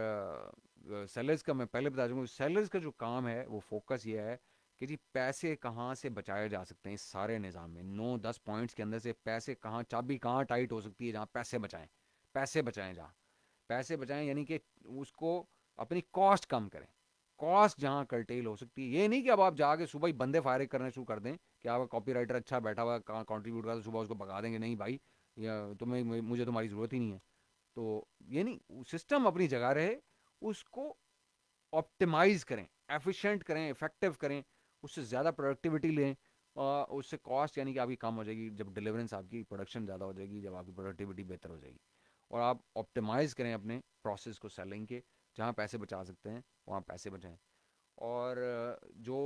सेलर्स का मैं पहले बता दूंगा, सेलर्स का जो काम है वो फोकस ये है कि जी पैसे कहाँ से बचाए जा सकते हैं इस सारे निज़ाम में। 9-10 पॉइंट्स के अंदर से पैसे कहाँ, चाबी कहाँ टाइट हो सकती है जहाँ पैसे बचाएं। पैसे बचाएं जहाँ, पैसे बचाएं यानी कि उसको अपनी कॉस्ट कम करें। कॉस्ट जहाँ कर्टेल हो सकती है, ये नहीं कि अब आप जाके सुबह ही बंदे फायरिंग करना शुरू कर दें कि आपका कॉपी राइटर अच्छा बैठा हुआ कॉन्ट्रीब्यूट कर, तो सुबह उसको भगा देंगे। नहीं भाई, या तुम्हें मुझे तुम्हारी ज़रूरत ही नहीं है। तो ये नहीं, सिस्टम अपनी जगह रहे, उसको ऑप्टिमाइज करें, एफिशिएंट करें, इफेक्टिव करें, उससे ज़्यादा प्रोडक्टिविटी लें। और उससे कॉस्ट यानी कि आपकी कम हो जाएगी जब डिलीवरेंस, आपकी प्रोडक्शन ज़्यादा हो जाएगी जब आपकी प्रोडक्टिविटी बेहतर हो जाएगी। और आप ऑप्टिमाइज करें अपने प्रोसेस को सेलिंग के, जहाँ पैसे बचा सकते हैं वहाँ पैसे बचाएं। और जो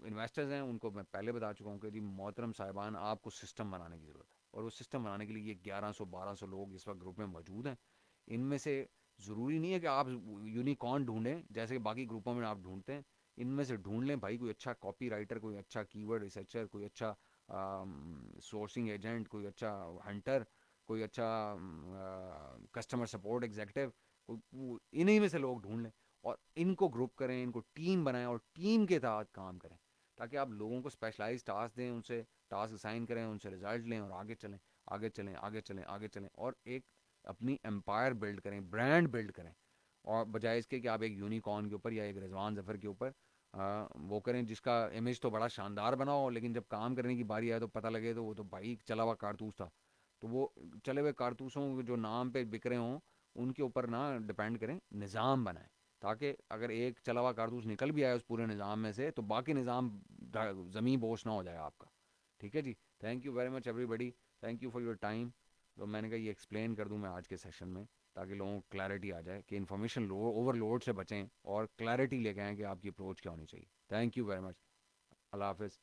इन्वेस्टर्स हैं उनको मैं पहले बता चुका हूँ कि जी मोहतरम साहिबान, आपको सिस्टम बनाने की ज़रूरत है। और वो सिस्टम बनाने के लिए ये 1100-1200 लोग इस वक्त ग्रुप में मौजूद हैं। इनमें से ज़रूरी नहीं है कि आप यूनिकॉर्न ढूंढें जैसे कि बाकी ग्रुपों में आप ढूंढते हैं। इनमें से ढूंढ लें भाई, कोई अच्छा कॉपी राइटर, कोई अच्छा कीवर्ड रिसर्चर, कोई अच्छा सोर्सिंग एजेंट, कोई अच्छा हंटर, कोई अच्छा कस्टमर सपोर्ट एग्जीक्यूटिव, कोई इन्हीं में से लोग ढूंढ लें। और इनको ग्रुप करें, इनको टीम बनाएं और टीम के तहत काम करें, ताकि आप लोगों को स्पेशलाइज टास्क दें, उनसे टास्क असाइन करें, उनसे रिजल्ट लें और आगे चलें, आगे चलें, आगे चलें, आगे चलें। और एक अपनी एम्पायर बिल्ड करें, ब्रांड बिल्ड करें। और बजाय इसके कि आप एक यूनिकॉर्न के ऊपर या एक रिजवान जफर के ऊपर वो करें जिसका इमेज तो बड़ा शानदार बना हो, लेकिन जब काम करने की बारी आए तो पता लगे तो वो तो भाई चला हुआ कारतूस था। तो वो चले हुए कारतूसों जो नाम पे बिक रहे हों उनके ऊपर ना डिपेंड करें, निज़ाम बनाएं, ताकि अगर एक चला हुआ कारतूस निकल भी आए उस पूरे निज़ाम में से तो बाकी निज़ाम ज़मीन बोश ना हो जाए आपका। ठीक है जी। Thank you very much everybody. Thank you for your time. तो मैंने कहा ये एक्सप्लेन कर दूं मैं आज के सेशन में, ताकि लोगों को क्लैरिटी आ जाए कि इन्फॉर्मेशन ओवरलोड से बचें और क्लैरिटी लेके आएँ कि आपकी अप्रोच क्या होनी चाहिए। Thank you very much. अल्लाह हाफिज़।